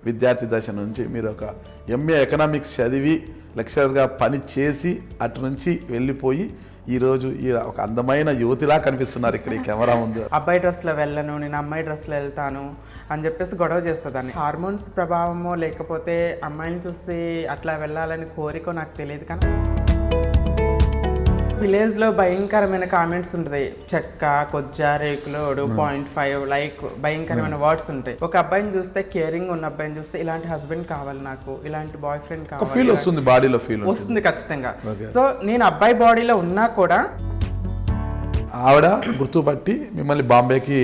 విద్యార్థి దశ నుంచి మీరు ఒక ఎంఏ ఎకనామిక్స్ చదివి లెక్చరర్గా పని చేసి అటు నుంచి వెళ్ళిపోయి ఈరోజు ఒక అందమైన యువతిలా కనిపిస్తున్నారు ఇక్కడ ఈ కెమెరా ముందు. అబ్బాయి డ్రెస్లో వెళ్ళను, నేను అమ్మాయి డ్రెస్లో వెళ్తాను అని చెప్పేసి గొడవ చేస్తుందని. హార్మోన్స్ ప్రభావమో లేకపోతే అమ్మాయిని చూసి అట్లా వెళ్ళాలని కోరికో నాకు తెలియదు. కానీ విలేజ్లో భయంకరమైన కామెంట్స్ ఉంటుంది. చెక్క, కొజ్జ, రేకులోడు, 0.5 లైక్ భయంకరమైన వర్డ్స్ ఉంటాయి. ఒక అబ్బాయిని చూస్తే, కేరింగ్ ఉన్న అబ్బాయిని చూస్తే ఇలాంటి హస్బెండ్ కావాలి, నాకు ఇలాంటి బాయ్ ఫ్రెండ్ కావాలి, ఫీల్ వస్తుంది, బాడీలో ఫీల్ వస్తుంది ఖచ్చితంగా. సో నేను అబ్బాయి బాడీలో ఉన్నా కూడా ఆవిడ గుర్తుపట్టి మిమ్మల్ని బాంబేకి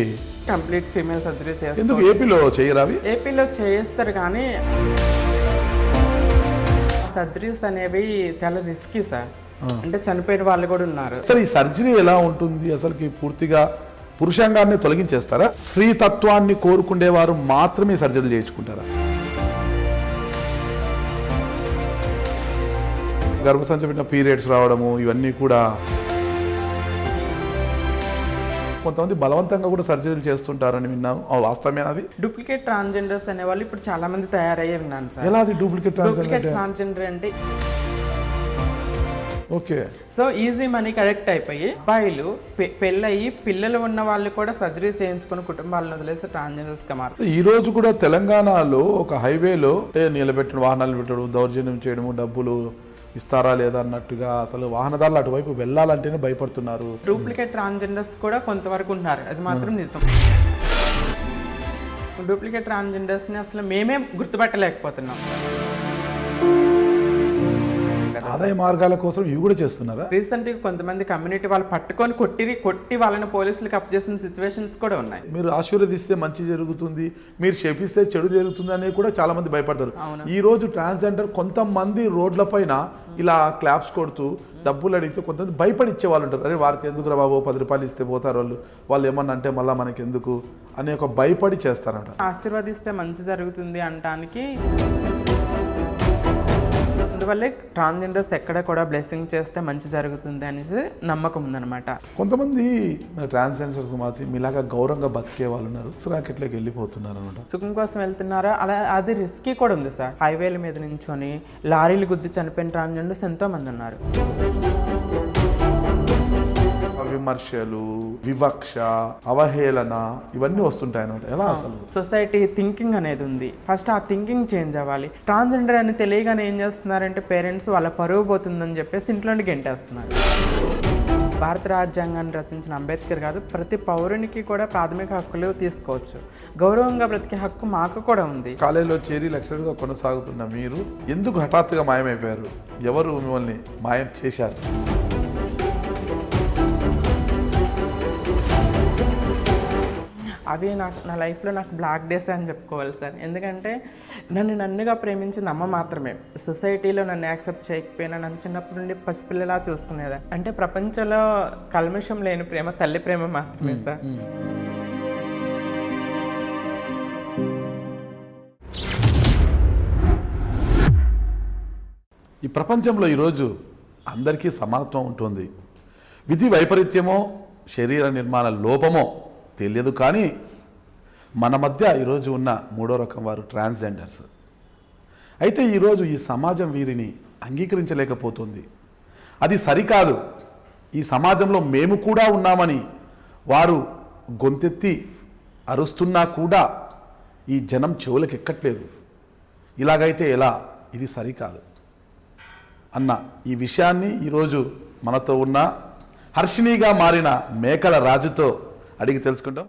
కంప్లీట్ ఫీమేల్ సర్జరీ చేస్తారు. ఎందుకు ఏపీలో చేయరావి? ఏపీలో చేస్తారు కానీ సర్జరీస్ అనేవి చాలా రిస్కీ సార్. అంటే చనిపోయిన వాళ్ళు కూడా ఉన్నారు. సార్, ఈ సర్జరీ ఎలా ఉంటుంది అసలుకి? పూర్తిగా పురుషాంగాన్ని తొలగించేస్తారా? స్త్రీతత్వాన్ని కోరుకునేవారు మాత్రమే సర్జరీలు చేయించుకుంటారా? గర్భసంచి పెట్టిన పీరియడ్స్ రావడము ఇవన్నీ కూడా కొంతమంది బలవంతంగా కూడా సర్జరీలు చేస్తుంటారని విన్నాను. వాస్తవమేనా అది? డూప్లికేట్ ట్రాన్స్జెండర్స్ అనే వాళ్ళు ఇప్పుడు చాలా మంది తయారయ్యే విన్నాను సార్. ఎలా అది డూప్లికేట్ ట్రాన్స్జెండర్ అంటే? Okay. So easy money correct అయిపోయి అబ్బాయిలు పెళ్ళయి పిల్లలు ఉన్న వాళ్ళు కూడా సర్జరీ చేయించుకుని కుటుంబాలను వదిలేసి ట్రాన్స్జెండర్స్ గా మారుతారు. ఈ రోజు కూడా తెలంగాణలో ఒక హైవేలో నిలబెట్టిన వాహనాలు పెట్టడం, దౌర్జన్యం చేయడము, డబ్బులు ఇస్తారా లేదా అన్నట్టుగా అసలు వాహనదారులు అటువైపు వెళ్ళాలంటేనే భయపడుతున్నారు. డూప్లికేట్ ట్రాన్స్జెండర్స్ కూడా కొంతవరకు ఉన్నారు, అది మాత్రం నిజం. డూప్లికేట్ ట్రాన్స్జెండర్స్ ని అసలు మేమే గుర్తుపట్టలేకపోతున్నాం. ఆదాయ మార్గాల కోసం ఇవి కూడా చేస్తున్నారా? రీసెంట్ గా కొంతమంది కమ్యూనిటీ వాళ్ళు పట్టుకొని కొట్టి వాళ్ళని పోలీసులకు అప్ చేసిన సిచ్యువేషన్స్ కూడా ఉన్నాయి. మీరు ఆశీర్వదిస్తే మంచి జరుగుతుంది, మీరు శపిస్తే చెడు జరుగుతుంది అనేది కూడా చాలా మంది భయపడతారు. ఈ రోజు ట్రాన్స్జెండర్ కొంతమంది రోడ్ల పైన ఇలా క్లాప్స్ కొడుతూ డబ్బులు అడిగితే కొంతమంది భయపడి ఇచ్చే వాళ్ళు ఉంటారు. అరే వారికి ఎందుకు రా బాబు, 10 రూపాయలు ఇస్తే పోతారు వాళ్ళు ఏమన్నా అంటే మళ్ళీ మనకి ఎందుకు అనే ఒక భయపడి చేస్తారంట. ఆశీర్వదిస్తే మంచి జరుగుతుంది అనడానికి అందువల్లే ట్రాన్స్జెండర్స్ ఎక్కడ కూడా బ్లెస్సింగ్ చేస్తే మంచి జరుగుతుంది అనేసి నమ్మకం ఉందన్నమాట. కొంతమంది ట్రాన్స్జెండర్స్ మార్చి మీలాగా గౌరవంగా బతికే వాళ్ళు ఉన్నారు, రాకెట్లోకి వెళ్ళిపోతున్నారు అనమాట. సుఖం కోసం వెళ్తున్నారా? అలా అది రిస్కీ కూడా ఉంది సార్. హైవేల మీద నించొని లారీలు గుద్ది చనిపోయిన ట్రాన్స్జెండర్స్ ఎంతో మంది ఉన్నారు. విమర్శలు, వివక్ష, అవహేళన ఇవన్నీ వస్తుంటాయి అన్నమాట. ఎలా అసలు సొసైటీ థింకింగ్ అనేది ఉంది, ఫస్ట్ ఆ థింకింగ్ చేంజ్ అవ్వాలి. ట్రాన్స్జెండర్ అని తెలియగానే ఏం చేస్తున్నారంటే పేరెంట్స్ వాళ్ళ పరువు పోతుందని చెప్పేసి ఇంట్లోనే గెంటేస్తున్నారు. భారత రాజ్యాంగాన్ని రచించిన అంబేద్కర్ కాదు, ప్రతి పౌరునికి కూడా ప్రాథమిక హక్కులు తీసుకోవచ్చు. గౌరవంగా బ్రతికే హక్కు మాకు కూడా ఉంది. కాలేజీలో చేరి లెక్చరర్గా కొనసాగుతున్న మీరు ఎందుకు హఠాత్తుగా మాయమైపోయారు? ఎవరు మిమ్మల్ని మాయం చేశారు? అవి నా లైఫ్లో నాకు బ్లాక్ డేస్ అని చెప్పుకోవాలి సార్. ఎందుకంటే నన్నుగా ప్రేమించింది అమ్మ మాత్రమే. సొసైటీలో నన్ను యాక్సెప్ట్ చేయకపోయినా నన్ను చిన్నప్పటి నుండి పసిపిల్లలా చూసుకునేదా. అంటే ప్రపంచంలో కల్మషం లేని ప్రేమ తల్లి ప్రేమ మాత్రమే సార్. ఈ ప్రపంచంలో ఈరోజు అందరికీ సమానత్వం ఉంటుంది. విధి వైపరీత్యమో శరీర నిర్మాణ లోపమో తెలియదు, కానీ మన మధ్య ఈరోజు ఉన్న 3వ రకం వారు ట్రాన్స్జెండర్స్. అయితే ఈరోజు ఈ సమాజం వీరిని అంగీకరించలేకపోతుంది. అది సరికాదు, ఈ సమాజంలో మేము కూడా ఉన్నామని వారు గొంతెత్తి అరుస్తున్నా కూడా ఈ జనం చెవులకు ఎక్కట్లేదు. ఇలాగైతే ఎలా? ఇది సరికాదు అన్న ఈ విషయాన్ని ఈరోజు మనతో ఉన్న హర్షిణిగా మారిన మేకల రాజుతో అడిగి తెలుసుకుంటాం.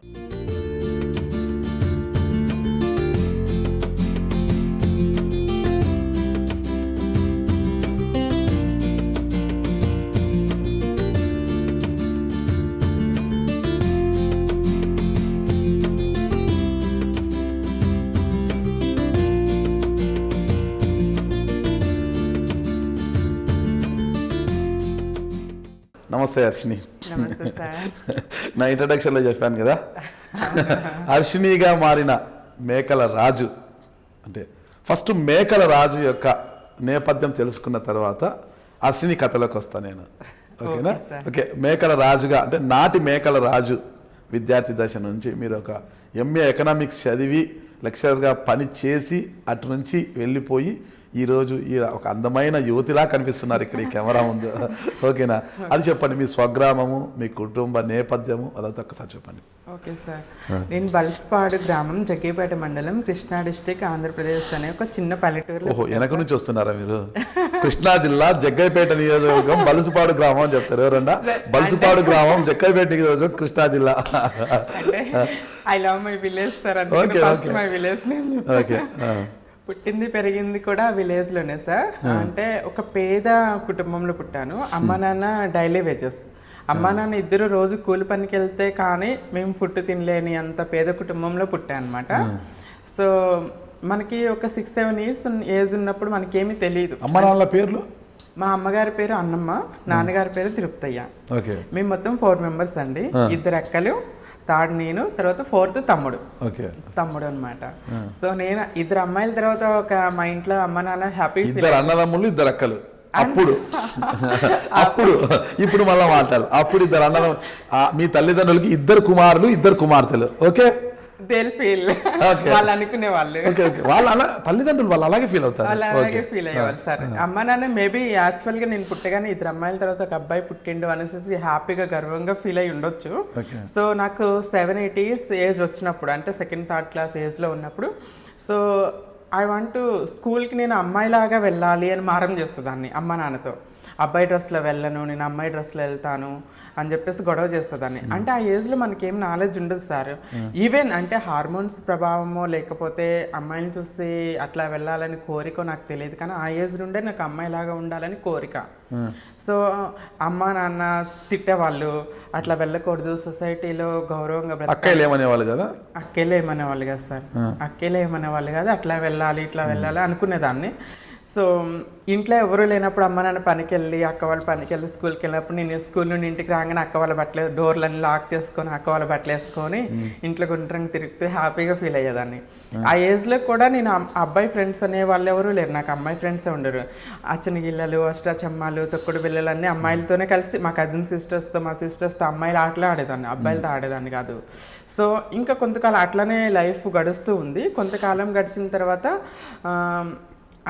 నమస్తే హర్షిణి. నా ఇంట్రడక్షన్లో చెప్పాను కదా, హర్షిణిగా మారిన మేకల రాజు అంటే ఫస్ట్ మేకల రాజు యొక్క నేపథ్యం తెలుసుకున్న తర్వాత హర్షిణి కథలోకి వస్తాను నేను. ఓకేనా? ఓకే. మేకల రాజుగా అంటే నాటి మేకల రాజు విద్యార్థి దశ నుంచి మీరు ఒక ఎంఏ ఎకనామిక్స్ చదివి లెక్చరర్గా పని చేసి అటు నుంచి వెళ్ళిపోయి ఈరోజు ఈ ఒక అందమైన యువతిలా కనిపిస్తున్నారు ఇక్కడ ఈ కెమెరా ముందు. ఓకేనా? అది చెప్పండి, మీ స్వగ్రామము, మీ కుటుంబ నేపథ్యము అదంతా ఒక్కసారి చెప్పండి. ఓకే సార్, నేను బల్స్పాడు గ్రామం, జగ్గేపేట మండలం, కృష్ణా డిస్టిక్, ఆంధ్రప్రదేశ్ అనే ఒక చిన్న పల్లెటూరు. ఓహో, వెనక నుంచి వస్తున్నారా మీరు? కృష్ణా జిల్లా జగ్గైపేట నియోజకవర్గం బలుసుపాడు గ్రామం అని చెప్తారు. ఎవరన్నా బలుసుపాడు గ్రామం, జగ్గైపేట నియోజకవర్గం, కృష్ణా జిల్లా. I love my village sir. My village పుట్టింది పెరిగింది కూడా విలేజ్ లోనే సార్. అంటే ఒక పేద కుటుంబంలో పుట్టాను. అమ్మ నాన్న డైలీ వేజెస్. అమ్మ నాన్న ఇద్దరు రోజు కూలి పనికి వెళ్తే కానీ మేము ఫుడ్ తినలేని అంత పేద కుటుంబంలో పుట్టాను అనమాట. సో మనకి ఒక 6-7 years ఏజ్ ఉన్నప్పుడు మనకేమీ తెలియదు. అమ్మ నాన్నల పేర్లు? మా అమ్మగారి పేరు అన్నమ్మ, నాన్నగారి పేరు తిరుపతయ్య. మేము మొత్తం 4 members అండి. 2 అక్కలు, థర్డ్ నేను, తర్వాత 4th తమ్ముడు అనమాట. సో నేను 2 అమ్మాయిల తర్వాత ఒక మా ఇంట్లో అమ్మ నాన్న హ్యాపీ. 2 అన్నదమ్ములు, 2 అక్కలు. అప్పుడు ఇప్పుడు మళ్ళీ మాట్లాడాలి. అప్పుడు 2 అన్నదమ్ములు, మీ తల్లిదండ్రులకి 2 కుమారులు, 2 కుమార్తెలు. ఓకే, వాళ్ళు అనుకునే వాళ్ళు, వాళ్ళ తల్లిదండ్రులు వాళ్ళు అలాగే ఫీల్ అవుతారు, అలాగే ఫీల్ అయ్యేవాళ్ళు సార్. అమ్మ నాన్న మేబీ యాక్చువల్ గా నేను పుట్టగానే 2 అమ్మాయిల తర్వాత ఒక అబ్బాయి పుట్టిండు అనేసి హ్యాపీగా గర్వంగా ఫీల్ అయ్యి ఉండొచ్చు. సో నాకు 7-8 years ఏజ్ వచ్చినప్పుడు, అంటే 2nd, 3rd class ఏజ్ లో ఉన్నప్పుడు, సో ఐ వాంట్ టు స్కూల్కి నేను అమ్మాయిలాగా వెళ్ళాలి అని మారం చేస్తుందాన్ని అమ్మ నాన్నతో. అబ్బాయి డ్రెస్లో వెళ్ళను, నేను అమ్మాయి డ్రెస్లో వెళ్తాను అని చెప్పేసి గొడవ చేస్తుందాన్ని. అంటే ఆ ఏజ్లో మనకేం నాలెడ్జ్ ఉండదు సార్. ఈవెన్ అంటే హార్మోన్స్ ప్రభావమో లేకపోతే అమ్మాయిని చూసి అట్లా వెళ్ళాలని కోరిక నాకు తెలియదు, కానీ ఆ ఏజ్ నుండే నాకు అమ్మాయిలాగా ఉండాలని కోరిక. సో అమ్మ నాన్న తిట్టేవాళ్ళు, అట్లా వెళ్ళకూడదు, సొసైటీలో గౌరవంగా అక్కలు ఏమనేవాళ్ళు కదా, అక్కేలే ఏమనేవాళ్ళు కదా సార్, అక్కేలే ఏమనేవాళ్ళు కదా, అట్లా వెళ్ళాలి ఇట్లా వెళ్ళాలి అనుకునేదాన్ని. సో ఇంట్లో ఎవరు లేనప్పుడు అమ్మ నాన్న పనికి వెళ్ళి, అక్క వాళ్ళ పనికి వెళ్ళి స్కూల్కి వెళ్ళినప్పుడు నేను స్కూల్ నుండి ఇంటికి రాగానే అక్క వాళ్ళ బట్టలు డోర్లన్నీ లాక్ చేసుకొని అక్క వాళ్ళ బట్టలు వేసుకొని ఇంట్లో గుండ్రంగా తిరుగుతూ హ్యాపీగా ఫీల్ అయ్యేదాన్ని. ఆ ఏజ్లో కూడా నేను అబ్బాయి ఫ్రెండ్స్ అనే వాళ్ళు ఎవరు లేరు, నాకు అమ్మాయి ఫ్రెండ్సే ఉండరు. అచ్చనగిల్లలు, అష్టాచమ్మాలు, తొక్కుడు బిళ్ళలు అన్నీ అమ్మాయిలతోనే కలిసి, మా కజిన్ సిస్టర్స్తో, మా సిస్టర్స్తో అమ్మాయిలు ఆటలు ఆడేదాన్ని, అబ్బాయిలతో ఆడేదాన్ని కాదు. సో ఇంకా కొంతకాలం అట్లానే లైఫ్ గడుస్తూ ఉంది. కొంతకాలం గడిచిన తర్వాత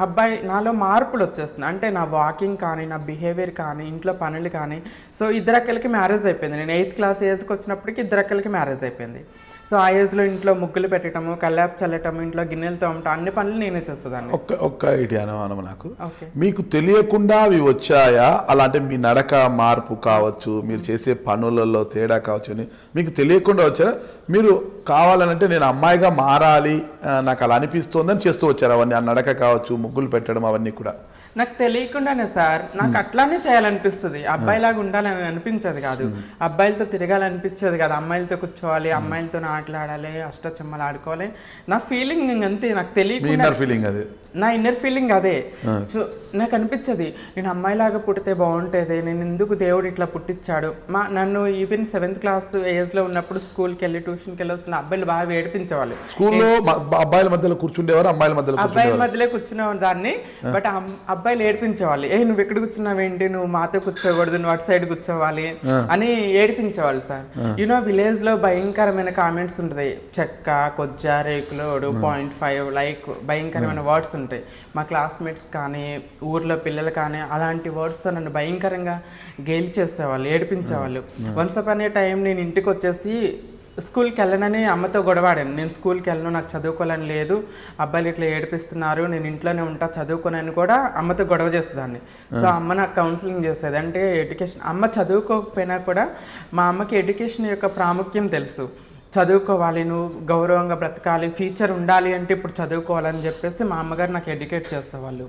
అబ్బాయి నాలో మార్పులు వచ్చేస్తున్నాయి. అంటే నా వాకింగ్ కానీ, నా బిహేవియర్ కానీ, ఇంట్లో పనులు కానీ. సో 2 అక్కలకి మ్యారేజ్ అయిపోయింది. నేను 8th class ఏజ్కి వచ్చినప్పటికి 2 అక్కలకి మ్యారేజ్ అయిపోయింది. సో ఆ ఏజ్లో ఇంట్లో ముగ్గులు పెట్టడము, కల్లాపు చల్లటము, ఇంట్లో గిన్నెలు తోమటం, అన్ని పనులు నేనే చేస్తుందాన్ని. ఒక్క ఐడియా నాకు, మీకు తెలియకుండా అవి వచ్చాయా? అలాంటి మీ నడక మార్పు కావచ్చు, మీరు చేసే పనులలో తేడా కావచ్చు అని మీకు తెలియకుండా వచ్చారా? మీరు కావాలనంటే నేను అమ్మాయిగా మారాలి, నాకు అలా అనిపిస్తోందని చేస్తూ వచ్చారు అవన్నీ? ఆ నడక కావచ్చు, ముగ్గులు పెట్టడం, అవన్నీ కూడా నాకు తెలియకుండానే సార్. నాకు అట్లానే చేయాలనిపిస్తుంది, అబ్బాయిలాగా ఉండాలని అనిపించదు కాదు, అబ్బాయిలతో తిరగాలనిపించదు కాదు, అమ్మాయిలతో కూర్చోవాలి, అమ్మాయిలతో ఆటలాడాలి, అష్టచమ్మలు ఆడుకోవాలి. నా ఫీలింగ్ అంతే, నాకు తెలియకుండా నా ఇన్నర్ ఫీలింగ్ అదే. సో నాకు అనిపించదు నేను అమ్మాయిలాగా పుట్టితే బాగుంటుంది, నేను ఎందుకు దేవుడు ఇట్లా పుట్టించాడు. నన్ను ఈవెన్ 7th class ఏజ్లో ఉన్నప్పుడు స్కూల్కి వెళ్ళి ట్యూషన్కి వెళ్ళి వస్తున్న అబ్బాయిలు బాగా ఏడిపించేవాళ్ళు. స్కూల్లో అబ్బాయిల మధ్యలో కూర్చుండేవారు, అబ్బాయిల మధ్యలో కూర్చునే దాన్ని. బట్ అబ్బాయిలు ఏడిపించేవాళ్ళు, నువ్వు ఎక్కడ కూర్చున్నావేంటి, నువ్వు మాతో కూర్చోకూడదు, నువ్వు అటు సైడ్ కూర్చోవాలి అని ఏడిపించేవాళ్ళు సార్. యూనో విలేజ్ లో భయంకరమైన కామెంట్స్ ఉంటుంది, చెక్క, కొజ్జ, రేకులోడు, 0.5 లైక్ భయంకరమైన వర్డ్స్ ఉంటాయి. మా క్లాస్మేట్స్ కానీ, ఊర్లో పిల్లలు కానీ అలాంటి వర్డ్స్తో నన్ను భయంకరంగా గేలి చేసేవాళ్ళు, ఏడిపించేవాళ్ళు. వన్స్ అపాన్ ఏ టైం నేను ఇంటికి వచ్చేసి స్కూల్కి వెళ్ళనని అమ్మతో గొడవాడాను. నేను స్కూల్కి వెళ్ళను, నాకు చదువుకోవాలని లేదు, అబ్బాయిలు ఇట్లా ఏడిపిస్తున్నారు, నేను ఇంట్లోనే ఉంటా, చదువుకోనని కూడా అమ్మతో గొడవ చేసేదాన్ని. సో అమ్మ నాకు కౌన్సిలింగ్ చేసేది. అంటే ఎడ్యుకేషన్, అమ్మ చదువుకోకపోయినా కూడా మా అమ్మకి ఎడ్యుకేషన్ యొక్క ప్రాముఖ్యం తెలుసు. చదువుకోవాలి, నువ్వు గౌరవంగా బ్రతకాలి, ఫ్యూచర్ ఉండాలి అంటే ఇప్పుడు చదువుకోవాలని చెప్పేసి మా అమ్మగారు నాకు ఎడ్యుకేట్ చేసేవాళ్ళు.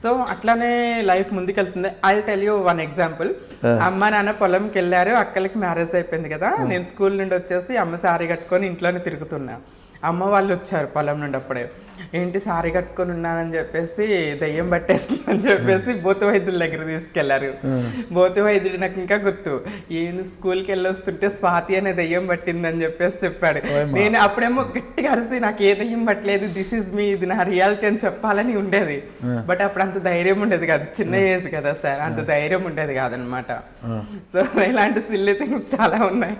సో అట్లానే లైఫ్ ముందుకెళ్తుంది. I tell you 1 example. అమ్మ నాన్న పొలంకి వెళ్ళారు, అక్కలకి మ్యారేజ్ అయిపోయింది కదా, నేను స్కూల్ నుండి వచ్చేసి అమ్మ సారీ కట్టుకొని ఇంట్లోనే తిరుగుతున్నా. అమ్మ వాళ్ళు వచ్చారు పొలం నుండి. అప్పుడే ఏంటి సారీ కట్టుకొని ఉన్నానని చెప్పేసి, దెయ్యం పట్టేస్తుందని చెప్పేసి బోతు వైద్యుల దగ్గర తీసుకెళ్లారు. బోతు వైద్యుడు నాకు ఇంకా గుర్తు, ఏంది స్కూల్కి వెళ్ళి వస్తుంటే స్వాతి అనే దెయ్యం పట్టిందని చెప్పేసి చెప్పాడు. నేను అప్పుడేమో గట్టిగా అరిసి, నాకు ఏ దెయ్యం పట్టలేదు, దిస్ ఈజ్ మీ, ఇది నా రియాలిటీ అని చెప్పాలని ఉండేది. బట్ అప్పుడు అంత ధైర్యం ఉండేది కాదు, చిన్న ఏజ్ కదా సార్, అంత ధైర్యం ఉండేది కాదనమాట. సో ఇలాంటి సిల్లీ థింగ్స్ చాలా ఉన్నాయి.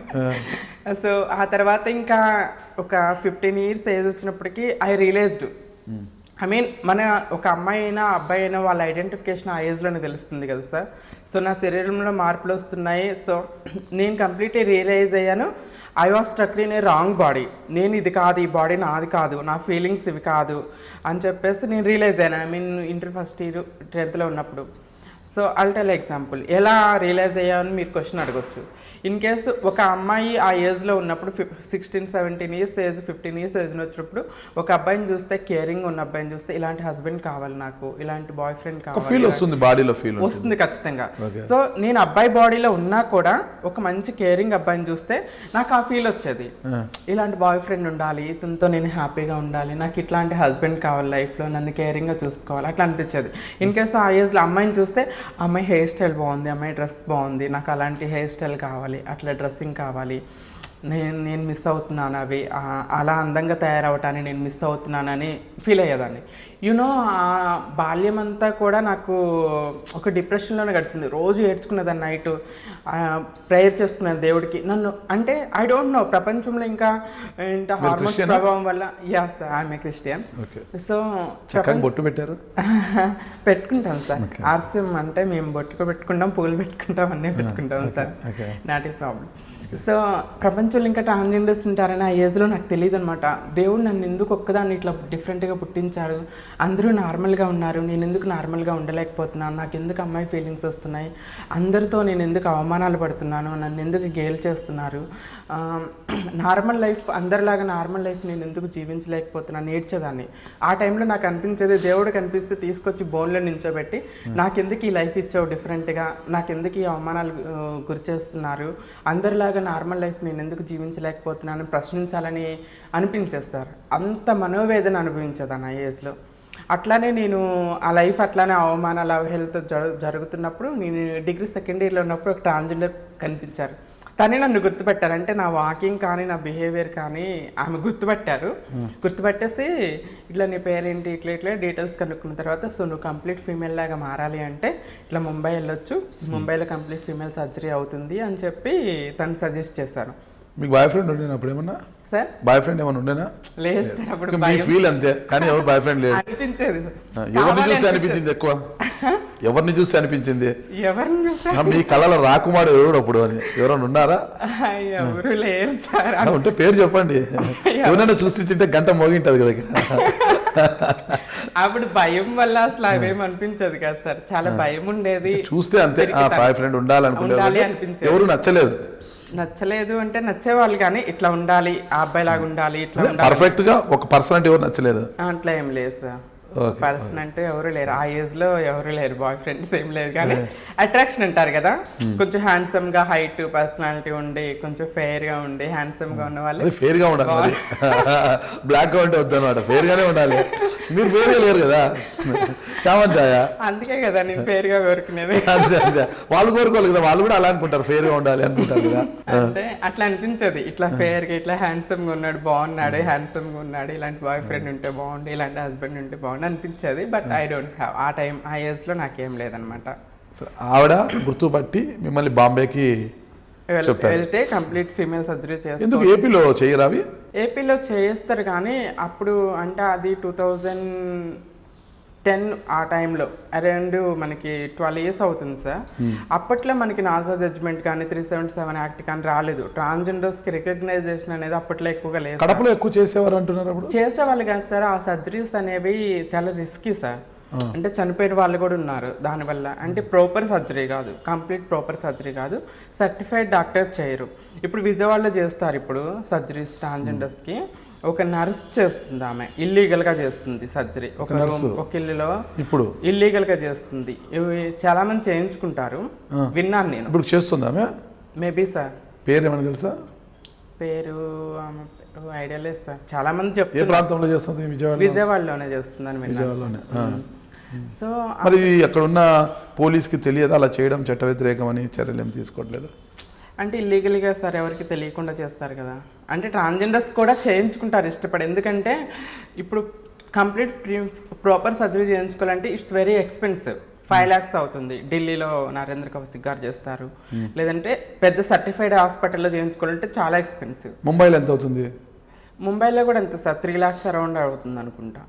సో ఆ తర్వాత ఇంకా ఒక 15 ఇయర్స్ ఏజ్ వచ్చినప్పటికీ ఐ రియలైజ్డ్, ఐ మీన్ మన ఒక అమ్మాయి అయినా అబ్బాయి అయినా వాళ్ళ ఐడెంటిఫికేషన్ ఆ ఏజ్లోనే తెలుస్తుంది కదా సార్. సో నా శరీరంలో మార్పులు వస్తున్నాయి. సో నేను కంప్లీట్లీ రియలైజ్ అయ్యాను, I was struck in a wrong body. నేను ఇది కాదు, ఈ బాడీ నాది కాదు, నా ఫీలింగ్స్ ఇవి కాదు అని చెప్పేసి నేను రియలైజ్ అయ్యాను. I mean inter first year 10th ఉన్నప్పుడు. సో ఐల్ టెల్ ఎగ్జాంపుల్ ఎలా రియలైజ్ అయ్యామని మీరు క్వశ్చన్ అడగొచ్చు. ఇన్ కేసు ఒక అమ్మాయి ఆ ఏజ్లో ఉన్నప్పుడు 16-17 ఇయర్స్ ఏజ్ 15 ఇయర్స్ ఏజ్ వచ్చినప్పుడు ఒక అబ్బాయిని చూస్తే, కేరింగ్ ఉన్న అబ్బాయిని చూస్తే ఇలాంటి హస్బెండ్ కావాలి నాకు, ఇలాంటి బాయ్ ఫ్రెండ్ కావాలి వస్తుంది, బాడీలో ఫీల్ వస్తుంది ఖచ్చితంగా. సో నేను అబ్బాయి బాడీలో ఉన్నా కూడా ఒక మంచి కేరింగ్ అబ్బాయిని చూస్తే నాకు ఆ ఫీల్ వచ్చేది, ఇలాంటి బాయ్ ఫ్రెండ్ ఉండాలి, ఇతనితో నేను హ్యాపీగా ఉండాలి, నాకు ఇట్లాంటి హస్బెండ్ కావాలి లైఫ్లో, నన్ను కేరింగ్గా చూసుకోవాలి అట్లా అనిపించేది. ఇన్ కేసు ఆ ఏజ్లో అమ్మాయిని చూస్తే అమ్మాయి హెయిర్ స్టైల్ బాగుంది, అమ్మాయి డ్రెస్ బాగుంది, నాకు అలాంటి హెయిర్ స్టైల్ కావాలి, అట్లా డ్రెస్సింగ్ కావాలి, నేను మిస్ అవుతున్నాను అవి, అలా అందంగా తయారవటాన్ని నేను మిస్ అవుతున్నానని ఫీల్ అయ్యేదాన్ని. యూనో ఆ బాల్యం అంతా కూడా నాకు ఒక డిప్రెషన్లోనే గడిచింది. రోజు ఏడ్చుకునేదాన్ని, నైట్ ప్రేయర్ చేసుకునేది దేవుడికి. నన్ను అంటే ఐ డోంట్ నో, ప్రపంచంలో ఇంకా హార్మోన్స్ ప్రభావం వల్ల, as I'm a Christian. So బొట్టు పెట్టారు? పెట్టుకుంటాం సార్. ఆర్సిఎం అంటే మేము బొట్టుకు పెట్టుకుంటాం, పూలు పెట్టుకుంటాం, అన్నీ పెట్టుకుంటాం sir, not a problem. So ప్రపంచంలో ఇంకా ట్రాన్స్జెండర్స్ ఉంటారని ఆ ఏజ్లో నాకు తెలియదు అనమాట. దేవుడు నన్ను ఎందుకు ఒక్కదాన్ని ఇట్లా డిఫరెంట్గా పుట్టించాడు, అందరూ నార్మల్గా ఉన్నారు, నేను ఎందుకు నార్మల్గా ఉండలేకపోతున్నాను, నాకు ఎందుకు అమ్మాయి ఫీలింగ్స్ వస్తున్నాయి, అందరితో నేను ఎందుకు అవమానాలు పడుతున్నాను, నన్ను ఎందుకు గేల్ చేస్తున్నారు, నార్మల్ లైఫ్ అందరిలాగా నార్మల్ లైఫ్ నేను ఎందుకు జీవించలేకపోతున్నాను, నేర్చేదాన్ని. ఆ టైంలో నాకు అనిపించేది, దేవుడు కనిపిస్తే తీసుకొచ్చి బోన్లో నించోబెట్టి నాకెందుకు ఈ లైఫ్ ఇచ్చావు డిఫరెంట్గా, నాకెందుకు ఈ అవమానాలు గురి చేస్తున్నారు, అందరిలాగా నార్మల్ లైఫ్ నేను ఎందుకు జీవించలేకపోతున్నాను ప్రశ్నించాలని అనిపించేస్తారు. అంత మనోవేదన అనుభవించేదాన్ని ఆ ఏజ్లో. అట్లానే నేను ఆ లైఫ్ అట్లానే అవమానాలు అవహేళనతో జరుగుతున్నప్పుడు నేను డిగ్రీ 2nd ఇయర్లో ఉన్నప్పుడు ఒక ట్రాన్స్జెండర్ కనిపించారు. తనే నన్ను గుర్తుపెట్టారు. అంటే నా వాకింగ్ కానీ నా బిహేవియర్ కానీ ఆమె గుర్తుపట్టారు. గుర్తుపట్టేసి ఇట్లా నీ పేరేంటి ఇట్లా ఇట్లా డీటెయిల్స్ కనుక్కున్న తర్వాత, సో నువ్వు కంప్లీట్ ఫీమేల్ లాగా మారాలి అంటే ఇట్లా ముంబై వెళ్ళొచ్చు, ముంబైలో కంప్లీట్ ఫీమేల్ సర్జరీ అవుతుంది అని చెప్పి తను సజెస్ట్ చేశారు. మీకు బాయ్ ఫ్రెండ్ ఉండేనా అప్పుడు ఏమన్నా? సార్ బాయ్ ఫ్రెండ్ ఏమన్నా ఉండేనా? లేదు సార్, అప్పుడు మీ ఫీల్ అంతే, కానీ ఎవరు బాయ్ ఫ్రెండ్ లేదు అనిపించేది. ఎవరిని చూసి అనిపించింది ఎక్కువ? ఎవరిని చూసి అనిపించింది? ఎవరిని చూసి? మీ కళలో రాకుమారు ఎవరు అప్పుడు అని ఎవరైనా ఉన్నారా? ఎవరు లేరు సార్. ఉంటే పేరు చెప్పండి, ఎవరైనా చూసి గంట మోగింటది కదా ఇక్కడ. అప్పుడు భయం వల్ల అసలు అవేం అనిపించదు కదా సార్, చాలా భయం ఉండేది. చూస్తే అంతే, బాయ్ ఫ్రెండ్ ఉండాలనుకుంటే ఎవరు నచ్చలేదు అంటే నచ్చేవాళ్ళు, కానీ ఇట్లా ఉండాలి, ఆ అబ్బాయి లాగా ఉండాలి, ఇట్లా పర్ఫెక్ట్ గా ఒక పర్సన్ అంటే ఎవరు నచ్చలేదు అట్లా ఏం లేదు సార్. పర్సన్ అంటే ఎవరు లేరు ఆ ఏజ్ లో, ఎవరు లేరు బాయ్ ఫ్రెండ్స్ ఏం లేదు. కానీ అట్రాక్షన్ అంటారు కదా, కొంచెం హ్యాండ్సమ్ గా, హైట్, పర్సనాలిటీ ఉండి, కొంచెం ఫెయిర్ గా ఉండి, హ్యాండ్సమ్ గా ఉన్న వాళ్ళు. ఫెయిర్ గా ఉండాలి, బ్లాక్ గా ఉంటే వద్దు అనమాట, ఫెయిర్ గానే ఉండాలి. మీరు ఫెయిర్ గా లేరు కదా, చామన్ ఛాయ, అందుకే కదా నేను ఫెయిర్ గా కోరుకునేది. వాళ్ళు కోరుకోవాలి కదా, వాళ్ళు కూడా అలా అనుకుంటారు, ఫెయిర్ గా ఉండాలి అనుకుంటారు కదా. అంటే అట్లా అనిపించదు, ఇట్లా ఫెయిర్ గా ఇట్లా హ్యాండ్సమ్ గా ఉన్నాడు బాగున్నాడు, హ్యాండ్సమ్ గా ఉన్నాడు, ఇలాంటి బాయ్ ఫ్రెండ్ ఉంటే బాగుండు, ఇలాంటి హస్బెండ్ ఉంటే బాగుండు అనిపించేది. బట్ ఐ డోంట్ హ్యావ్, ఆ టైం ఆ ఏజ్ లో నాకేం లేదనమాట. ఆవిడ గుర్తుపట్టి మిమ్మల్ని బాంబేకి వెళ్తే కంప్లీట్ ఫీమేల్ సర్జరీ చేస్తారు. ఎందుకు ఏపీలో చేయరు? అవి ఏపీలో చేస్తారు, కానీ అప్పుడు అంటే అది 2010 ఆ టైంలో అరౌండ్ మనకి 12 years అవుతుంది సార్. అప్పట్లో మనకి నాల్సా జడ్జ్మెంట్ కానీ 377 యాక్ట్ కానీ రాలేదు. ట్రాన్స్జెండర్స్కి రికగ్నైజేషన్ అనేది అప్పట్లో ఎక్కువగా లేదు. కడపలో ఎక్కువ చేసేవారు అంటున్నారు. అప్పుడు చేసేవాళ్ళు కాదు సార్, ఆ సర్జరీస్ అనేవి చాలా రిస్కీ సార్. అంటే చనిపోయిన వాళ్ళు కూడా ఉన్నారు దానివల్ల. అంటే ప్రాపర్ సర్జరీ కాదు, కంప్లీట్ ప్రాపర్ సర్జరీ కాదు, సర్టిఫైడ్ డాక్టర్ చేయరు. ఇప్పుడు విజయవాడలో చేస్తారు ఇప్పుడు సర్జరీస్ ట్రాన్స్జెండర్స్కి. ఒక నర్స్ చేస్తుంది, ఆమె ఇల్లీగల్గా చేస్తుంది సర్జరీ. ఒక ఇల్లులో ఇప్పుడు ఇల్లీగల్గా చేస్తుంది. ఇవి చాలా మంది చేయించుకుంటారు, విన్నాను నేను. ఇప్పుడు చేస్తుంది ఆమె? Maybe sir. పేరు ఏమైనా తెలుసా? పేరు ఆమె ఐడియా లేదు సార్. చాలా మంది చెప్తారు. ఏ ప్రాంతంలో చేస్తుంది? విజయవాడలోనే చేస్తుందని విజయవాడలోనే. సో మరి అక్కడ ఉన్న పోలీస్కి తెలియదు అలా చేయడం చట్ట వ్యతిరేకం అని, చర్యలు ఏమి తీసుకోవట్లేదు? అంటే ఇల్లీగల్గా సార్ ఎవరికి తెలియకుండా చేస్తారు కదా. అంటే ట్రాన్స్జెండర్స్ కూడా చేయించుకుంటారు ఇష్టపడి. ఎందుకంటే ఇప్పుడు కంప్లీట్ ప్రాపర్ సర్జరీ చేయించుకోవాలంటే ఇట్స్ వెరీ ఎక్స్పెన్సివ్. 5 lakhs అవుతుంది. ఢిల్లీలో నరేంద్ర కౌశిక్ గారు చేస్తారు, లేదంటే పెద్ద సర్టిఫైడ్ హాస్పిటల్లో చేయించుకోవాలంటే చాలా ఎక్స్పెన్సివ్. ముంబైలో ఎంత అవుతుంది? ముంబైలో కూడా అంతే సార్ 3 lakhs అరౌండ్ అవుతుంది అనుకుంటా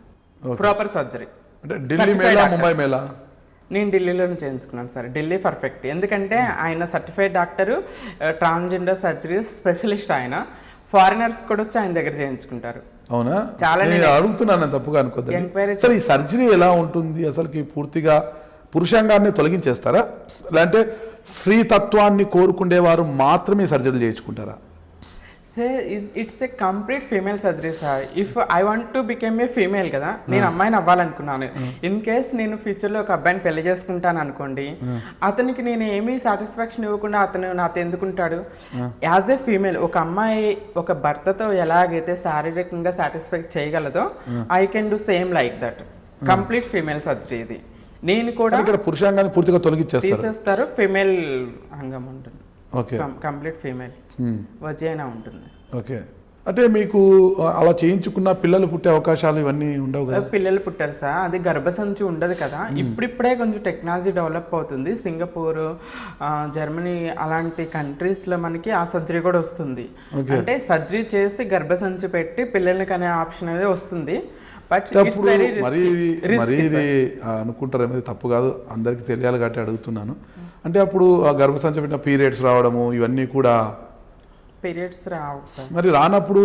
ప్రాపర్ సర్జరీ. అంటే ఢిల్లీ మేలా ముంబై మేలా? నేను ఢిల్లీలోనే చేయించుకున్నాను సార్. ఢిల్లీ పర్ఫెక్ట్, ఎందుకంటే ఆయన certified doctor, transgender surgery specialist. ఆయన ఫారినర్స్ కూడా వచ్చి ఆయన దగ్గర చేయించుకుంటారు. అవునా? చాలా నేను అడుగుతున్నాను తప్పుగా అనుకోద్దు. సరే, ఈ సర్జరీ ఎలా ఉంటుంది అసలుకి? పూర్తిగా పురుషాంగాన్ని తొలగించేస్తారా, లేదంటే స్త్రీతత్వాన్ని కోరుకునేవారు మాత్రమే సర్జరీ చేయించుకుంటారా? It's a complete female surgery sir. If I want to become a female కదా, నేను అమ్మాయిని అవ్వాలనుకున్నాను. ఇన్ కేస్ నేను ఫ్యూచర్లో ఒక అబ్బాయిని పెళ్లి చేసుకుంటాను అనుకోండి, అతనికి నేను ఏమీ సాటిస్ఫాక్షన్ ఇవ్వకుండా అతను నాతో ఎందుకుంటాడు? యాజ్ ఏ ఫీమేల్ ఒక అమ్మాయి ఒక భర్తతో ఎలాగైతే శారీరకంగా సాటిస్ఫై చేయగలదో, I can do same like that. Complete female surgery ఇది. నేను కూడా ఇక్కడ పురుషాంగాన్ని పూర్తిగా తీసేస్తారు, ఫీమేల్ అంగం ఉంటుంది. ఓకే, కంప్లీట్ ఫీమేల్ వజైనా ఉంటుంది. ఓకే, అంటే మీకు అలా చేయించుకున్న పిల్లలు పుట్టే అవకాశాలు ఇవన్నీ ఉండవు కదా? పిల్లలు పుట్టారు సార్, అది గర్భసంచి ఉండదు కదా. ఇప్పుడిప్పుడే కొంచెం టెక్నాలజీ డెవలప్ అవుతుంది. సింగపూర్, జర్మనీ అలాంటి కంట్రీస్లో మనకి ఆ సర్జరీ కూడా వస్తుంది. అంటే సర్జరీ చేసి గర్భసంచి పెట్టి పిల్లలకి అనే ఆప్షన్ అనేది వస్తుంది. బట్ మరి ఇది అనుకుంటారు, తప్పు కాదు, అందరికీ తెలియాలి కాబట్టి అడుగుతున్నాను. అంటే అప్పుడు ఆ గర్భసంచి పెట్టిన పీరియడ్స్ రావడము ఇవన్నీ కూడా పీరియడ్స్ రావు సార్. మరి రానప్పుడు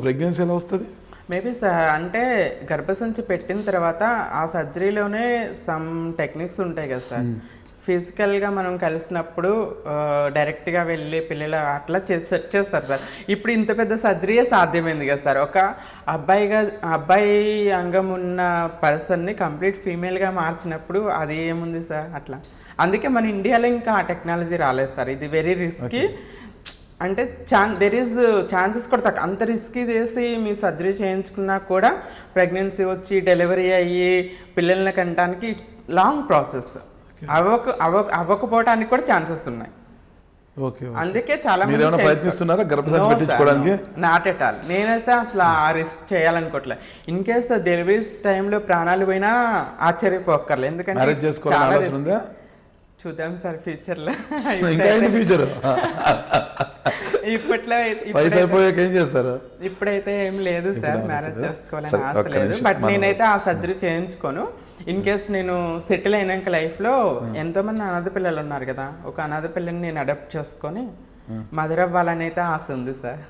ప్రెగ్నెన్సీ ఎలా వస్తుంది? మేబీ సార్, అంటే గర్భసంచి పెట్టిన తర్వాత ఆ సర్జరీలోనే సమ్ టెక్నిక్స్ ఉంటాయి కదా సార్. ఫిజికల్గా మనం కలిసినప్పుడు డైరెక్ట్గా వెళ్ళి పిల్లలు అట్లా సెట్ చేస్తారు సార్. ఇప్పుడు ఇంత పెద్ద సర్జరీయే సాధ్యమైంది కదా సార్. ఒక అబ్బాయి అంగం ఉన్న పర్సన్ని కంప్లీట్ ఫీమేల్గా మార్చినప్పుడు అది ఏముంది సార్ అట్లా. అందుకే మన ఇండియాలో ఇంకా ఆ టెక్నాలజీ రాలేదు సార్. ఇది వెరీ రిస్కీ. అంటే దెర్ ఈజ్ ఛాన్సెస్ కూడా తక్కువ. అంత రిస్కీ చేసి మీరు సర్జరీ చేయించుకున్నా కూడా ప్రెగ్నెన్సీ వచ్చి డెలివరీ అయ్యి పిల్లల్ని కంటానికి ఇట్స్ లాంగ్ ప్రాసెస్. అవ్వకపోవడానికి కూడా ఛాన్సెస్ ఉన్నాయి. అందుకే చాలా మంది ప్రయత్నిస్తున్నారా గర్భసంచి పెట్టించుకోవడానికి? Not at all. నేనైతే అసలు ఆ రిస్క్ చేయాలనుకోవట్లేదు. ఇన్ కేస్ డెలివరీ టైంలో ప్రాణాలు పోయినా ఆశ్చర్యపోక్కర్లేదు, ఎందుకంటే చూద్దాం సార్ ఫ్యూచర్లో. ఇప్పట్లో ఏం చేస్తారు? ఇప్పుడైతే ఏం లేదు సార్, మ్యారేజ్ చేసుకోవాలని ఆశ లేదు. బట్ నేనైతే ఆ సర్జరీ చేయించుకోను. ఇన్ కేస్ నేను సెటిల్ అయినాక లైఫ్లో ఎంతో మంది అనాథ పిల్లలు ఉన్నారు కదా, ఒక అనాథ పిల్లని నేను అడాప్ట్ చేసుకొని మదర్ అవ్వాలని అయితే ఆశ ఉంది sir.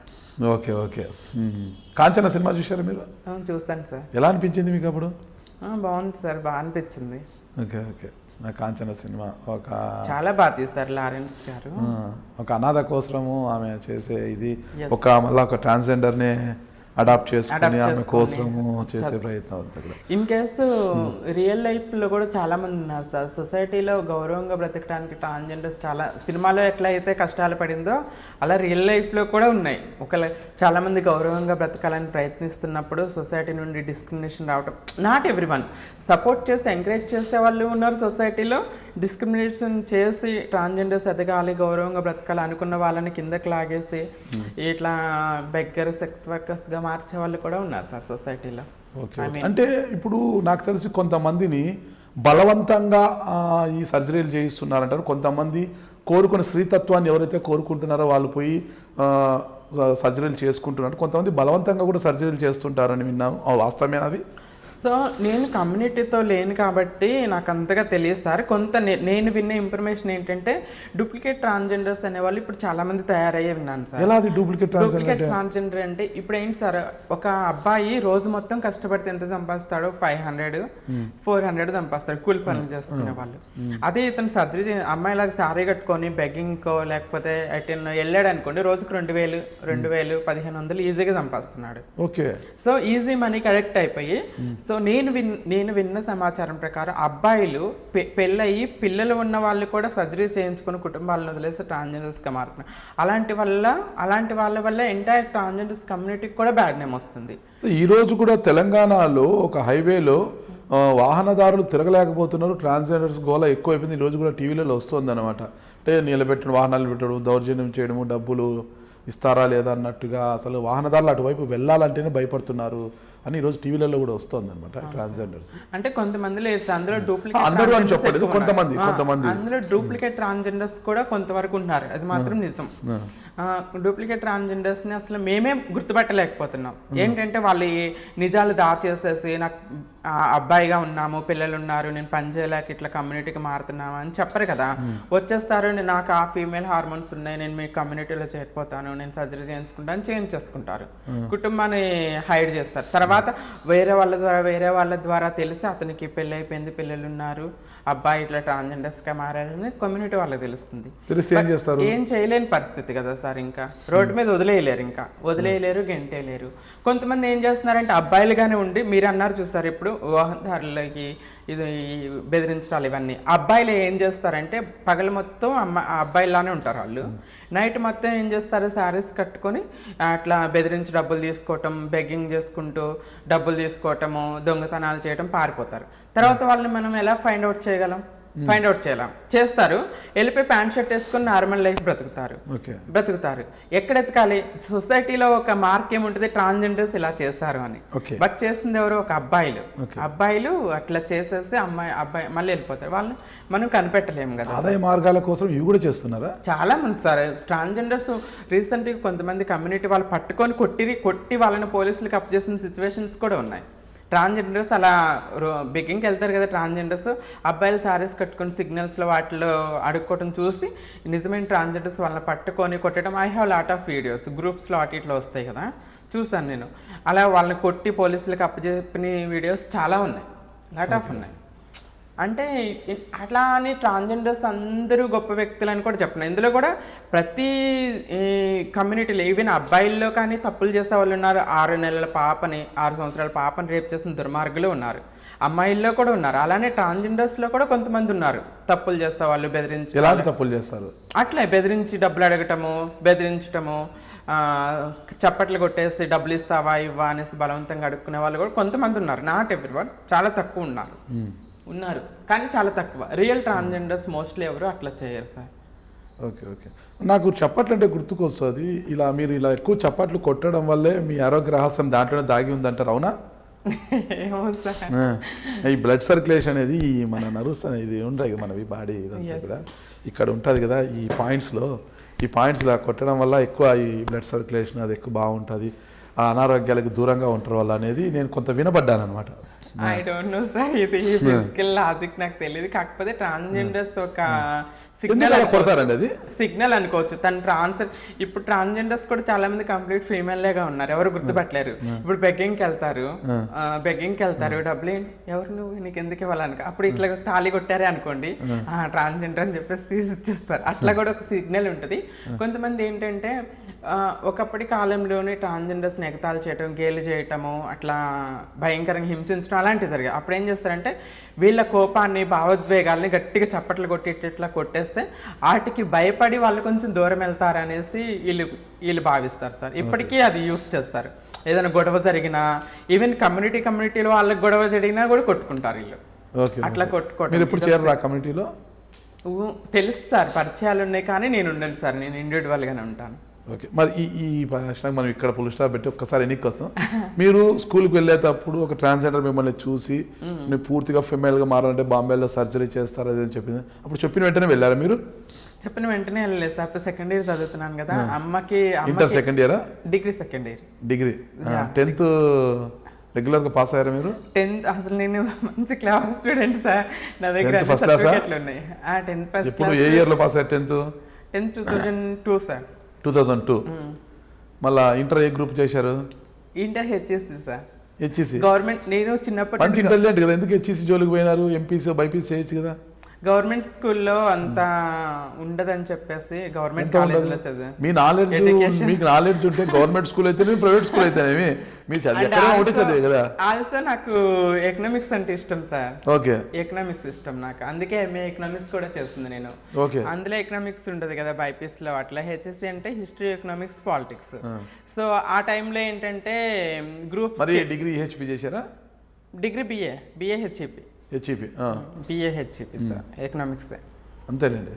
Okay, okay. Kanchana cinema చూసారా మీరు? చూసాను సార్. ఎలా అనిపించింది మీకు అప్పుడు? బాగుంది సార్, బాగా అనిపించింది. Okay, okay. కాంచన సినిమా ఒక చాలా బాగా తీస్తారు లారెన్స్ గారు. ఒక అనాథ కోసము ఆమె చేసే ఇది, ఒక మళ్ళీ ఒక ట్రాన్స్జెండర్ని అడాప్ట్ చేసుకుని ఆమె కోసము చేసే ప్రయత్నం అంతా. ఇన్ కేసు రియల్ లైఫ్లో కూడా చాలా మంది ఉన్నారు సార్. సొసైటీలో గౌరవంగా బ్రతకడానికి ట్రాన్స్జెండర్స్ చాలా, సినిమాలో ఎట్లా అయితే కష్టాలు పడిందో అలా రియల్ లైఫ్లో కూడా ఉన్నాయి. చాలా మంది గౌరవంగా బ్రతకాలని ప్రయత్నిస్తున్నప్పుడు సొసైటీ నుండి డిస్క్రిమినేషన్ రావటం. నాట్ ఎవ్రీవన్ సపోర్ట్ చేసి ఎంకరేజ్ చేసే వాళ్ళు ఉన్నారు సొసైటీలో. డిస్క్రిమినేషన్ చేసి ట్రాన్స్జెండర్స్ ఎదగాలి, గౌరవంగా బ్రతకాలి అనుకున్న వాళ్ళని కిందకి లాగేసి ఇట్లా బెగ్గర్ సెక్స్ వర్కర్స్గా మార్చే వాళ్ళు కూడా ఉన్నారు సార్ సొసైటీలో. అంటే ఇప్పుడు నాకు తెలిసి కొంతమందిని బలవంతంగా ఈ సర్జరీలు చేయిస్తున్నారంటారు. కొంతమంది కోరుకున్న స్త్రీతత్వాన్ని ఎవరైతే కోరుకుంటున్నారో వాళ్ళు పోయి సర్జరీలు చేసుకుంటున్నారు. కొంతమంది బలవంతంగా కూడా సర్జరీలు చేస్తుంటారని విన్నాను. వాస్తవమేనా అది? సో నేను కమ్యూనిటీతో లేను కాబట్టి నాకు అంతగా తెలియదు సార్. నేను విన్న ఇన్ఫర్మేషన్ ఏంటంటే డూప్లికేట్ ట్రాన్స్జెండర్స్ అనేవాళ్ళు ఇప్పుడు చాలా మంది తయారయ్యే విన్నాను సార్. ఎలా డూప్లికేట్ ట్రాన్స్జెండర్ అంటే ఇప్పుడు ఏంటి సార్, ఒక అబ్బాయి రోజు మొత్తం కష్టపడితే ఎంత సంపాదిస్తాడో 500, 400 సంపాదిస్తాడు కూలి పనులు చేసుకునే వాళ్ళు. అదే ఇతను సర్జరీ అమ్మాయిలాగా సారీ కట్టుకొని బెగ్గింగ్కో లేకపోతే ఎటెన్ వెళ్ళాడు అనుకోండి, రోజుకు 2000, 1500 ఈజీగా సంపాదిస్తున్నాడు. ఓకే. సో ఈజీ మనీకి అడిక్ట్ అయిపోయి, సో నేను విన్న సమాచారం ప్రకారం అబ్బాయిలు పెళ్ళయి పిల్లలు ఉన్న వాళ్ళు కూడా సర్జరీ చేయించుకుని కుటుంబాలను వదిలేసి ట్రాన్స్జెండర్స్గా మారుతున్నారు. అలాంటి వాళ్ళ వల్ల ఎంటైర్ ట్రాన్స్జెండర్స్ కమ్యూనిటీకి కూడా బ్యాడ్ నేమ్ వస్తుంది. ఈరోజు కూడా తెలంగాణలో ఒక హైవేలో వాహనదారులు తిరగలేకపోతున్నారు. ట్రాన్స్జెండర్స్ గోల ఎక్కువైపోయింది. ఈరోజు కూడా టీవీలలో వస్తుంది అనమాట. అంటే నిలబెట్టిన వాహనాలు పెట్టడం, దౌర్జన్యం చేయడము, డబ్బులు ఇస్తారా లేదా అన్నట్టుగా. అసలు వాహనదారులు అటువైపు వెళ్ళాలంటేనే భయపడుతున్నారు. అని ఈరోజు టీవీలలో కూడా వస్తుంది అనమాట ట్రాన్స్జెండర్స్. అంటే కొంతమంది లేదు సార్, అందులో డూప్లికేట్ అందరూ అని చెప్పలేదు, కొంతమంది అందులో డూప్లికేట్ ట్రాన్స్జెండర్స్ కూడా కొంతవరకు ఉన్నారు, అది మాత్రం నిజం. డూప్లికేట్ ట్రాన్స్జెండర్స్ని అసలు మేమే గుర్తుపట్టలేకపోతున్నాం. ఏంటంటే వాళ్ళు నిజాలు దాచేసేసి నాకు అబ్బాయిగా ఉన్నాము, పిల్లలు ఉన్నారు, నేను పని చేయలేక ఇట్లా కమ్యూనిటీకి మారుతున్నాము అని చెప్పరు కదా. వచ్చేస్తారు, నాకు ఆ ఫీమేల్ హార్మోన్స్ ఉన్నాయి, నేను మీ కమ్యూనిటీలో చేరిపోతాను, నేను సర్జరీ చేయించుకుంటాను, చేయించేసుకుంటారు, కుటుంబాన్ని హైడ్ చేస్తారు. తర్వాత వేరే వాళ్ళ ద్వారా తెలిసి అతనికి పెళ్ళి అయిపోయింది, పిల్లలు ఉన్నారు, అబ్బాయి ఇట్లా ట్రాన్స్జెండర్స్గా మారారని కమ్యూనిటీ వాళ్ళకి తెలుస్తుంది. ఏం చేయలేని పరిస్థితి కదా సార్, ఇంకా రోడ్డు మీద వదిలేయలేరు, గెంటేయలేరు. కొంతమంది ఏం చేస్తున్నారంటే అబ్బాయిలుగానే ఉండి, మీరు అన్నారు చూసారు ఇప్పుడు వివాహదారులకి ఇది బెదిరించడాలు ఇవన్నీ, అబ్బాయిలు ఏం చేస్తారంటే పగలు మొత్తం అబ్బాయిలానే ఉంటారు వాళ్ళు, నైట్ మొత్తం ఏం చేస్తారు శారీస్ కట్టుకొని అట్లా బెదిరించి డబ్బులు తీసుకోవటం, బెగ్గింగ్ చేసుకుంటూ డబ్బులు తీసుకోవటము, దొంగతనాలు చేయటం, పారిపోతారు. తర్వాత వాళ్ళని మనం ఎలా ఫైండ్ అవుట్ చేయగలం? చేస్తారు, వెళ్ళిపోయి ప్యాంట్ షర్ట్ వేసుకొని నార్మల్ లైఫ్ బ్రతుకుతారు. ఎక్కడ ఎతకాలి? సొసైటీలో ఒక మార్క్ ఏముంటుంది, ట్రాన్స్జెండర్స్ ఇలా చేశారు అని. బట్ చేసింది ఎవరు? ఒక అబ్బాయిలు అట్లా చేసేస్తే అబ్బాయి మళ్ళీ వెళ్ళిపోతారు. వాళ్ళని మనం కనిపెట్టలేము కదా. ఆదాయ మార్గాల కోసం ఇవి కూడా చేస్తున్నారా? చాలా మంది సార్ ట్రాన్స్జెండర్స్ రీసెంట్గా కొంతమంది కమ్యూనిటీ వాళ్ళు పట్టుకొని కొట్టి వాళ్ళని పోలీసులకు అప్ చేసిన సిచ్యువేషన్స్ కూడా ఉన్నాయి. ట్రాన్స్జెండర్స్ అలా బెగ్గింగ్కి వెళ్తారు కదా ట్రాన్స్జెండర్స్, అబ్బాయిలు సారీస్ కట్టుకొని సిగ్నల్స్లో వాటిలో అడుక్కోవటం చూసి నిజమైన ట్రాన్స్జెండర్స్ వాళ్ళని పట్టుకొని కొట్టడం. I have lot of videos గ్రూప్స్లో ఇట్లా వస్తాయి కదా, చూస్తాను నేను. అలా వాళ్ళని కొట్టి పోలీసులకు అప్పచెప్పిన వీడియోస్ చాలా ఉన్నాయి, లాట్ ఆఫ్ ఉన్నాయి. అంటే అట్లా అని ట్రాన్స్జెండర్స్ అందరూ గొప్ప వ్యక్తులు అని కూడా చెప్పను. ఇందులో కూడా ప్రతి కమ్యూనిటీలో ఈవెన్ అబ్బాయిల్లో కానీ తప్పులు చేసే వాళ్ళు ఉన్నారు. 6 సంవత్సరాల పాపని రేప్ చేసిన దుర్మార్గులు ఉన్నారు, అమ్మాయిల్లో కూడా ఉన్నారు. అలానే ట్రాన్స్జెండర్స్లో కూడా కొంతమంది ఉన్నారు తప్పులు చేసే వాళ్ళు, తప్పులు చేస్తారు. అట్లే బెదిరించి డబ్బులు అడగటము, బెదిరించటము, చప్పట్లు కొట్టేసి డబ్బులు ఇస్తావా ఇవ్వా అనేసి బలవంతంగా అడుక్కునే వాళ్ళు కూడా కొంతమంది ఉన్నారు. నాట్ ఎవ్రీవన్, చాలా తక్కువ ఉన్నారు కానీ చాలా తక్కువ. రియల్ ట్రాన్స్జెండర్స్ మోస్ట్లీ ఎవరు అట్లా చేయరు సార్. ఓకే. నాకు చప్పట్లు అంటే గుర్తుకొస్తుంది, మీరు ఇలా ఎక్కువ చప్పట్లు కొట్టడం వల్లే మీ ఆరోగ్య రహస్యం దాంట్లోనే దాగి ఉందంటారు, అవునా? ఏమో సార్, ఈ బ్లడ్ సర్క్యులేషన్ అనేది మన నర్వ్స్ అనేది ఉంటాయి మనవి బాడీ ఇదంతా కూడా ఇక్కడ ఉంటుంది కదా, ఈ పాయింట్స్లో కొట్టడం వల్ల ఎక్కువ ఈ బ్లడ్ సర్క్యులేషన్ అది ఎక్కువ బాగుంటుంది, ఆ అనారోగ్యాలకు దూరంగా ఉంటారు వల్ల అనేది నేను కొంత వినపడ్డాను అనమాట. ఐ డోంట్ నో సార్, ఇది ఫిజికల్ లాజిక్ నాకు తెలియదు. కాకపోతే ట్రాన్స్జెండర్స్ ఒక సిగ్నల్ అనుకోవచ్చు. ఇప్పుడు ట్రాన్స్జెండర్స్ కూడా చాలా మంది కంప్లీట్ ఫీమేల్ లాగా ఉన్నారు, ఎవరు గుర్తుపట్టలేరు. ఇప్పుడు బెగ్గింగ్కి వెళ్తారు, డబ్బులు ఎవరు నువ్వు, నీకు ఎందుకు ఇవ్వాలనుకో, అప్పుడు ఇట్లా తాళి కొట్టారే అనుకోండి, ట్రాన్స్జెండర్ అని చెప్పేసి తీసి ఇచ్చేస్తారు. అట్లా కూడా ఒక సిగ్నల్ ఉంటుంది. కొంతమంది ఏంటంటే ఒకప్పటి కాలంలోనే ట్రాన్స్జెండర్స్ని ఎగతాళి చేయటం, గేలి చేయటము, అట్లా భయంకరంగా హింసించడం అలాంటివి జరిగాయి. అప్పుడు ఏం చేస్తారంటే వీళ్ళ కోపాన్ని, భావోద్వేగాల్ని గట్టిగా చప్పట్లు కొట్టి ఇట్లా కొట్టేస్తే వాటికి భయపడి వాళ్ళు కొంచెం దూరం వెళ్తారనేసి వీళ్ళు భావిస్తారు సార్. ఇప్పటికీ అది యూస్ చేస్తారు. ఏదైనా గొడవ జరిగినా, ఈవెన్ కమ్యూనిటీలో వాళ్ళకి గొడవ జరిగినా కూడా కొట్టుకుంటారు వీళ్ళు. అట్లా కమ్యూనిటీలో తెలుసు సార్, పరిచయాలు ఉన్నాయి కానీ నేను ఉండను సార్, నేను ఇండివిజువల్గానే ఉంటాను. ఓకే, మరి ఈ ప్రశ్నకు మనం ఇక్కడ ఫుల్ స్టాప్ పెట్టి ఒక్కసారి ఎన్నిక వస్తాం. మీరు స్కూల్కి వెళ్ళేటప్పుడు ఒక ట్రాన్స్జెండర్ మిమ్మల్ని చూసి మీరు పూర్తిగా ఫిమేల్గా మారాలంటే బాంబేలో సర్జరీ చేస్తారు అది అని చెప్పింది, అప్పుడు చెప్పిన వెంటనే వెళ్ళారా మీరు? చెప్పిన వెంటనే వెళ్ళలేదు సార్, ఇప్పుడు సెకండ్ ఇయర్ చదువుతున్నాను కదా. అమ్మకి ఇంటర్ సెకండ్ ఇయరా? Degree second year. Degree 10th రెగ్యులర్గా పాస్ అయ్యారా మీరు? 10th అసలు నేను మంచి క్లాస్ స్టూడెంట్ సార్, నా దగ్గర సర్టిఫికెట్లు ఉన్నాయి. 10th first class. ఏ ఇయర్లో పాస్ అయ్యారు? 10th 2002 sir. 2002. మళ్ళా ఇంటర్ ఏ గ్రూప్ చేశారు? Inter HSC sir. HEC government. నేను చిన్నప్పటి మంచి ఇంటెలిజెంట్ కదా, ఎందుకు హెచ్ఈసి జోలికి పోయినారు? ఎంపీసీ బైపీసీ చేయొచ్చు కదా. గవర్నమెంట్ స్కూల్లో అంత ఉండదని చెప్పేసి గవర్నమెంట్ కాలేజీలో చదివా. మీ నాలెడ్జ్, మీకు నాలెడ్జ్ ఉంటే గవర్నమెంట్ స్కూల్ అయితేనే ప్రైవేట్ స్కూల్ అయితేనేమి మీ చదివే కదా. ఆల్సో నాకు ఎకనామిక్స్ అంటే ఇష్టం సార్. ఓకే, ఎకనామిక్స్ ఇష్టం నాకు, అందుకే ఎంఏ ఎకనామిక్స్ కూడా చేస్తుంది నేను. ఓకే, అందులో ఎకనామిక్స్ ఉంటుంది కదా బైపీఎస్ లో, అట్లా హెచ్ఎస్సి అంటే హిస్టరీ, ఎకనామిక్స్, పాలిటిక్స్. సో ఆ టైంలో ఏంటంటే గ్రూప్. మరి డిగ్రీ హెచ్పి చేశారా? Degree BA HEP. HEP BA HEP sir, economics అంతేనండి.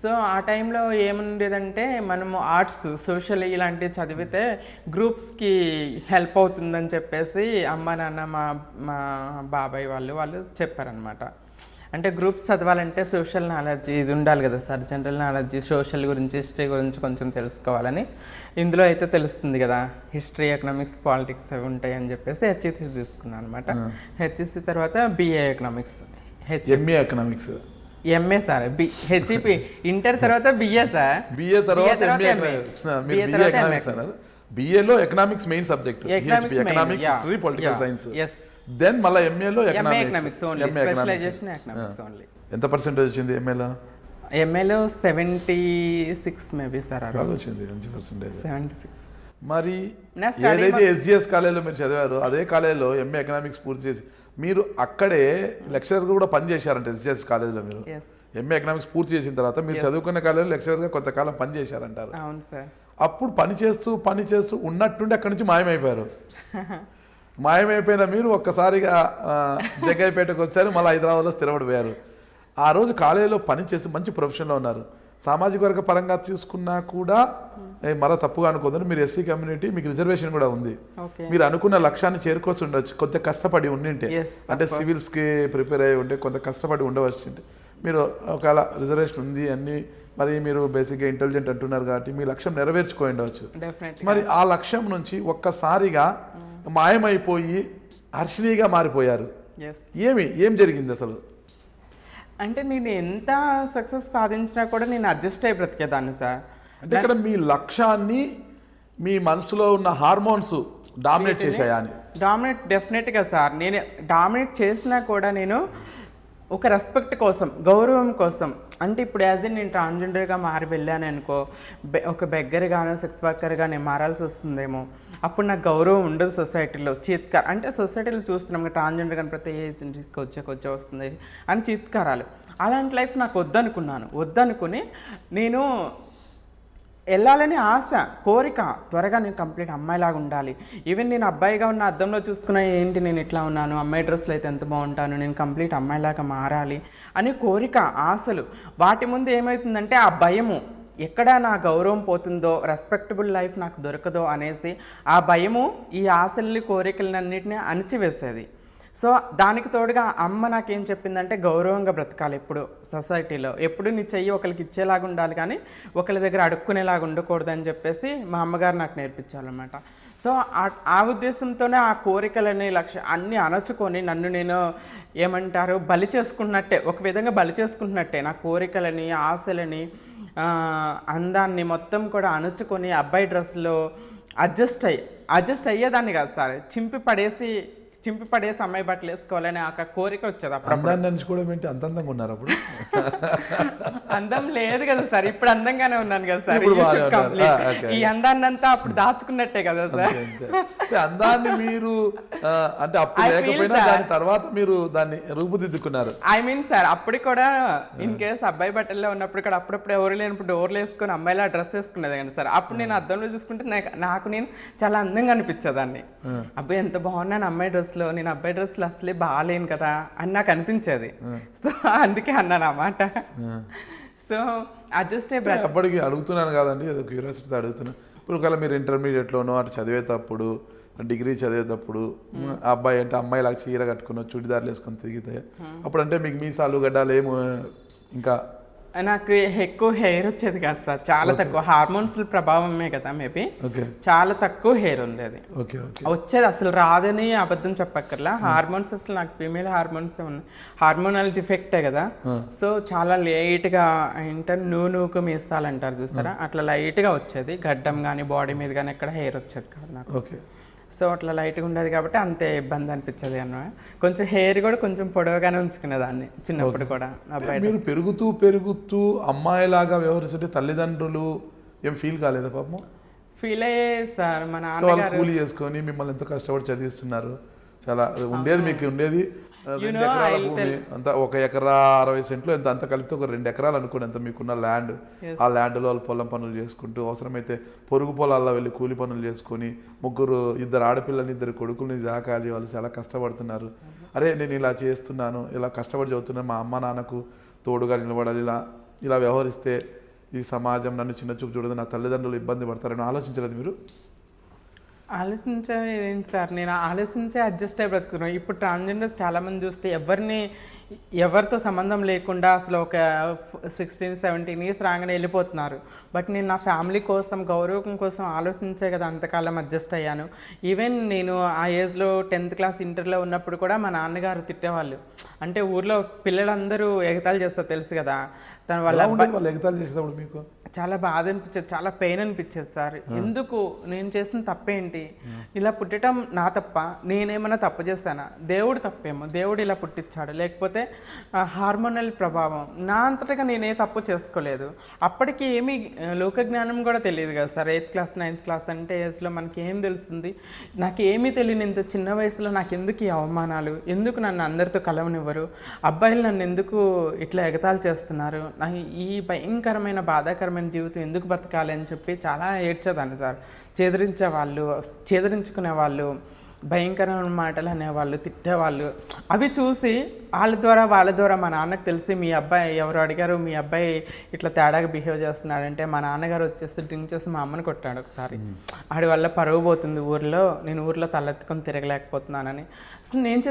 సో ఆ టైంలో ఏముండేదంటే మనము ఆర్ట్స్ సోషల్ ఇలాంటివి చదివితే గ్రూప్స్కి హెల్ప్ అవుతుందని చెప్పేసి అమ్మ నాన్న మా బాబాయ్ వాళ్ళు చెప్పారనమాట. అంటే గ్రూప్స్ చదవాలంటే సోషల్ నాలెడ్జ్ ఇది ఉండాలి కదా సార్, జనరల్ నాలెడ్జ్, సోషల్ గురించి, హిస్టరీ గురించి కొంచెం తెలుసుకోవాలని. ఇందులో అయితే తెలుస్తుంది కదా, హిస్టరీ, ఎకనామిక్స్, పాలిటిక్స్ అవి ఉంటాయి అని చెప్పేసి హెచ్ఈసి తీసుకున్నాను అనమాట. హెచ్ఈసి తర్వాత BA economics, MA economics, MA sir, HEP inter తర్వాత బిఏ సార్, బిఏ తర్వాత ఎకనామిక్స్ అన్నారు. బిఏలో economics main subject, economics, history, political science. Then మళ్ళీ ఎంఏలో economics only, specialization economics only. ఎంత పర్సెంటేజ్ వచ్చింది ఎంఏలో 76 మేబీ సార్, బాగా వచ్చింది, మంచి పర్సెంటేజ్, 76. మరి ఏదైతే ఎస్జిఎస్ కాలేజీలో మీరు చదివారో అదే కాలేజీలో ఎంఏ ఎకనామిక్స్ పూర్తి చేసి మీరు అక్కడే లెక్చరర్ కూడా పనిచేశారంట ఎస్జిఎస్ కాలేజీలో. మీరు ఎంఏ ఎకనామిక్స్ పూర్తి చేసిన తర్వాత మీరు చదువుకున్న కాలేజీలో లెక్చరర్గా కొంతకాలం పనిచేశారంటారు. అవును సార్. అప్పుడు పని చేస్తూ ఉన్నట్టుండి అక్కడి నుంచి మాయమైపోయారు. మాయమైపోయిన మీరు ఒక్కసారిగా జగ్గైపేటకు వచ్చారు, మళ్ళీ హైదరాబాద్లో స్థిరపడిపోయారు. ఆ రోజు కాలేజీలో పని చేసి మంచి ప్రొఫెషన్లో ఉన్నారు. సామాజిక వర్గ పరంగా చూసుకున్నా కూడా మరో తప్పుగా అనుకోదని, మీరు ఎస్సీ కమ్యూనిటీ, మీకు రిజర్వేషన్ కూడా ఉంది. మీరు అనుకున్న లక్ష్యాన్ని చేరుకోవచ్చు ఉండొచ్చు, కొంత కష్టపడి ఉండింటే, అంటే సివిల్స్కి ప్రిపేర్ అయ్యి ఉంటే కొంత కష్టపడి ఉండవచ్చు. మీరు ఒకవేళ రిజర్వేషన్ ఉంది అన్ని, మరి మీరు బేసిక్గా ఇంటెలిజెంట్ అంటున్నారు కాబట్టి మీ లక్ష్యం నెరవేర్చుకోయి ఉండవచ్చు. మరి ఆ లక్ష్యం నుంచి ఒక్కసారిగా మాయమైపోయి హర్షిణిగా మారిపోయారు. ఏం జరిగింది అసలు? అంటే నేను ఎంత సక్సెస్ సాధించినా కూడా నేను అడ్జస్ట్ అయి బ్రతికేదాన్ని సార్. అంటే ఇక్కడ మీ లక్ష్యాన్ని మీ మనసులో ఉన్న హార్మోన్స్ డామినేట్ చేశాయా అని? డామినేట్ డెఫినెట్గా సార్. నేను డామినేట్ చేసినా కూడా నేను ఒక రెస్పెక్ట్ కోసం, గౌరవం కోసం, అంటే ఇప్పుడు యాజ్ ఎ నేను ట్రాన్స్జెండర్గా మారి వెళ్ళాను అనుకో, ఒక బెగ్గర్గానో సెక్స్ వర్కర్గా నేను మారాల్సి వస్తుందేమో, అప్పుడు నాకు గౌరవం ఉండదు సొసైటీలో. అంటే సొసైటీలో చూస్తున్నాం ట్రాన్స్జెండర్ కానీ ప్రతి ఏజ్కి వచ్చే వస్తుంది అని చీత్కారాలు. అలాంటి లైఫ్ నాకు వద్దనుకుని నేను వెళ్ళాలని ఆశ, కోరిక, త్వరగా నేను కంప్లీట్ అమ్మాయిలాగా ఉండాలి. ఈవెన్ నేను అబ్బాయిగా ఉన్న అద్దంలో చూసుకున్నా ఏంటి నేను ఇట్లా ఉన్నాను, అమ్మాయి డ్రెస్సులు అయితే ఎంత బాగుంటాను, నేను కంప్లీట్ అమ్మాయిలాగా మారాలి అని కోరిక, ఆశలు. వాటి ముందు ఏమవుతుందంటే ఆ భయము, ఎక్కడ నా గౌరవం పోతుందో, రెస్పెక్టబుల్ లైఫ్ నాకు దొరకదో అనేసి ఆ భయము ఈ ఆశల్ని, కోరికలన్నింటినీ అణిచివేసేది. సో దానికి తోడుగా అమ్మ నాకేం చెప్పిందంటే గౌరవంగా బ్రతకాలి ఎప్పుడు సొసైటీలో, ఎప్పుడు నీ చెయ్యి ఒకరికి ఇచ్చేలాగా ఉండాలి కానీ ఒకరి దగ్గర అడుక్కునేలాగా ఉండకూడదు అని చెప్పేసి మా అమ్మగారు నాకు నేర్పించాలన్నమాట. సో ఆ ఉద్దేశంతోనే ఆ కోరికలని అన్నీ అణచుకొని నన్ను నేను ఏమంటారు బలి చేసుకున్నట్టే, ఒక విధంగా బలి చేసుకుంటున్నట్టే నా కోరికలని, ఆశలని, అందాన్ని మొత్తం కూడా అణుచుకొని అబ్బాయి డ్రెస్లో అడ్జస్ట్ అయ్యేదాన్ని కాదు సార్. చింపి పడేసి అమ్మాయి బట్టలు వేసుకోవాలని ఆ కోరిక వచ్చేది. అంత అందంగా ఉన్నారు అప్పుడు? అందం లేదు కదా సార్, ఇప్పుడు అందంగానే ఉన్నాను కదా సార్. ఈ అందాన్నంతా అప్పుడు దాచుకున్నట్టే కదా సార్. అందాన్ని మీరు అంటే అప్పుడు లేకపోయినా దాని తర్వాత మీరు దాన్ని రూపుదిద్దుకున్నారు. ఐ మీన్ సార్ అప్పుడు కూడా ఇన్ కేసు అబ్బాయి బట్టల్లో ఉన్నప్పుడు కూడా అప్పుడప్పుడు ఎవరు లేనప్పుడు డోర్లు వేసుకొని అమ్మాయిలా డ్రెస్ వేసుకునేది కానీ సార్. అప్పుడు నేను అద్దంలో చూసుకుంటే నాకు నేను చాలా అందంగా అనిపించేదాన్ని. అబ్బాయి ఎంత బాగున్నాను అమ్మాయి డ్రెస్ లో, నేను అబ్బాయి డ్రెస్లో అసలే బాగాలేను కదా అని నాకు అనిపించేది. సో అందుకే అన్నాను అన్నమాట. సో అడ్జస్ట్ అప్పటికి అడుగుతున్నాను కాదండి, ఏదో క్యూరియాసిటీతో అడుగుతున్నాను. ఇప్పుడు ఒకవేళ మీరు ఇంటర్మీడియట్లోనో అటు చదివేటప్పుడు, డిగ్రీ చదివేటప్పుడు అబ్బాయి అంటే అమ్మాయిలాగా చీర కట్టుకుని చుడిదార్లు వేసుకొని తిరిగితే అప్పుడు అంటే మీకు మీసాలు గడ్డాలు ఏమో ఇంకా? నాకు ఎక్కువ హెయిర్ వచ్చేది కాదు సార్, చాలా తక్కువ. హార్మోన్స్ ప్రభావమే కదా మేబీ, చాలా తక్కువ హెయిర్ ఉండేది. వచ్చేది అసలు రాదని అబద్ధం చెప్పక్కర్లా. హార్మోన్స్ అసలు నాకు ఫీమేల్ హార్మోన్స్ ఉన్నాయి, హార్మోనల్ డిఫెక్టే కదా. సో చాలా లేట్గా ఏంటంటే నూనూకు మీసాలంటారు చూసారా, అట్లా లైట్గా వచ్చేది. గడ్డం కానీ బాడీ మీద కానీ ఎక్కడ హెయిర్ వచ్చేది కాదు నాకు. సో అట్లా లైట్గా ఉండేది కాబట్టి అంతే ఇబ్బంది అనిపించేది అన్నమాట. కొంచెం హెయిర్ కూడా కొంచెం పొడవుగానే ఉంచుకునేదాన్ని చిన్నప్పుడు కూడా. అబ్బాయి మీరు పెరుగుతూ అమ్మాయిలాగా వ్యవహరిస్తుంటే తల్లిదండ్రులు ఏం ఫీల్ కాలేదా పాపం? ఫీల్ అయ్యే సార్. మా నాన్నగారు కూలి చేసుకొని మిమ్మల్ని ఎంతో కష్టపడి చదివిస్తున్నారు, చాలా ఉండేది మీకు ఉండేది 2 ఎకరాల భూమి, అంతా 1 ఎకరా 60 సెంట్లు ఎంత, అంత కలిపితే ఒక 2 ఎకరాలు అనుకోండి ఎంత మీకున్న ల్యాండ్. ఆ ల్యాండ్లో వాళ్ళు పొలం పనులు చేసుకుంటూ, అవసరమైతే పొరుగు పొలాల్లో వెళ్ళి కూలి పనులు చేసుకొని, 2 ఆడపిల్లని 2 కొడుకుల్ని జాకాలి, వాళ్ళు చాలా కష్టపడుతున్నారు. అరే నేను ఇలా చేస్తున్నాను, ఇలా కష్టపడి చదువుతున్నాను, మా అమ్మ నాన్నకు తోడుగా నిలబడాలి, ఇలా ఇలా వ్యవహరిస్తే ఈ సమాజం నన్ను చిన్న చూపు చూడదు, నా తల్లిదండ్రులు ఇబ్బంది పడతారని ఆలోచించలేదు మీరు? ఆలోచించేది సార్, నేను ఆలోచించే అడ్జస్ట్ అయి బ్రతుకుతున్నాను. ఇప్పుడు ట్రాన్స్జెండర్స్ చాలామంది చూస్తే ఎవరితో సంబంధం లేకుండా అసలు ఒక 16-17 ఇయర్స్ రాగానే వెళ్ళిపోతున్నారు. బట్ నేను నా ఫ్యామిలీ కోసం, గౌరవం కోసం ఆలోచించే కదా అంతకాలం అడ్జస్ట్ అయ్యాను. ఈవెన్ నేను ఆ ఏజ్లో 10th క్లాస్ ఇంటర్లో ఉన్నప్పుడు కూడా మా నాన్నగారు తిట్టేవాళ్ళు. అంటే ఊర్లో పిల్లలందరూ ఎగతాళి చేస్తారు తెలుసు కదా, తన వాళ్ళు ఎగతాళి చేసేటప్పుడు మీకు చాలా బాధ అనిపించేది, చాలా పెయిన్ అనిపించేది సార్. ఎందుకు నేను చేసిన తప్పేంటి, ఇలా పుట్టడం నా తప్ప, నేనేమైనా తప్పు చేశానా, దేవుడు తప్పేమో, దేవుడు ఇలా పుట్టించాడు, లేకపోతే హార్మోనల్ ప్రభావం, నా అంతటగా నేనే తప్పు చేసుకోలేదు. అప్పటికి ఏమీ లోక జ్ఞానం కూడా తెలియదు కదా sir. 8th class 9th class అంటే ఏజ్లో మనకి ఏం తెలుస్తుంది? నాకు ఏమీ తెలియని ఇంత చిన్న వయసులో నాకు ఎందుకు ఈ అవమానాలు, ఎందుకు నన్ను అందరితో కలవనివ్వరు, అబ్బాయిలు నన్ను ఎందుకు ఇట్లా ఎగతాళి చేస్తున్నారు, నాకు ఈ భయంకరమైన బాధాకరమైన జీవితం ఎందుకు బతకాలి అని చెప్పి చాలా ఏడ్చేదాన్ని సార్. చేదరించుకునే వాళ్ళు, భయంకరమైన మాటలు అనేవాళ్ళు, తిట్టేవాళ్ళు. అవి చూసి వాళ్ళ ద్వారా మా నాన్నకు తెలిసి, మీ అబ్బాయి ఎవరు అడిగారు, మీ అబ్బాయి ఇట్లా తేడాగా బిహేవ్ చేస్తున్నాడంటే మా నాన్నగారు వచ్చేసి డ్రింక్ చేసి మా అమ్మని కొట్టాడు ఒకసారి. ఆడి వల్ల పరువు పోతుంది ఊర్లో, నేను ఊర్లో తలెత్తుకొని తిరగలేకపోతున్నానని. అసలు నేను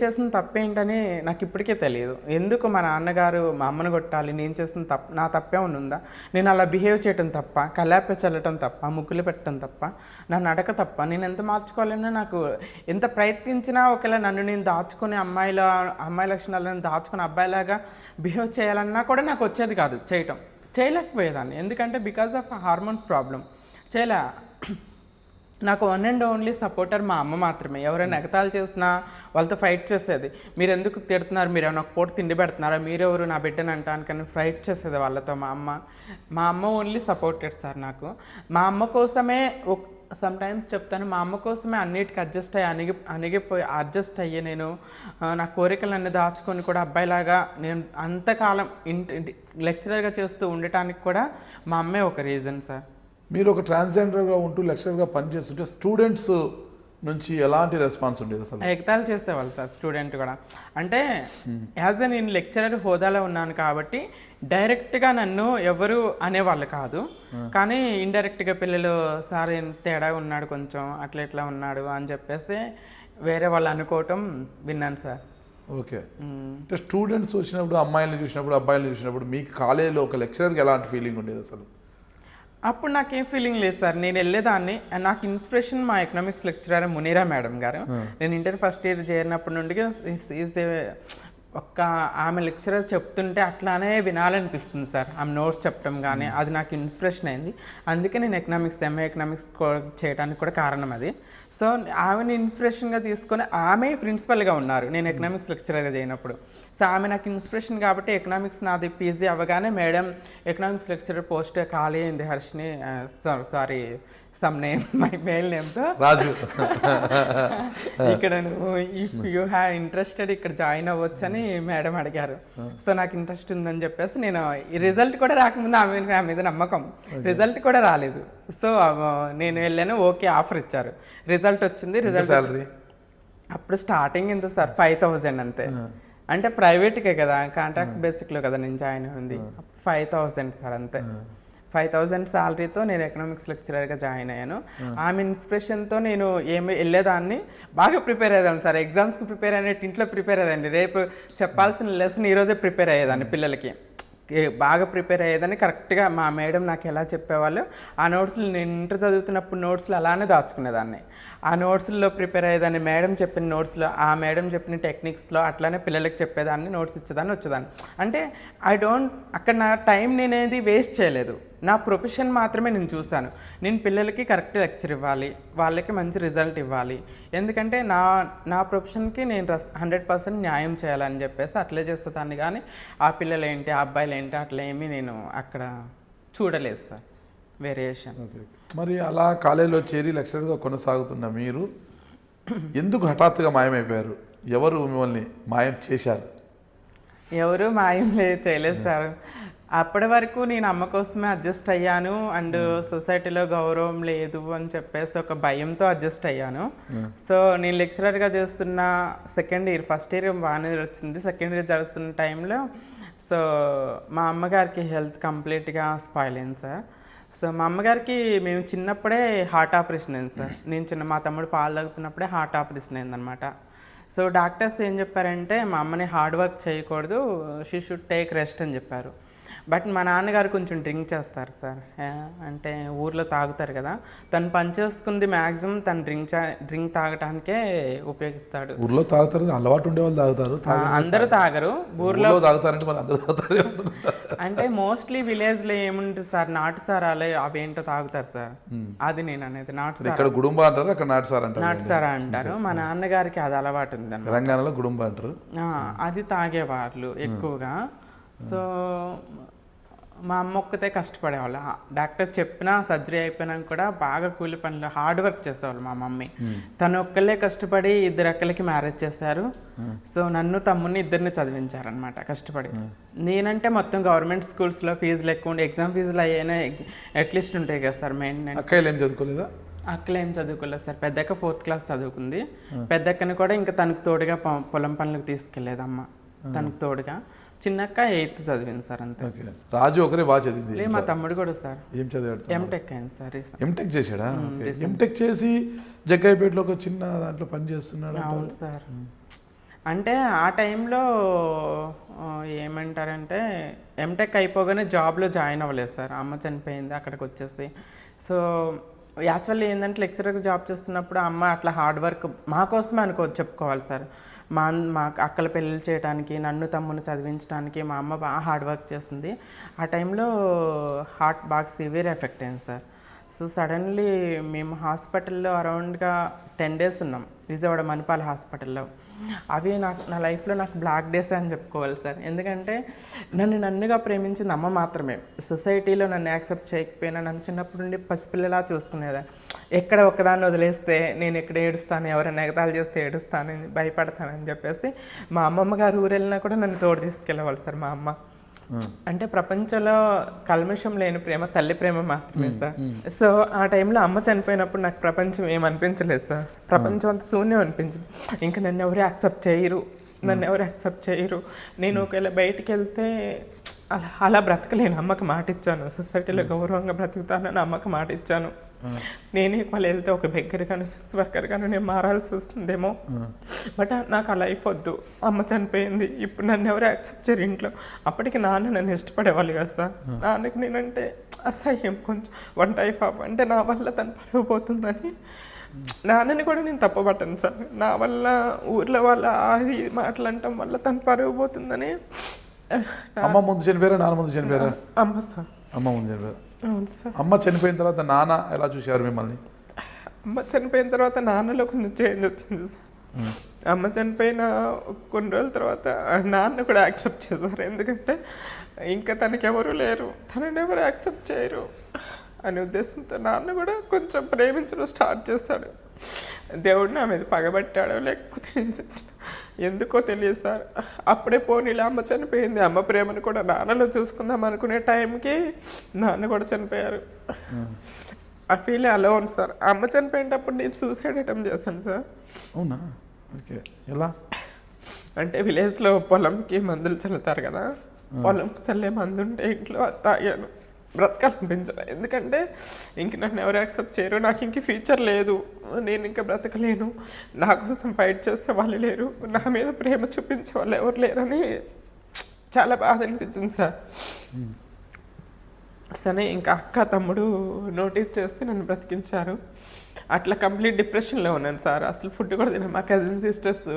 చేసిన తప్పేంటని నాకు ఇప్పటికే తెలియదు. ఎందుకు మా నాన్నగారు మా అమ్మని కొట్టాలి? నేను చేసిన నా తప్పేమన్నా ఉందా? నేను అలా బిహేవ్ చేయటం తప్ప, కలాప చల్లటం తప్ప, ముగ్గులు పెట్టడం తప్ప, నా నడక తప్ప, నేను ఎంత మార్చుకోవాలన్నా, నాకు ఎంత ప్రయత్నించినా ఒకవేళ నన్ను నేను దాచుకుని అమ్మాయి లక్షణాలను దాచుకుని అబ్బాయిలాగా బిహేవ్ చేయాలన్నా కూడా నాకు వచ్చేది కాదు, చేయలేకపోయేదాన్ని. ఎందుకంటే బికాజ్ ఆఫ్ హార్మోన్స్ ప్రాబ్లం నాకు వన్ అండ్ ఓన్లీ సపోర్టర్ మా అమ్మ మాత్రమే. ఎవరైనా ఎగతాళి చేసినా వాళ్ళతో ఫైట్ చేసేది. మీరు ఎందుకు తిడుతున్నారు, మీరు ఏమైనా ఒక పూట తిండి పెడుతున్నారా, మీరెవరు నా బిడ్డని అంటాను కానీ ఫైట్ చేసేది వాళ్ళతో మా అమ్మ ఓన్లీ సపోర్టెడ్ సార్. నాకు మా అమ్మ కోసమే సమ్టైమ్స్ చెప్తాను, మా అమ్మ కోసమే అన్నిటికీ అడ్జస్ట్ అయ్యి నేను నా కోరికలన్నీ దాచుకొని కూడా అబ్బాయిలాగా నేను అంతకాలం లెక్చరర్గా చేస్తూ ఉండటానికి కూడా మా అమ్మే ఒక రీజన్ సార్. మీరు ఒక ట్రాన్స్జెండర్గా ఉంటూ లెక్చరర్గా పనిచేస్తుంటే స్టూడెంట్స్ నుంచి ఎలాంటి రెస్పాన్స్ ఉండేది? అసలు ఎగతాళి చేసేవాళ్ళు సార్ స్టూడెంట్ కూడా. అంటే యాజ్ ఎ నేను లెక్చరర్ హోదాలో ఉన్నాను కాబట్టి డైరెక్ట్గా నన్ను ఎవరు అనేవాళ్ళు కాదు, కానీ ఇండైరెక్ట్గా పిల్లలు సార్ తేడా ఉన్నాడు కొంచెం, అట్లా ఇట్లా ఉన్నాడు అని చెప్పేసి వేరే వాళ్ళు అనుకోవటం విన్నాను సార్. ఓకే. అంటే స్టూడెంట్స్ వచ్చినప్పుడు, అమ్మాయిలను చూసినప్పుడు, అబ్బాయిలను చూసినప్పుడు మీకు కాలేజీలో ఒక లెక్చరర్కి ఎలాంటి ఫీలింగ్ ఉండేది అసలు? అప్పుడు నాకేం ఫీలింగ్ లేదు సార్. నేను వెళ్ళేదాన్ని, నాకు ఇన్స్పిరేషన్ మా ఎకనామిక్స్ లెక్చరర్ మునీరా మేడం గారు. నేను ఇంటర్ ఫస్ట్ ఇయర్ చేరినప్పటి నుండి ఆమె లెక్చరర్ చెప్తుంటే అట్లానే వినాలనిపిస్తుంది సార్. ఆమె నోట్స్ చెప్పడం కానీ అది నాకు ఇన్స్పిరేషన్ అయింది. అందుకే నేను ఎంఏ ఎకనామిక్స్ చేయడానికి కూడా కారణం అది. సో ఆమెను ఇన్స్పిరేషన్గా తీసుకొని ఆమె ప్రిన్సిపల్గా ఉన్నారు నేను ఎకనామిక్స్ లెక్చరర్గా చేయనప్పుడు. సో ఆమె నాకు ఇన్స్పిరేషన్ కాబట్టి ఎకనామిక్స్ నాది పీజీ అవ్వగానే మేడం ఎకనామిక్స్ లెక్చరర్ పోస్ట్ ఖాళీ అయింది Harshini, sorry some name, my mail నేమ్తో రాజు, ఇక్కడ నువ్వు ఇఫ్ యూ హ్యావ్ ఇంట్రెస్టెడ్ ఇక్కడ జాయిన్ అవ్వచ్చు అని మేడం అడిగారు. సో నాకు ఇంట్రెస్ట్ ఉందని చెప్పేసి నేను ఈ రిజల్ట్ కూడా రాకముందు నా మీద నమ్మకం, రిజల్ట్ కూడా రాలేదు. సో నేను వెళ్ళాను, ఓకే ఆఫర్ ఇచ్చారు, రిజల్ట్ వచ్చింది. రిజల్ట్ అప్పుడు స్టార్టింగ్ ఎంత సార్ 5,000 అంతే. అంటే ప్రైవేట్కే కదా, కాంట్రాక్ట్ బేసిక్లో కదా నేను జాయిన్ అయింది. 5,000 సార్ అంతే. 5,000 శాలరీతో నేను ఎకనామిక్స్ లెక్చరర్గా జాయిన్ అయ్యాను. ఆమె ఇన్స్పిరేషన్తో నేను వెళ్ళేదాన్ని, బాగా ప్రిపేర్ అయ్యేదాన్ని సార్. ఎగ్జామ్స్కి ప్రిపేర్ అయినట్టు ఇంట్లో ప్రిపేర్ అయ్యేదాన్ని. రేపు చెప్పాల్సిన లెసన్ ఈరోజే ప్రిపేర్ అయ్యేదాన్ని, పిల్లలకి బాగా ప్రిపేర్ అయ్యేదాన్ని. కరెక్ట్గా మా మేడం నాకు ఎలా చెప్పేవాళ్ళు ఆ నోట్స్లు, నేను ఇంటర్ చదువుతున్నప్పుడు నోట్స్లు అలానే దాచుకునేదాన్ని. ఆ నోట్స్లో ప్రిపేర్ అయ్యేదాన్ని. మేడం చెప్పిన నోట్స్లో, ఆ మేడం చెప్పిన టెక్నిక్స్లో అట్లానే పిల్లలకి చెప్పేదాన్ని, నోట్స్ ఇచ్చేదాన్ని, వచ్చేదాన్ని. అంటే అక్కడ నా టైం నేనేది వేస్ట్ చేయలేదు, నా ప్రొఫెషన్ మాత్రమే నేను చూస్తాను. నేను పిల్లలకి కరెక్ట్ లెక్చర్ ఇవ్వాలి, వాళ్ళకి మంచి రిజల్ట్ ఇవ్వాలి, ఎందుకంటే నా ప్రొఫెషన్కి నేను 100% న్యాయం చేయాలని చెప్పేసి అట్లే చేసేదాన్ని. కానీ ఆ పిల్లలు ఏంటి, ఆ అబ్బాయిలు ఏంటి, అట్లా ఏమీ నేను అక్కడ చూడలేదు సార్ వేరియేషన్. మరి అలా కాలేజీలో చేరి లెక్చరర్గా కొనసాగుతున్న మీరు ఎందుకు హఠాత్తుగా మాయమైపోయారు? ఎవరు మిమ్మల్ని మాయం చేశారు? ఎవరు మాయం చేయలేదు సార్. అప్పటి వరకు నేను అమ్మ కోసమే అడ్జస్ట్ అయ్యాను, అండ్ సొసైటీలో గౌరవం లేదు అని చెప్పేసి ఒక భయంతో అడ్జస్ట్ అయ్యాను. సో నేను లెక్చరర్గా చేస్తున్న సెకండ్ ఇయర్, ఫస్ట్ ఇయర్ బాగానే వచ్చింది, సెకండ్ ఇయర్ జరుగుతున్న టైంలో సో మా అమ్మగారికి హెల్త్ కంప్లీట్గా స్పాయిల్ అయింది సార్. సో మా అమ్మగారికి మేము చిన్నప్పుడే హార్ట్ ఆపరేషన్ అయింది సార్. మా తమ్ముడు పాలు తాగుతున్నప్పుడే హార్ట్ ఆపరేషన్ అయిందనమాట. సో డాక్టర్స్ ఏం చెప్పారంటే మా అమ్మని హార్డ్ వర్క్ చేయకూడదు, షీ షుడ్ టేక్ రెస్ట్ అని చెప్పారు. బట్ మా నాన్నగారు కొంచెం డ్రింక్ చేస్తారు సార్, అంటే ఊర్లో తాగుతారు కదా. తను పని చేసుకుంది మ్యాక్సిమం తను డ్రింక్ తాగటానికే ఉపయోగిస్తాడు. ఊర్లో తాగుతారు, అలవాటు ఉండే వాళ్ళు తాగుతారు, అందరూ తాగరు. ఊర్లో తాగుతారంటే వాళ్ళు అందరూ తాగుతారు. అంటే మోస్ట్లీ విలేజ్లో ఏముంటుంది సార్, నాటు సారాలు అవేంటో తాగుతారు సార్. అది నేను అనేది నాటు సారా. ఇక్కడ గుడుంబ అంటారు, అక్కడ నాటు సారా అంటారు. నాటు సారా అంటారు. మా నాన్నగారికి అది అలవాటు ఉంది అన్న. తెలంగాణలో గుడుంబ అంటారు. అది తాగేవాళ్ళు ఎక్కువగా. సో మా అమ్మ ఒక్కతే కష్టపడేవాళ్ళు. డాక్టర్ చెప్పినా సర్జరీ అయిపోయినాక కూడా బాగా కూలి పనులు హార్డ్ వర్క్ చేసేవాళ్ళు మా మమ్మీ. తను ఒక్కళ్ళే కష్టపడి 2 అక్కలకి మ్యారేజ్ చేశారు. సో నన్ను తమ్ముడిని ఇద్దరిని చదివించారనమాట కష్టపడి. నేనంటే మొత్తం గవర్నమెంట్ స్కూల్స్లో ఫీజులు ఎక్కువ ఉండే, ఎగ్జామ్ ఫీజులు అయ్యానే అట్లీస్ట్ ఉంటాయి కదా సార్. మెయింటెనెన్స్. అక్కలు ఏం చదువుకోలేదా? అక్కలు ఏం చదువుకోలేదు సార్. పెద్దక్క 4th క్లాస్ చదువుకుంది. పెద్దక్కని కూడా ఇంకా తనకు తోడుగా పొలం పనులకు తీసుకెళ్లేదు అమ్మ, తనకు తోడుగా. చిన్నక్క 8th చదివింది సార్ అంతే. రాజు ఒకరే బాగా చదివింది. మా తమ్ముడు కూడా సార్ ఏం చదివాడు? ఎంటెక్ అయింది సార్. ఎంటెక్ చేశాడా? ఎంటెక్ చేసి జగ్గయ్యపేటలో ఒక చిన్న దాంట్లో పని చేస్తున్నాడు. అవును సార్. అంటే ఆ టైంలో ఏమంటారంటే ఎంటెక్ అయిపోగానే జాబ్లో జాయిన్ అవ్వలేదు సార్. అమ్మ చనిపోయింది, అక్కడికి వచ్చేసి. సో యాక్చువల్లీ ఏంటంటే లెక్చరర్గా జాబ్ చేస్తున్నప్పుడు అమ్మ అట్లా హార్డ్ వర్క్ మా కోసమే చెప్పుకోవాలి సార్. మా అక్కల పెళ్ళిళ్ళు చేయడానికి, నన్ను తమ్ముని చదివించడానికి మా అమ్మ బాగా హార్డ్ వర్క్ చేస్తుంది. ఆ టైంలో హార్ట్ బాగా సివియర్ ఎఫెక్ట్ అయింది సార్. సో సడన్లీ మేము హాస్పిటల్లో అరౌండ్గా 10 days ఉన్నాం, విజయవాడ మణిపాల్ హాస్పిటల్లో. అవి నా లైఫ్లో నాకు బ్లాక్ డేస్ అని చెప్పుకోవాలి సార్. ఎందుకంటే నన్నుగా ప్రేమించింది అమ్మ మాత్రమే. సొసైటీలో నన్ను యాక్సెప్ట్ చేయకపోయినా నన్ను చిన్నప్పటి నుండి పసిపిల్లలా చూసుకునేదాన్ని. ఎక్కడ ఒక్కదాన్ని వదిలేస్తే నేను ఎక్కడ ఏడుస్తాను, ఎవరైనా ఎగతాళి చేస్తే ఏడుస్తానని భయపడతానని చెప్పేసి మా అమ్మమ్మ గారు ఊరు వెళ్ళినా కూడా నన్ను తోడు తీసుకెళ్ళేవాళ్ళు సార్ మా అమ్మ. అంటే ప్రపంచంలో కల్మషం లేని ప్రేమ తల్లి ప్రేమ మాత్రమే సార్. సో ఆ టైంలో అమ్మ చనిపోయినప్పుడు నాకు ప్రపంచం ఏమనిపించలేదు సార్. ప్రపంచం అంతా శూన్యం అనిపించింది. ఇంకా నన్ను ఎవరు యాక్సెప్ట్ చేయరు. నేను ఒకవేళ బయటికి వెళ్తే అలా బ్రతకలేను. అమ్మకి మాట ఇచ్చాను, సొసైటీలో గౌరవంగా బ్రతుకుతానని అమ్మకి మాట ఇచ్చాను. నేనే వాళ్ళు వెళ్తే ఒక బెగ్గర్ కానీ సెక్స్ వర్కర్ కానీ నేను మారాల్సి వస్తుందేమో, బట్ నాకు ఆ లైఫ్ వద్దు. అమ్మ చనిపోయింది, ఇప్పుడు నన్ను ఎవరు యాక్సెప్ట్ చేయరు ఇంట్లో. అప్పటికి నాన్న నన్ను ఇష్టపడేవాళ్ళు కదా సార్. నాన్నకి నేనంటే అసహ్యం కొంచెం. 1 type ఆఫ్ అంటే నా వల్ల తను పరుగు పోతుందని. నాన్నని కూడా నేను తప్పుపట్టాను సార్. నా వల్ల ఊర్లో వాళ్ళ అది మాటలంటం వల్ల తను పరుగు పోతుందని. అమ్మ ముందు చనిపోయారా, నాన్న ముందు చనిపోయారా? అమ్మ సార్. అమ్మ ముందు చనిపోయారు. అవును సార్. అమ్మ చనిపోయిన తర్వాత నాన్న ఎలా చూశారు మిమ్మల్ని? అమ్మ చనిపోయిన తర్వాత నాన్నలో కొంచెం చేంజ్ వచ్చింది సార్. అమ్మ చనిపోయిన కొన్ని రోజుల తర్వాత నాన్న కూడా యాక్సెప్ట్ చేశారు. ఎందుకంటే ఇంకా తనకి ఎవరు లేరు, తనని ఎవరు యాక్సెప్ట్ చేయరు అనే ఉద్దేశంతో నాన్న కూడా కొంచెం ప్రేమించడం స్టార్ట్ చేశాడు. దేవుడు నా మీద పగబట్టాడో లేకపోతే నేను చేసిన ఎందుకో తెలియదు సార్. అప్పుడే పోనీలా అమ్మ చనిపోయింది, అమ్మ ప్రేమను కూడా నాన్నలో చూసుకుందాం అనుకునే టైంకి నాన్న కూడా చనిపోయారు. ఆ ఫీల్ అలోన్ సార్. అమ్మ చనిపోయేటప్పుడు నేను సూసైడ్ అటెంప్ట్ చేశాను సార్. అవునా? ఓకే. ఎలా అంటే విలేజ్లో పొలంకి మందులు చల్లుతారు కదా, పొలంకి చల్లే మందు ఉంటే ఇంట్లో తాగాను. బ్రతకాలనిపించలే. ఎందుకంటే ఇంక నన్ను ఎవరు యాక్సెప్ట్ చేయరు, నాకు ఇంక ఫ్యూచర్ లేదు, నేను ఇంకా బ్రతకలేను, నా కోసం ఫైట్ చేసే వాళ్ళు లేరు, నా మీద ప్రేమ చూపించే వాళ్ళు ఎవరు లేరని చాలా బాధ అనిపించింది సార్. సరే ఇంకా అక్క తమ్ముడు నోటీస్ చేస్తే నన్ను బ్రతికించారు. అట్లా కంప్లీట్ డిప్రెషన్లో ఉన్నాను సార్. అసలు ఫుడ్ కూడా తిన్నాను. మా కజిన్ సిస్టర్స్,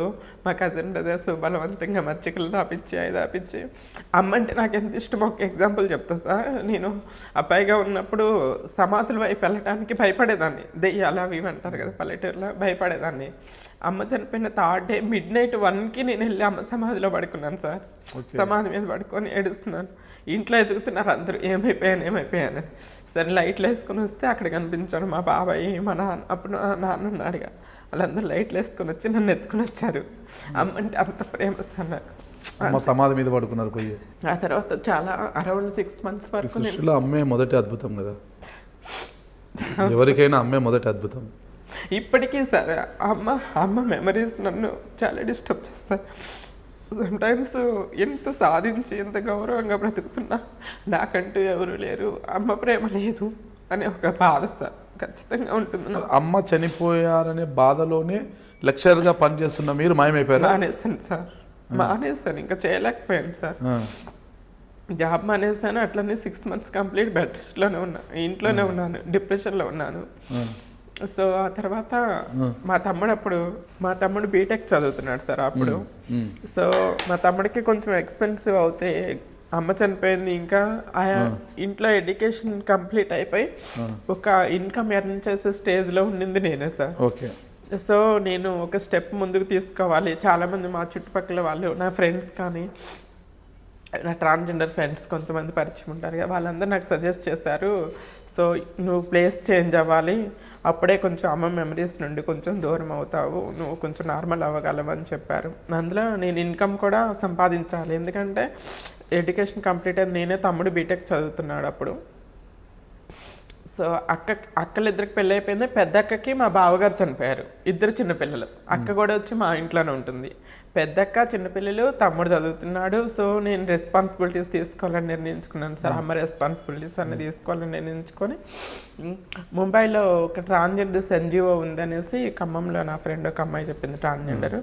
మా కజిన్ బ్రదర్స్ బలవంతంగా మచ్చికలు దాపించి అవి దాపించి. అమ్మ అంటే నాకు ఎంత ఇష్టమో ఒక ఎగ్జాంపుల్ చెప్తా సార్. నేను అబ్బాయిగా ఉన్నప్పుడు సమాధుల వైపు వెళ్ళటానికి భయపడేదాన్ని. దెయ్యాలు అవి అంటారు కదా పల్లెటూరులో, భయపడేదాన్ని. అమ్మ చనిపోయిన 3rd day midnight 1కి నేను వెళ్ళి అమ్మ సమాధిలో పడుకున్నాను సార్. సమాధి మీద పడుకొని ఏడుస్తున్నాను. ఇంట్లో ఎదుగుతున్నారు అందరూ, ఏమైపోయాను. సరే లైట్లు వేసుకొని వస్తే అక్కడ కనిపించాను మా బాబాయ్, మా నాన్న. అప్పుడు నాన్న ఉన్నాడుగా, వాళ్ళందరూ లైట్లు వేసుకొని వచ్చి నన్ను ఎత్తుకొని వచ్చారు. అమ్మ అంటే అంత ప్రేమ సార్ నాకు. అమ్మ సమాధి మీద పడుకున్నారు పోయి. ఆ తర్వాత చాలా అరౌండ్ 6 months వరకు సృష్టిలో అమ్మే మొదటి అద్భుతం కదా, ఎవరికైనా అమ్మే మొదటి అద్భుతం. ఇప్పటికీ సార్ అమ్మ మెమరీస్ నన్ను చాలా డిస్టర్బ్ చేస్తాయి. సమ్టైమ్స్ ఎంత సాధించి ఎంత గౌరవంగా బ్రతుకుతున్నా నాకంటూ ఎవరు లేరు, అమ్మ ప్రేమ లేదు అనే ఒక బాధ సార్ ఖచ్చితంగా ఉంటుంది నాకు. అమ్మ చనిపోయారనే బాధలోనే లెక్చరర్గా పనిచేస్తున్న మీరు మాయమైపోయారు. మానేస్తాను సార్, మానేస్తాను, ఇంకా చేయలేకపోయాను సార్. జాబ్ మానేస్తాను, అట్లనే 6 months కంప్లీట్ బెడ్ రెస్ట్లోనే ఉన్నాను, ఇంట్లోనే ఉన్నాను, డిప్రెషన్లో ఉన్నాను. సో ఆ తర్వాత మా తమ్ముడు బీటెక్ చదువుతున్నాడు సార్ అప్పుడు. సో మా తమ్ముడికి కొంచెం ఎక్స్పెన్సివ్ అవుతాయి, అమ్మ చనిపోయింది, ఇంకా ఇంట్లో ఎడ్యుకేషన్ కంప్లీట్ అయిపోయి ఒక ఇన్కమ్ ఎర్న్ చేసే స్టేజ్లో ఉండింది నేనే సార్. ఓకే. సో నేను ఒక స్టెప్ ముందుకు తీసుకోవాలి. చాలామంది మా చుట్టుపక్కల వాళ్ళు, నా ఫ్రెండ్స్ కానీ నా ట్రాన్స్జెండర్ ఫ్రెండ్స్ కొంతమంది పరిచయం ఉంటారు కదా, వాళ్ళందరూ నాకు సజెస్ట్ చేశారు. సో నువ్వు ప్లేస్ చేంజ్ అవ్వాలి, అప్పుడే కొంచెం అమ్మ మెమరీస్ నుండి కొంచెం దూరం అవుతావు, నువ్వు కొంచెం నార్మల్ అవ్వగలవు అని చెప్పారు. అందులో నేను ఇన్కమ్ కూడా సంపాదించాలి, ఎందుకంటే ఎడ్యుకేషన్ కంప్లీట్ అయింది, నేనే, తమ్ముడు బీటెక్ చదువుతున్నాడు అప్పుడు. సో అక్కలిద్దరికి పెళ్ళి అయిపోయింది. పెద్ద అక్కకి మా బావగారు చనిపోయారు, 2 చిన్నపిల్లలు. అక్క కూడా వచ్చి మా ఇంట్లోనే ఉంటుంది. పెద్దక్క, చిన్నపిల్లలు, తమ్ముడు చదువుతున్నాడు. సో నేను రెస్పాన్సిబిలిటీస్ తీసుకోవాలని నిర్ణయించుకున్నాను సార్. అమ్మ రెస్పాన్సిబిలిటీస్ అన్నీ తీసుకోవాలని నిర్ణయించుకొని ముంబైలో ఒక ట్రాన్స్జెండర్స్ ఎన్జిఓ ఉందనేసి ఖమ్మంలో నా ఫ్రెండ్ ఒక అమ్మాయి చెప్పింది ట్రాన్స్జెండర్.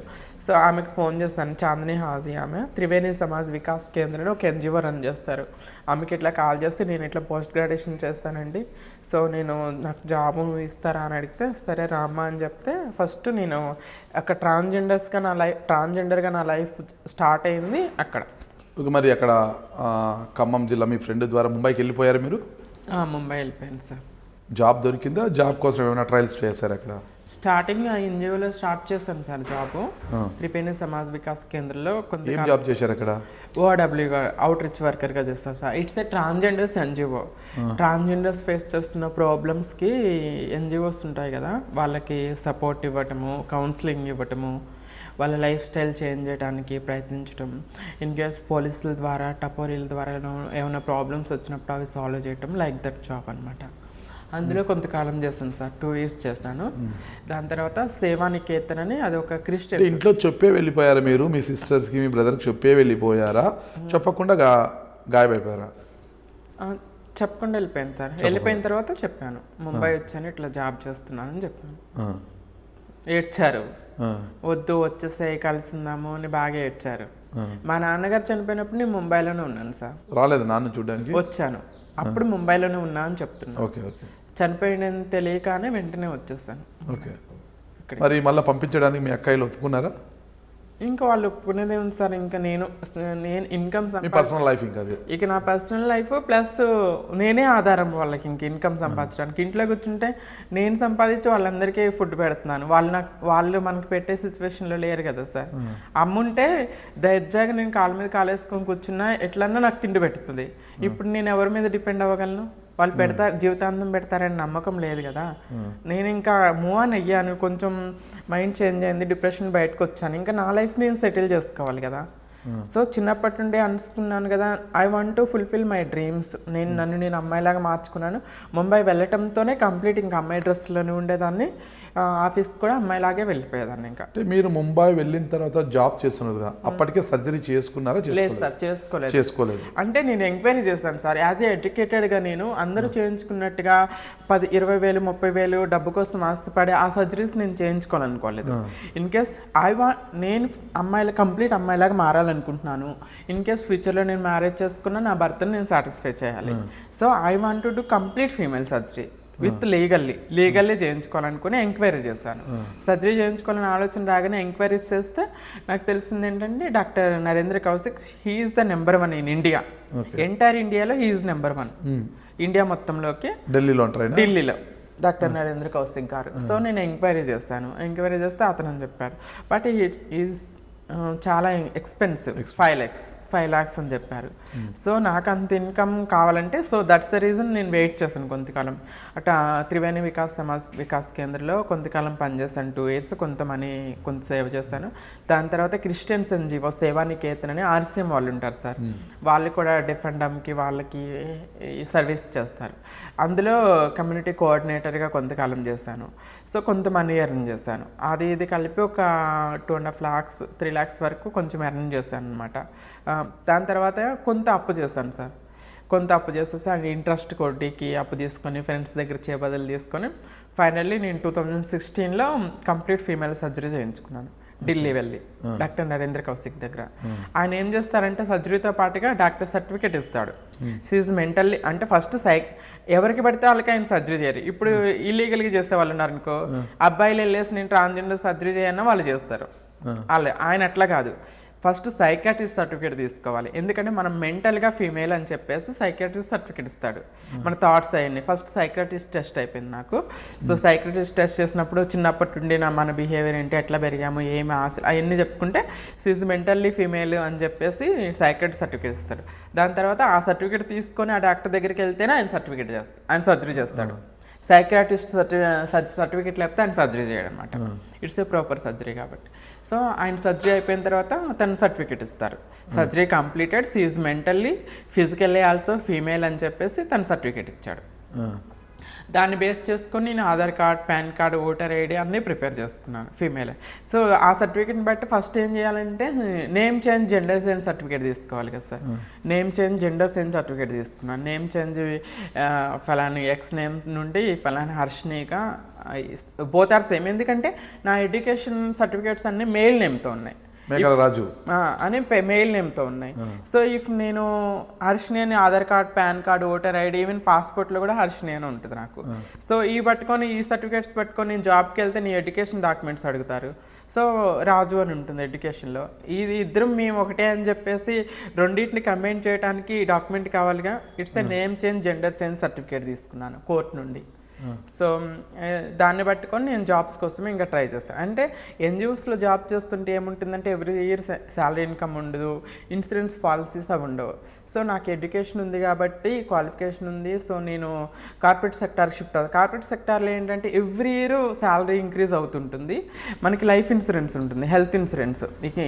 సో ఆమెకు ఫోన్ చేస్తాను, చాందిని హాజీ, ఆమె త్రివేణి సమాజ్ వికాస్ కేంద్రంలో ఒక ఎన్జిఓ రన్ చేస్తారు. ఆమెకి ఇట్లా కాల్ చేస్తే నేను ఇట్లా పోస్ట్ గ్రాడ్యుయేషన్ చేస్తానండి, సో నేను నాకు జాబ్ ఇస్తారా అని అడిగితే సరే రామ్మా అని చెప్తే ఫస్ట్ నేను అక్కడ ట్రాన్స్జెండర్గా నా లైఫ్ స్టార్ట్ అయింది అక్కడ. మరి అక్కడ ఖమ్మం జిల్లా మీ ఫ్రెండ్ ద్వారా ముంబైకి వెళ్ళిపోయారు మీరు? ముంబై వెళ్ళిపోయాను సార్. జాబ్ దొరికిందా? జాబ్ కోసం ఏమైనా ట్రయల్స్ చేశారు అక్కడ? స్టార్టింగ్ ఆ ఎన్జిఓలో స్టార్ట్ చేశాను సార్ జాబ్, త్రివేణి సమాజ్ వికాస్ కేంద్రంలో. ఏం జాబ్ చేశారు అక్కడ? ఓడబ్ల్యూగా అవుట్ రీచ్ వర్కర్గా చేస్తాను sir. It's a transgenders NGO. Transgenders face చేస్తున్న ప్రాబ్లమ్స్కి ఎన్జిఓస్ ఉంటాయి కదా, వాళ్ళకి సపోర్ట్ ఇవ్వటము, కౌన్సిలింగ్ ఇవ్వటము, వాళ్ళ లైఫ్ స్టైల్ చేంజ్ చేయడానికి ప్రయత్నించడం, ఇన్ కేస్ పోలీసుల ద్వారా, టపోరీల ద్వారా ఏమైనా ప్రాబ్లమ్స్ వచ్చినప్పుడు అవి సాల్వ్ చేయటం, లైక్ దట్ జాబ్ అనమాట. అందులో కొంతకాలం చేస్తాను సార్, 2 years చేస్తాను. దాని తర్వాత సేవానికేతన్ అని, అది ఒక క్రిస్టియన్. ఇంట్లో చెప్పే వెళ్ళిపోయారా మీరు? మీ సిస్టర్స్కి, మీ బ్రదర్కి చెప్పే వెళ్ళిపోయారా? చెప్పకుండా గాయమైపోయారా? చెప్పకుండా వెళ్ళిపోయాను సార్. వెళ్ళిపోయిన తర్వాత చెప్పాను, ముంబై వచ్చాను, ఇట్లా జాబ్ చేస్తున్నాను అని చెప్పాను. ఏడ్చారు, వద్దు వచ్చేసాయి కలిసిందాము అని బాగా ఏడ్చారు. మా నాన్నగారు చనిపోయినప్పుడు నేను ముంబైలోనే ఉన్నాను సార్. రాలేదు నాన్న చూడడానికి? వచ్చాను, అప్పుడు ముంబైలోనే ఉన్నా అని చెప్తున్నాను. Okay okay. చనిపోయిన తెలియకనే వెంటనే వచ్చేసాను. ఓకే. మరి మళ్ళీ పంపించడానికి మీ అక్కాయిలు ఒప్పుకున్నారా? ఇంకా వాళ్ళు ఒప్పుకునేదే ఉంది సార్. ఇంకా నేను ఇన్కమ్ పర్సనల్ లైఫ్, ఇంకా ఇక నా పర్సనల్ లైఫ్ ప్లస్ నేనే ఆధారం వాళ్ళకి, ఇంక ఇన్కమ్ సంపాదించడానికి. ఇంట్లో కూర్చుంటే నేను సంపాదించి వాళ్ళందరికీ ఫుడ్ పెడుతున్నాను, వాళ్ళు మనకి పెట్టే సిచ్యువేషన్లో లేరు కదా సార్. అమ్ముంటే దర్జాగా నేను కాళ్ళ మీద కాలేసుకొని కూర్చున్నా ఎట్లన్నా నాకు తిండి పెడుతుంది. ఇప్పుడు నేను ఎవరి మీద డిపెండ్ అవ్వగలను? వాళ్ళు పెడతారు, జీవితాంతం పెడతారని నమ్మకం లేదు కదా. నేను ఇంకా మూవ్ ఆన్ అయ్యాను, కొంచెం మైండ్ చేంజ్ అయింది, డిప్రెషన్ బయటకు వచ్చాను. ఇంకా నా లైఫ్ నేను సెటిల్ చేసుకోవాలి కదా. సో చిన్నప్పటి నుండి అనుకున్నాను కదా, I want to fulfil my dreams. నన్ను నేను అమ్మాయిలాగా మార్చుకున్నాను. ముంబై వెళ్ళటంతోనే కంప్లీట్ ఇంకా అమ్మాయి డ్రెస్లోనే ఉండేదాన్ని, ఆఫీస్కి కూడా అమ్మాయిలాగే వెళ్ళిపోయేదాన్ని. ఇంకా అంటే మీరు ముంబై వెళ్ళిన తర్వాత జాబ్ చేస్తున్నారు కదా, అప్పటికే సర్జరీ చేసుకున్నారా? లేదు సార్, చేసుకోలేదు. అంటే నేను ఎంక్వైరీ చేశాను సార్, యాజ్ ఏ ఎడ్యుకేటెడ్గా. నేను అందరూ చేయించుకున్నట్టుగా 10, 20 వేలు, 30 వేలు డబ్బు కోసం ఆస్తిపడే ఆ సర్జరీస్ నేను చేయించుకోవాలనుకోలేదు. ఇన్ కేస్ నేను కంప్లీట్ అమ్మాయిలాగా మారాలనుకుంటున్నాను. ఇన్ కేస్ ఫ్యూచర్లో నేను మ్యారేజ్ చేసుకున్నా నా భర్తను నేను సాటిస్ఫై చేయాలి. So I want to complete female surgery with legally చేయించుకోవాలనుకుని ఎంక్వైరీ చేశాను. సర్జరీ చేయించుకోవాలని ఆలోచన రాగానే ఎంక్వైరీస్ చేస్తే నాకు తెలిసింది ఏంటంటే, doctor Narendra Kaushik, he's the number 1 in India. Entire ఇండియాలో హీఈస్ నెంబర్ 1. ఇండియా మొత్తంలోకి ఢిల్లీలో డాక్టర్ నరేంద్ర కౌశిక్ గారు. సో నేను ఎంక్వైరీ చేస్తాను. ఎంక్వైరీ చేస్తే అతను చెప్పారు, బట్ ఈజ్ చాలా ఎక్స్పెన్సివ్, 5 lakhs అని చెప్పారు. సో నాకు అంత ఇన్కమ్ కావాలంటే సో దట్స్ ద రీజన్ నేను వెయిట్ చేశాను కొంతకాలం. అట్లా త్రివేణి వికాస్ కేంద్రంలో కొంతకాలం పనిచేశాను, 2 years. కొంత మనీ కొంత సేవ్ చేశాను. దాని తర్వాత క్రిస్టియన్స్ ఎన్జిఓ సేవానికేతన్ అని RCM వాళ్ళు ఉంటారు సార్, వాళ్ళు కూడా డిఫెండమ్కి వాళ్ళకి సర్వీస్ చేస్తారు. అందులో కమ్యూనిటీ కోఆర్డినేటర్గా కొంతకాలం చేశాను. సో కొంత మనీ ఎర్న్ చేశాను. అది ఇది కలిపి ఒక 2.5 lakhs 3 lakhs వరకు కొంచెం ఎర్న్ చేశాను అనమాట. దాని తర్వాత కొంత అప్పు చేశాను సార్. కొంత అప్పు చేసేసి అండ్ ఇంట్రెస్ట్ కొద్దికి అప్పు తీసుకొని ఫ్రెండ్స్ దగ్గర చేబదులు తీసుకొని ఫైనల్లీ నేను 2016లో కంప్లీట్ ఫీమేల్ సర్జరీ చేయించుకున్నాను ఢిల్లీ వెళ్ళి డాక్టర్ నరేంద్ర కౌశిక్ దగ్గర. ఆయన ఏం చేస్తారంటే సర్జరీతో పాటుగా డాక్టర్ సర్టిఫికేట్ ఇస్తాడు. షీఈ్ మెంటల్లీ అంటే ఫస్ట్ ఎవరికి పడితే వాళ్ళకి ఆయన సర్జరీ చేయరు. ఇప్పుడు ఇల్లీగల్గా చేసే వాళ్ళు ఉన్నారు అనుకో, అబ్బాయిలు వెళ్ళేసి నేను ట్రాన్స్జెండర్ సర్జరీ చేయన్నా వాళ్ళు చేస్తారు. ఆయన అట్లా కాదు, ఫస్ట్ సైకాట్రిస్ట్ సర్టిఫికేట్ తీసుకోవాలి. ఎందుకంటే మనం మెంటల్గా ఫీమేల్ అని చెప్పేసి సైకాట్రిస్ట్ సర్టిఫికేట్ ఇస్తాడు. మన థాట్స్ అవన్నీ ఫస్ట్ సైకాట్రిస్ట్ టెస్ట్ అయిపోయింది నాకు. సో సైకాట్రిస్ట్ టెస్ట్ చేసినప్పుడు చిన్నప్పటి నుండి మన బిహేవియర్ ఏంటి, ఎట్లా పెరిగాము, ఏమి ఆశలు అవన్నీ చెప్పుకుంటే షీఈ్ మెంటల్లీ ఫీమేల్ అని చెప్పేసి సైకాట్రిస్ట్ సర్టిఫికేట్ ఇస్తాడు. దాని తర్వాత ఆ సర్టిఫికేట్ తీసుకొని ఆ డాక్టర్ దగ్గరికి వెళ్తేనే ఆయన సర్జరీ చేస్తాడు. సైకాట్రిస్ట్ సర్టిఫికేట్ లేకపోతే ఆయన సర్జరీ చేయడం అనమాట. ఇట్స్ ఏ ప్రాపర్ సర్జరీ కాబట్టి. సో ఆయన సర్జరీ అయిపోయిన తర్వాత తను సర్టిఫికేట్ ఇస్తారు. Surgery completed, she mentally physically also female అని చెప్పేసి తను సర్టిఫికేట్ ఇచ్చాడు. దాన్ని బేస్ చేసుకొని నేను Aadhaar card, PAN card, voter ID అన్నీ ప్రిపేర్ చేసుకున్నాను ఫీమేల్. సో ఆ సర్టిఫికేట్ని బట్టి ఫస్ట్ ఏం చేయాలంటే name change gender change certificate తీసుకోవాలి కదా సార్. Name change gender change certificate తీసుకున్నాను. నేమ్ చేంజ్ ఫలాని ఎక్స్ నేమ్ నుండి ఫలాని హర్షినిగా బోత్ ఆర్ సేమ్. ఎందుకంటే నా ఎడ్యుకేషన్ సర్టిఫికేట్స్ అన్నీ మేల్ నేమ్తో ఉన్నాయి, రాజు అని మెయిల్ నేమ్తో ఉన్నాయి. సో ఇఫ్ నేను హర్షిని అని Aadhaar card, PAN card, voter ID, even పాస్పోర్ట్లో కూడా హర్షిని అని ఉంటుంది నాకు. సో ఈ సర్టిఫికేట్స్ పట్టుకొని నేను జాబ్కి వెళ్తే నీ ఎడ్యుకేషన్ డాక్యుమెంట్స్ అడుగుతారు. సో రాజు అని ఉంటుంది ఎడ్యుకేషన్లో. ఇది ఇద్దరం మేము ఒకటే అని చెప్పేసి రెండింటిని కంబైన్ చేయడానికి డాక్యుమెంట్ కావాలిగా. It's a name change gender change certificate తీసుకున్నాను కోర్టు నుండి. సో దాన్ని పట్టుకొని నేను జాబ్స్ కోసం ఇంకా ట్రై చేస్తాను. అంటే ఎన్జిఓస్లో జాబ్ చేస్తుంటే ఏముంటుందంటే ఎవ్రీ ఇయర్ శాలరీ ఇన్కమ్ ఉండదు, ఇన్సూరెన్స్ పాలసీస్ అవి ఉండవు. సో నాకు ఎడ్యుకేషన్ ఉంది కాబట్టి, క్వాలిఫికేషన్ ఉంది. సో నేను కార్పొరేట్ సెక్టార్ షిఫ్ట్ అవుతాను. కార్పొరేట్ సెక్టార్లో ఏంటంటే ఎవ్రీ ఇయర్ శాలరీ ఇంక్రీజ్ అవుతుంటుంది. మనకి లైఫ్ ఇన్సూరెన్స్ ఉంటుంది, health insurance.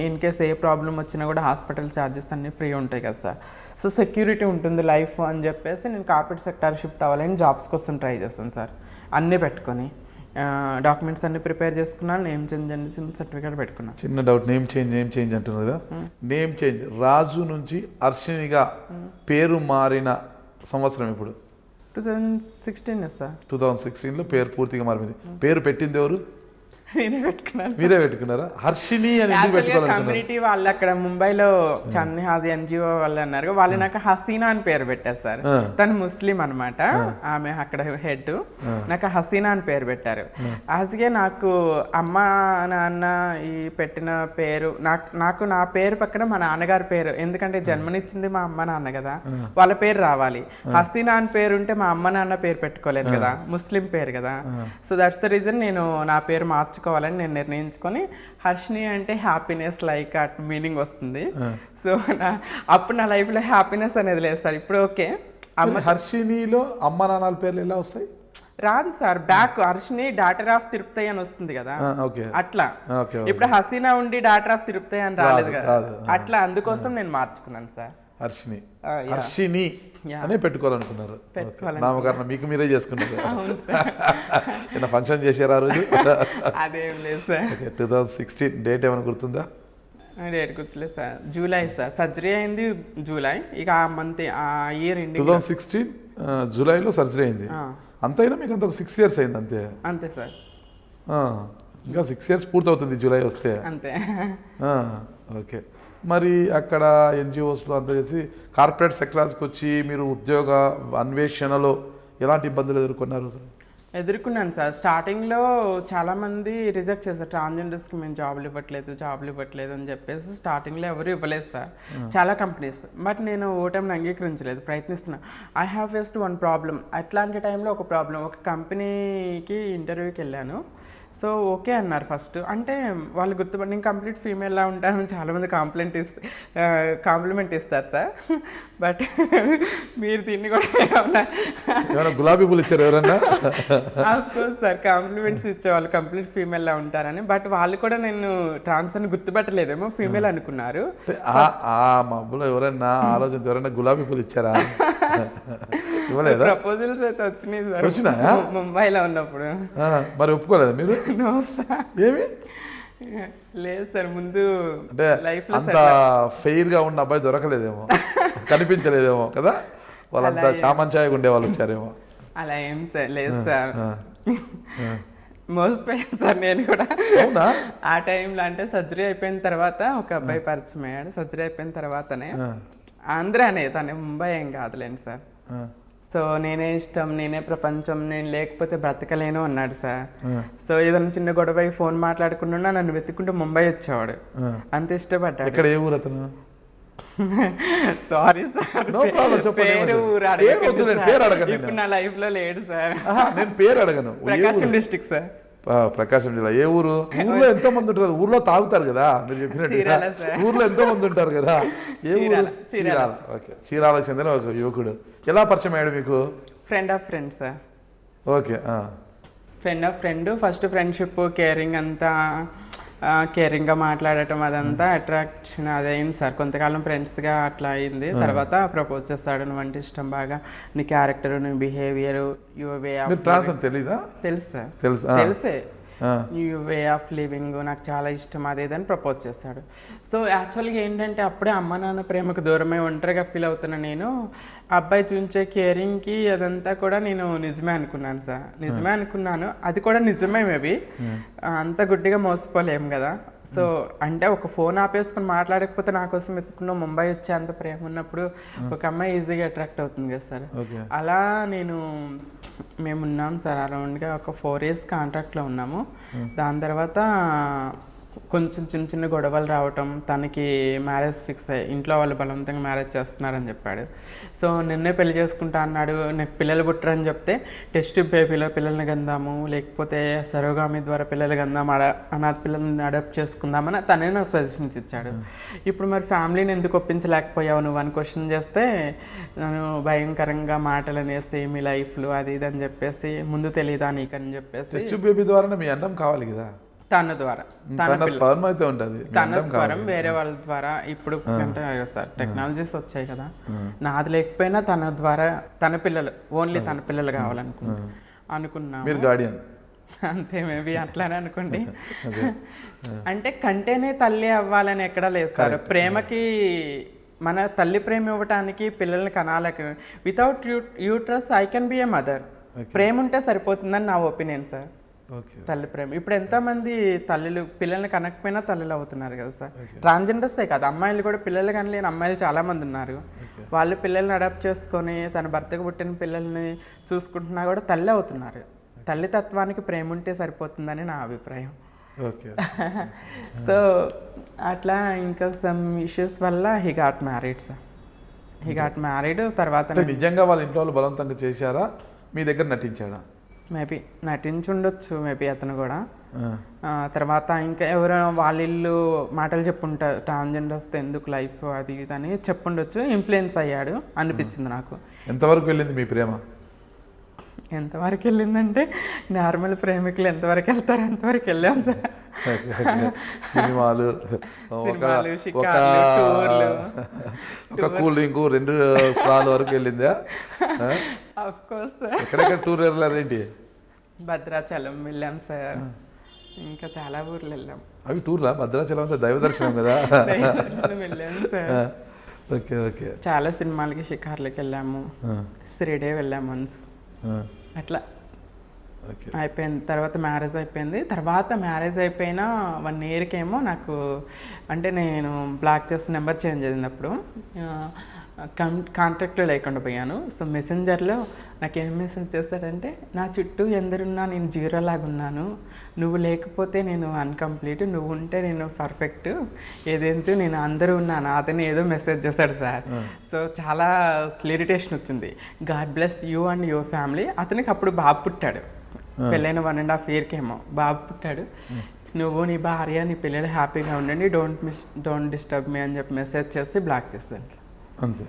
In case A problem వచ్చినా కూడా హాస్పిటల్ ఛార్జెస్ అన్నీ ఫ్రీ ఉంటాయి కదా సార్. సో సెక్యూరిటీ ఉంటుంది లైఫ్ అని చెప్పేసి నేను కార్పొరేట్ సెక్టార్ షిఫ్ట్ అవ్వాలని జాబ్స్ కోసం ట్రై చేస్తాను సార్. అన్నీ పెట్టుకొని డాక్యుమెంట్స్ అన్ని ప్రిపేర్ చేసుకున్నాను. నేమ్ చేంజ్ సర్టిఫికేట్ పెట్టుకున్నాను. చిన్న డౌట్, నేమ్ చేంజ్ అంటున్నారు కదా. నేమ్ చేంజ్ రాజు నుంచి హర్షినిగా పేరు మారిన సంవత్సరం ఇప్పుడు 2016 సార్. 2016లో పేరు పూర్తిగా మారింది. పేరు పెట్టింది ఎవరు? నేనే పెట్టుకున్నాను. మీరే పెట్టుకున్నారా? హర్షిని అని ఎందుకు పెట్టుకోవాలనుకున్నారు? కమ్యూనిటీ వాళ్ళు అక్కడ ముంబైలో చన్ని హాజీ ఎన్జిఓ వాళ్ళు అన్నారు, వాళ్ళు నాకు హసీనా అని పేరు పెట్టారు సార్. తను ముస్లిం అనమాట, ఆమె అక్కడ హెడ్. నాకు హసీనా అని పేరు పెట్టారు. యాజ్గా నాకు అమ్మ నాన్న ఈ పెట్టిన పేరు నాకు నా పేరు పక్కన మా నాన్నగారి పేరు, ఎందుకంటే జన్మనిచ్చింది మా అమ్మ నాన్న కదా, వాళ్ళ పేరు రావాలి. హసీనా అని పేరు ఉంటే మా అమ్మ నాన్న పేరు పెట్టుకోలేను కదా, ముస్లిం పేరు కదా. సో దట్స్ ద రీజన్ నేను నా పేరు మార్చుకోవాలని నేను నిర్ణయించుకొని హర్షిని అంటే హ్యాపీనెస్ లైక్ అట్ మీనింగ్ వస్తుంది. సో అప్పుడు నా లైఫ్లో హ్యాపీనెస్ అనేది లేదు సార్. ఇప్పుడు ఓకే. హర్షినిలో అమ్మ నాన్నల పేర్లు ఎలా వస్తాయి? రాదు sir. Back Harshini daughter of Tirupati అని వస్తుంది కదా, అట్లా. ఇప్పుడు హసీనా ఉండి డాటర్ ఆఫ్ తిరుపతి అని రాలేదు కదా, అట్లా. అందుకోసం నేను మార్చుకున్నాను సార్. హర్షిని అనే పెట్టుకోవాలనుకున్నారు. నామకరణం మీకు మీరే చేసుకున్నారు. ఏమైనా ఫంక్షన్ చేశారు ఆ రోజు? అదేం లేదు సార్. 2016 డేట్ ఏమైనా గుర్తుందా? డేట్ గుర్తులేదు సార్. July sir. సర్జరీ అయింది జూలై. ఇక ఆ మంత్ ఆ ఇయర్ 2016 జూలైలో సర్జరీ అయింది. అంతైనా మీకు అంత ఒక 6 years అయింది అంతే? అంతే సార్. ఇంకా 6 years పూర్తవుతుంది జూలై వస్తే. అంతే. ఓకే. మరి అక్కడ ఎన్జిఓస్లో అంతా చేసి కార్పొరేట్ సెక్టార్స్కి వచ్చి మీరు ఉద్యోగ అన్వేషణలో ఎలాంటి ఇబ్బందులు ఎదుర్కొన్నాను సార్. స్టార్టింగ్లో చాలామంది రిజెక్ట్ చేశారు, ట్రాన్స్జెండర్స్కి మేము జాబులు ఇవ్వట్లేదు అని చెప్పేసి స్టార్టింగ్లో ఎవరు ఇవ్వలేదు సార్, చాలా కంపెనీస్. బట్ నేను ఓటమిని అంగీకరించలేదు, ప్రయత్నిస్తున్నాను. I have faced one problem. అట్లాంటి టైంలో ఒక కంపెనీకి ఇంటర్వ్యూకి వెళ్ళాను. సో ఓకే అన్నారు ఫస్ట్. అంటే వాళ్ళు గుర్తుపడి నేను కంప్లీట్ ఫీమేల్లా ఉంటానని చాలామంది కాంప్లిమెంట్ ఇస్తారు సార్. బట్ మీరు దీన్ని కూడా ఏమైనా గులాబీ పూలు ఇచ్చారు ఎవరన్నా? ఆఫ్కోర్స్ సార్ కాంప్లిమెంట్స్ ఇచ్చేవాళ్ళు కంప్లీట్ ఫీమేల్లా ఉంటారని. బట్ వాళ్ళు కూడా నేను ట్రాన్స్ అని గుర్తుపట్టలేదేమో, ఫీమేల్ అనుకున్నారు. ఆ మబ్బులో ఎవరైనా ఆలోచన ఎవరైనా గులాబీ పూలు ఇచ్చారా? ఇవ్వలేదా? ప్రపోజల్స్ అయితే వచ్చినాయి సార్. వచ్చినాయా? ముంబైలో ఉన్నప్పుడు. మరి ఒప్పుకోలేదా మీరు? No sir. ఏమి లేదు సార్, ముందు అంటే లైఫ్ అంత ఫెయిర్ గా ఉన్న అబ్బాయి దొరకలేదేమో, కనిపించలేదేమో కదా, వాళ్ళంతా చామంచాయగా ఉండే వాళ్ళు వచ్చారేమో. అలా ఏం సార్ లేదు సార్, మోసపోయాను సార్ నేను కూడా. ఆ టైంలో అంటే సర్జరీ అయిపోయిన తర్వాత ఒక అబ్బాయి పరిచయం అయ్యాడు. సర్జరీ అయిపోయిన తర్వాతనే ఆంధ్రానే, తను ముంబై ఏం కాదులేండి సార్. సో నేనే ఇష్టం, నేనే ప్రపంచం, నేను లేకపోతే బ్రతకలేను అన్నాడు సార్. సో ఏదైనా చిన్న గొడవ ఫోన్ మాట్లాడుకుంటున్నా నన్ను వెతుక్కుంటూ ముంబై వచ్చేవాడు. అంత ఇష్టపడ్డాడు. ఇక్కడ ఏ ఊరు అతను? సారీ సార్, పేరు ఇప్పుడు నా లైఫ్ లో లేడు సార్. నేను పేరు అడగను. ప్రకాశం డిస్ట్రిక్ట్ సార్. ప్రకాశం జిల్లా. ఏ ఊరు? ఊర్లో ఎంతో మంది ఉంటారు, ఊర్లో తాగుతారు కదా మీరు చెప్పినట్టు, ఊర్లో ఎంతో మంది ఉంటారు కదా. ఏ ఊరు? చీరాల. ఓకే, చీరాలకు చెందిన ఒక యువకుడు. ఎలా పరిచయం అయ్యాడు మీకు? Friend of friend sir. Okay, friend of friend. First friendship, caring అంతా కేరింగ్గా మాట్లాడటం అదంతా అట్రాక్షన్ అదైంది సార్. కొంతకాలం ఫ్రెండ్స్గా అట్లా అయింది. తర్వాత ప్రపోజ్ చేస్తాడు, నువ్వంటే ఇష్టం బాగా, నీ క్యారెక్టర్, నీ బిహేవియర్, యువర్ వే ఆఫ్ తెలీదా? తెలుసు సార్, తెలిసే న్యూ వే ఆఫ్ లివింగ్ నాకు చాలా ఇష్టం అదేదని ప్రపోజ్ చేస్తాడు. సో యాక్చువల్గా ఏంటంటే అప్పుడే అమ్మ నాన్న ప్రేమకు దూరమై ఒంటరిగా ఫీల్ అవుతున్నా నేను. అబ్బాయి చూపించే కేరింగ్కి అదంతా కూడా నేను నిజమే అనుకున్నాను సార్. నిజమే అనుకున్నాను, అది కూడా నిజమే. మేబీ అంత గుడ్డిగా మోసపోలేము కదా. సో అంటే ఒక ఫోన్ ఆపేసుకుని మాట్లాడకపోతే నా కోసం ఎత్తుకున్న ముంబై వచ్చే అంత ప్రేమ ఉన్నప్పుడు ఒక అమ్మాయి ఈజీగా అట్రాక్ట్ అవుతుంది కదా సార్. అలా మేము ఉన్నాం సార్ అరౌండ్గా ఒక 4 years కాంట్రాక్ట్లో ఉన్నాము. దాని తర్వాత కొంచెం చిన్న చిన్న గొడవలు రావటం, తనకి మ్యారేజ్ ఫిక్స్ అయ్యి ఇంట్లో వాళ్ళు బలవంతంగా మ్యారేజ్ చేస్తున్నారని చెప్పాడు. సో నిన్నే పెళ్లి చేసుకుంటా అన్నాడు. నాకు పిల్లలు పుట్టరని చెప్తే టెస్ట్ బేబీలో పిల్లల్ని కందాము, లేకపోతే సరోగామి ద్వారా పిల్లలు కందాము, అనాథ పిల్లల్ని అడాప్ట్ చేసుకుందామని తనే నాకు సజెషన్స్ ఇచ్చాడు. ఇప్పుడు మరి ఫ్యామిలీని ఎందుకు ఒప్పించలేకపోయావు నువ్వు అని క్వశ్చన్ చేస్తే నేను భయంకరంగా మాటలు అనేసి మీ లైఫ్లో అది ఇది అని చెప్పేసి, ముందు తెలియదా నీకని చెప్పేసి. టెస్ట్ బేబీ ద్వారా మీ అండం కావాలి కదా, తన ద్వారా తన స్వరం వేరే వాళ్ళ ద్వారా ఇప్పుడు సార్ టెక్నాలజీస్ వచ్చాయి కదా. నాది లేకపోయినా తన ద్వారా తన పిల్లలు, ఓన్లీ తన పిల్లలు కావాలనుకున్నా. అంతే, మేబీ అట్లానే అనుకోండి. అంటే కంటేనే తల్లి అవ్వాలని ఎక్కడా లేదు సార్. ప్రేమకి మన తల్లి ప్రేమ ఇవ్వటానికి పిల్లల్ని కనాలకి, without uterus I can be a mother. ప్రేమ ఉంటే సరిపోతుందని నా ఒపీనియన్ సార్. తల్లి ప్రేమ. ఇప్పుడు ఎంతోమంది తల్లులు పిల్లల్ని కనకపోయినా తల్లులు అవుతున్నారు కదా సార్. ట్రాన్స్జెండర్సే కాదు, అమ్మాయిలు కూడా పిల్లలు కనలేని అమ్మాయిలు చాలామంది ఉన్నారు. వాళ్ళు పిల్లల్ని అడాప్ట్ చేసుకొని తన భర్తకు పుట్టిన పిల్లల్ని చూసుకుంటున్నా కూడా తల్లి అవుతున్నారు. తల్లి తత్వానికి ప్రేమ ఉంటే సరిపోతుందని నా అభిప్రాయం. సో అట్లా ఇంకా సమ్ ఇష్యూస్ వల్ల he got married sir. He got married. తర్వాత నిజంగా వాళ్ళ ఇంట్లో వాళ్ళు బలవంతంగా చేశారా, మీ దగ్గర నటించాడా? మేబీ నటించుండొచ్చు, మేబీ అతను కూడా. తర్వాత ఇంకా ఎవరో వాళ్ళ ఇల్లు మాటలు చెప్పుంటారు, ట్రాన్స్జెండర్స్ ఎందుకు లైఫ్ అది ఇది అని చెప్పుండొచ్చు. ఇన్ఫ్లుయెన్స్ అయ్యాడు అనిపించింది నాకు. ఎంతవరకు వెళ్ళింది మీ ప్రేమ? ఎంతవరకు వెళ్ళిందంటే నార్మల్ ప్రేమికులు ఎంతవరకు వెళ్తారు అంతవరకు వెళ్ళాం సార్. సినిమాలు, ఒక కూల్ డ్రింక్, 2 స్ట్రాల వరకు వెళ్ళిందా? ఎక్కడెక్కడ టూర్ వెళ్ళారేంటి? భద్రాచలం వెళ్ళాం సార్, ఇంకా చాలా ఊర్లు వెళ్ళాం. అవి టూర్లా? భద్రాచలం అంతా దైవ దర్శనం కదా. వెళ్ళాం సార్. Okay okay. చాలా సినిమాలకి, షికార్లకి వెళ్ళాము. శ్రీడే వెళ్ళాము వన్స్. అట్లా అయిపోయింది. తర్వాత మ్యారేజ్ అయిపోయింది. తర్వాత మ్యారేజ్ అయిపోయిన 1 yearకేమో నాకు అంటే నేను బ్లాక్ చేసిన నెంబర్ చేంజ్ అయినప్పుడు కాంటాక్ట్లో లేకుండా పోయాను. సో మెసెంజర్లో నాకు ఏం మెసేజ్ చేస్తాడంటే, నా చుట్టూ ఎందరున్నా నేను 0 లాగా ఉన్నాను, నువ్వు లేకపోతే నేను అన్కంప్లీట్, నువ్వు ఉంటే నేను పర్ఫెక్ట్, ఏదేంటో నేను అందరూ ఉన్నాను అతను ఏదో మెసేజ్ చేశాడు సార్. సో చాలా ఇరిటేషన్ వచ్చింది. God bless you and your family. అతనికి అప్పుడు బాబు పుట్టాడు. పెళ్ళైన 1.5 yearకి ఏమో బాబు పుట్టాడు. నువ్వు నీ భార్య నీ పిల్లలు హ్యాపీగా ఉండండి, డోంట్ డిస్టర్బ్ మీ అని చెప్పి మెసేజ్ చేసి బ్లాక్ చేస్తాను. అంతే,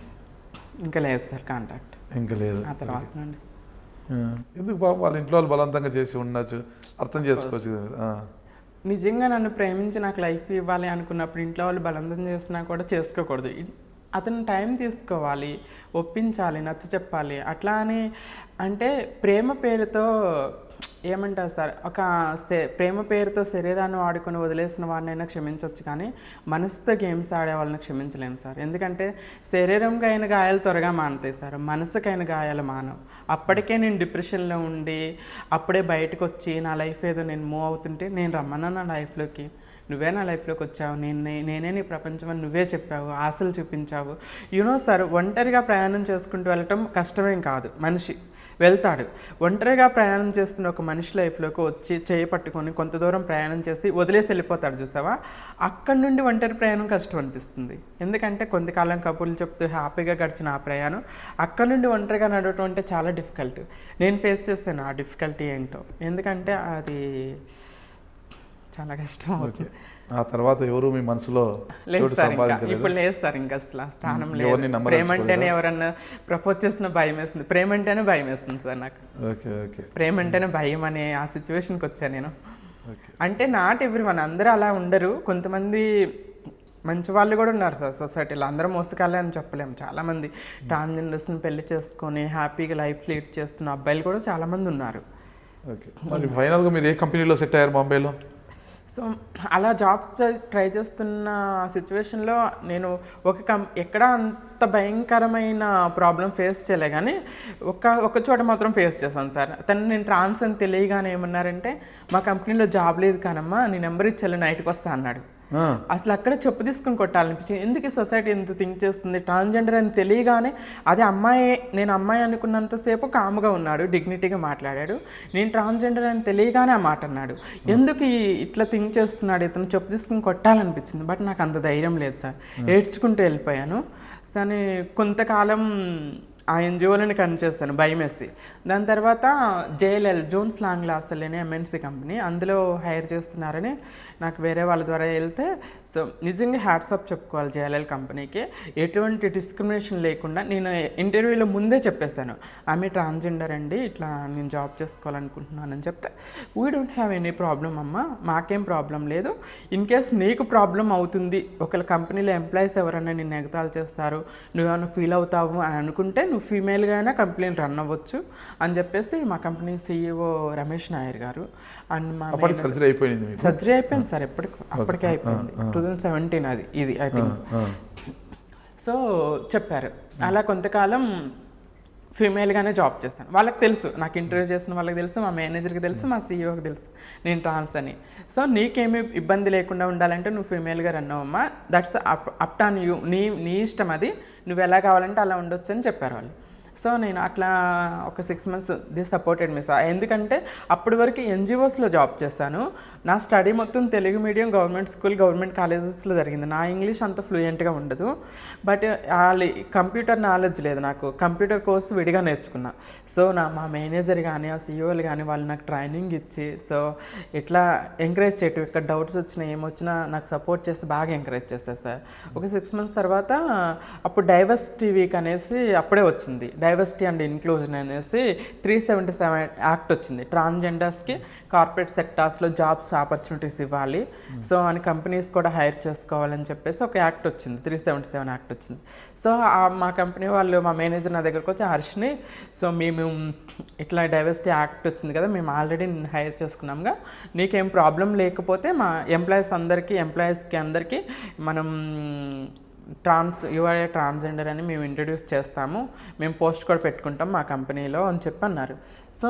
ఇంకా లేదు సార్ కాంటాక్ట్. ఇంకా లేదు. ఆ తర్వాత నుండి ఎందుకు పాపం వాళ్ళ ఇంట్లో వాళ్ళు బలవంతంగా చేసి ఉండొచ్చు, అర్థం చేసుకోవచ్చు కదా మీరు. నిజంగా నన్ను ప్రేమించి నాకు లైఫ్ ఇవ్వాలి అనుకున్నప్పుడు ఇంట్లో వాళ్ళు బలవంతం చేసినా కూడా చేసుకోకూడదు. అతను టైం తీసుకోవాలి, ఒప్పించాలి, నచ్చ చెప్పాలి. అట్లా అని అంటే ప్రేమ పేరుతో ఏమంటారు సార్, ప్రేమ పేరుతో శరీరాన్ని వాడుకొని వదిలేసిన వాడినైనా క్షమించవచ్చు, కానీ మనసుతో గేమ్స్ ఆడే వాళ్ళని క్షమించలేము సార్. ఎందుకంటే శరీరంకి అయిన గాయాలు త్వరగా మానుతాయి సార్, మనసుకైన గాయాలు మానవు. అప్పటికే నేను డిప్రెషన్లో ఉండి అప్పుడే బయటకు వచ్చి నా లైఫ్ ఏదో నేను మూవ్ అవుతుంటే, నేను రమ్మన్నా నా లైఫ్లోకి, నువ్వే నా లైఫ్లోకి వచ్చావు, నేనే నీ ప్రపంచం అని నువ్వే చెప్పావు, ఆశలు చూపించావు. సార్, ఒంటరిగా ప్రయాణం చేసుకుంటూ వెళ్ళటం కష్టమేం కాదు. మనిషి వెళ్తాడు. ఒంటరిగా ప్రయాణం చేస్తున్న ఒక మనిషి లైఫ్లోకి వచ్చి చేయి పట్టుకొని కొంత దూరం ప్రయాణం చేసి వదిలేసి వెళ్ళిపోతాడు చూసావా, అక్కడి నుండి ఒంటరి ప్రయాణం కష్టం అనిపిస్తుంది. ఎందుకంటే కొంతకాలం కబుర్లు చెప్తూ హ్యాపీగా గడిచిన ఆ ప్రయాణం అక్కడి నుండి ఒంటరిగా నడవటం అంటే చాలా డిఫికల్ట్. నేను ఫేస్ చేస్తాను ఆ డిఫికల్టీ ఏంటో, ఎందుకంటే అది చాలా కష్టం అవుతుంది. ఆ తర్వాత ఎవరు మీ మనసులో లేదు సార్, ఇప్పుడు లేదు సార్, ఇంకా అసలు స్థానం లేదు. ప్రేమ అంటేనే ఎవరన్నా ప్రపోజ్ చేసిన భయం వేస్తుంది, ప్రేమ అంటేనే భయం వేస్తుంది సార్ నాకు. ప్రేమ అంటేనే భయం అనే ఆ సిచ్యువేషన్కి వచ్చాను నేను. అంటే నాట్ ఎవ్రీవన్, అందరూ అలా ఉండరు. కొంతమంది మంచి వాళ్ళు కూడా ఉన్నారు సార్ సొసైటీలో, అందరూ మోసకాలే అని చెప్పలేము. చాలామంది ట్రాన్స్జెండర్స్ని పెళ్లి చేసుకొని హ్యాపీగా లైఫ్ లీడ్ చేస్తున్న అబ్బాయిలు కూడా చాలామంది ఉన్నారు. మరి ఫైనల్గా మీరు ఏ కంపెనీలో సెట్ అయ్యారు బాంబేలో? సో అలా జాబ్స్ ట్రై చేస్తున్న సిచ్యువేషన్లో నేను ఎక్కడ అంత భయంకరమైన ప్రాబ్లం ఫేస్ చేయలే, కానీ ఒక చోట మాత్రం ఫేస్ చేశాను సార్. నేను ట్రాన్స్ అని తెలియగానే ఏమన్నారంటే, మా కంపెనీలో జాబ్ లేదు కానమ్మా, నీ నెంబర్ ఇచ్చేళ్ళు నైట్కి వస్తా అన్నాడు. అసలు అక్కడ చెప్పు తీసుకుని కొట్టాలనిపించింది. ఎందుకు ఈ సొసైటీ ఎంత థింక్ చేస్తుంది, ట్రాన్స్జెండర్ అని తెలియగానే అదే నేను అమ్మాయి అనుకున్నంతసేపు కాముగా ఉన్నాడు, డిగ్నిటీగా మాట్లాడాడు. నేను ట్రాన్స్జెండర్ అని తెలియగానే ఆ మాట అన్నాడు. ఎందుకు ఇట్లా థింక్ చేస్తున్నాడు ఇతను, చెప్పు తీసుకుని కొట్టాలనిపించింది. బట్ నాకు అంత ధైర్యం లేదు సార్, ఏడ్చుకుంటూ వెళ్ళిపోయాను. కానీ కొంతకాలం ఆ ఎన్జిఓలని కనిచేస్తాను భయం వేసి. దాని తర్వాత JLL జోన్స్ లాంగ్ లాస్టల్ అనే MNC కంపెనీ, అందులో హైర్ చేస్తున్నారని నాకు వేరే వాళ్ళ ద్వారా వెళ్తే, సో నిజంగా హ్యాట్సాప్ చెప్పుకోవాలి JLL కంపెనీకి. ఎటువంటి డిస్క్రిమినేషన్ లేకుండా నేను ఇంటర్వ్యూలో ముందే చెప్పేశాను, ఆమె ట్రాన్స్జెండర్ అండి, ఇట్లా నేను జాబ్ చేసుకోవాలనుకుంటున్నానని చెప్తే, we don't have any problem అమ్మా, మాకేం ప్రాబ్లం లేదు. ఇన్ కేస్ నీకు ప్రాబ్లం అవుతుంది, ఒకవేళ కంపెనీలో ఎంప్లాయీస్ ఎవరైనా నిన్ను ఎగతాళి చేస్తారు, నువ్వేమైనా ఫీల్ అవుతావు అని అనుకుంటే నువ్వు ఫీమేల్గా అయినా కంపెనీని రన్ అవ్వచ్చు అని చెప్పేసి మా కంపెనీ CEO రమేష్ నాయర్ గారు అండ్ మా సర్జరీ అయిపోయింది సార్, అప్పటికే అయిపోయింది. 2017 ఇది ఐ థింక్. సో చెప్పారు. అలా కొంతకాలం ఫీమేల్గానే జాబ్ చేస్తాను. వాళ్ళకి తెలుసు, నాకు ఇంటర్వ్యూ చేసిన వాళ్ళకి తెలుసు, మా మేనేజర్కి తెలుసు, మా CEOకి తెలుసు నేను ట్రాన్స్ అని. సో నీకేమీ ఇబ్బంది లేకుండా ఉండాలంటే నువ్వు ఫీమేల్గా రన్ అవ్వమ్మా, దట్స్ అప్ టాన్ యూ, నీ ఇష్టం అది, నువ్వు ఎలా కావాలంటే అలా ఉండొచ్చు అని చెప్పారు వాళ్ళు. సో నేను అట్లా ఒక 6 months the supported me sir. ఎందుకంటే అప్పటి వరకు NGOస్లో జాబ్ చేశాను. నా స్టడీ మొత్తం Telugu medium, government school, government కాలేజెస్లో జరిగింది. నా ఇంగ్లీష్ అంత ఫ్లూయెంట్గా ఉండదు. బట్ కంప్యూటర్ నాలెడ్జ్ లేదు నాకు, కంప్యూటర్ కోర్సు విడిగా నేర్చుకున్నా. సో మా మేనేజర్ కానీ ఆ CEOలు కానీ వాళ్ళు నాకు ట్రైనింగ్ ఇచ్చి, సో ఇట్లా ఎంకరేజ్ చేయటం, ఇక్కడ డౌట్స్ వచ్చినా ఏమొచ్చినా నాకు సపోర్ట్ చేసి బాగా ఎంకరేజ్ చేస్తారు సార్. ఒక 6 months తర్వాత అప్పుడు డైవర్సిటీ వీక్ అనేసి అప్పుడే వచ్చింది, డైవర్సిటీ అండ్ ఇన్క్లూజన్ అనేసి 377 యాక్ట్ వచ్చింది. ట్రాన్స్జెండర్స్కి కార్పొరేట్ సెక్టార్స్లో జాబ్స్ ఆపర్చునిటీస్ ఇవ్వాలి, సో అని కంపెనీస్ కూడా హైర్ చేసుకోవాలని చెప్పేసి ఒక యాక్ట్ వచ్చింది, 377 యాక్ట్ వచ్చింది. సో మా కంపెనీ వాళ్ళు, మా మేనేజర్ నా దగ్గరకు వచ్చి, హర్షిని, సో మేము ఇట్లా డైవర్సిటీ యాక్ట్ వచ్చింది కదా, మేము ఆల్రెడీ హైర్ చేసుకున్నాంగా, నీకేం ప్రాబ్లం లేకపోతే మా ఎంప్లాయీస్కి అందరికీ మనం యువర్ ట్రాన్స్జెండర్ అని మేము ఇంట్రడ్యూస్ చేస్తాము, మేము పోస్ట్ కూడా పెట్టుకుంటాం మా కంపెనీలో అని చెప్పి అన్నారు. So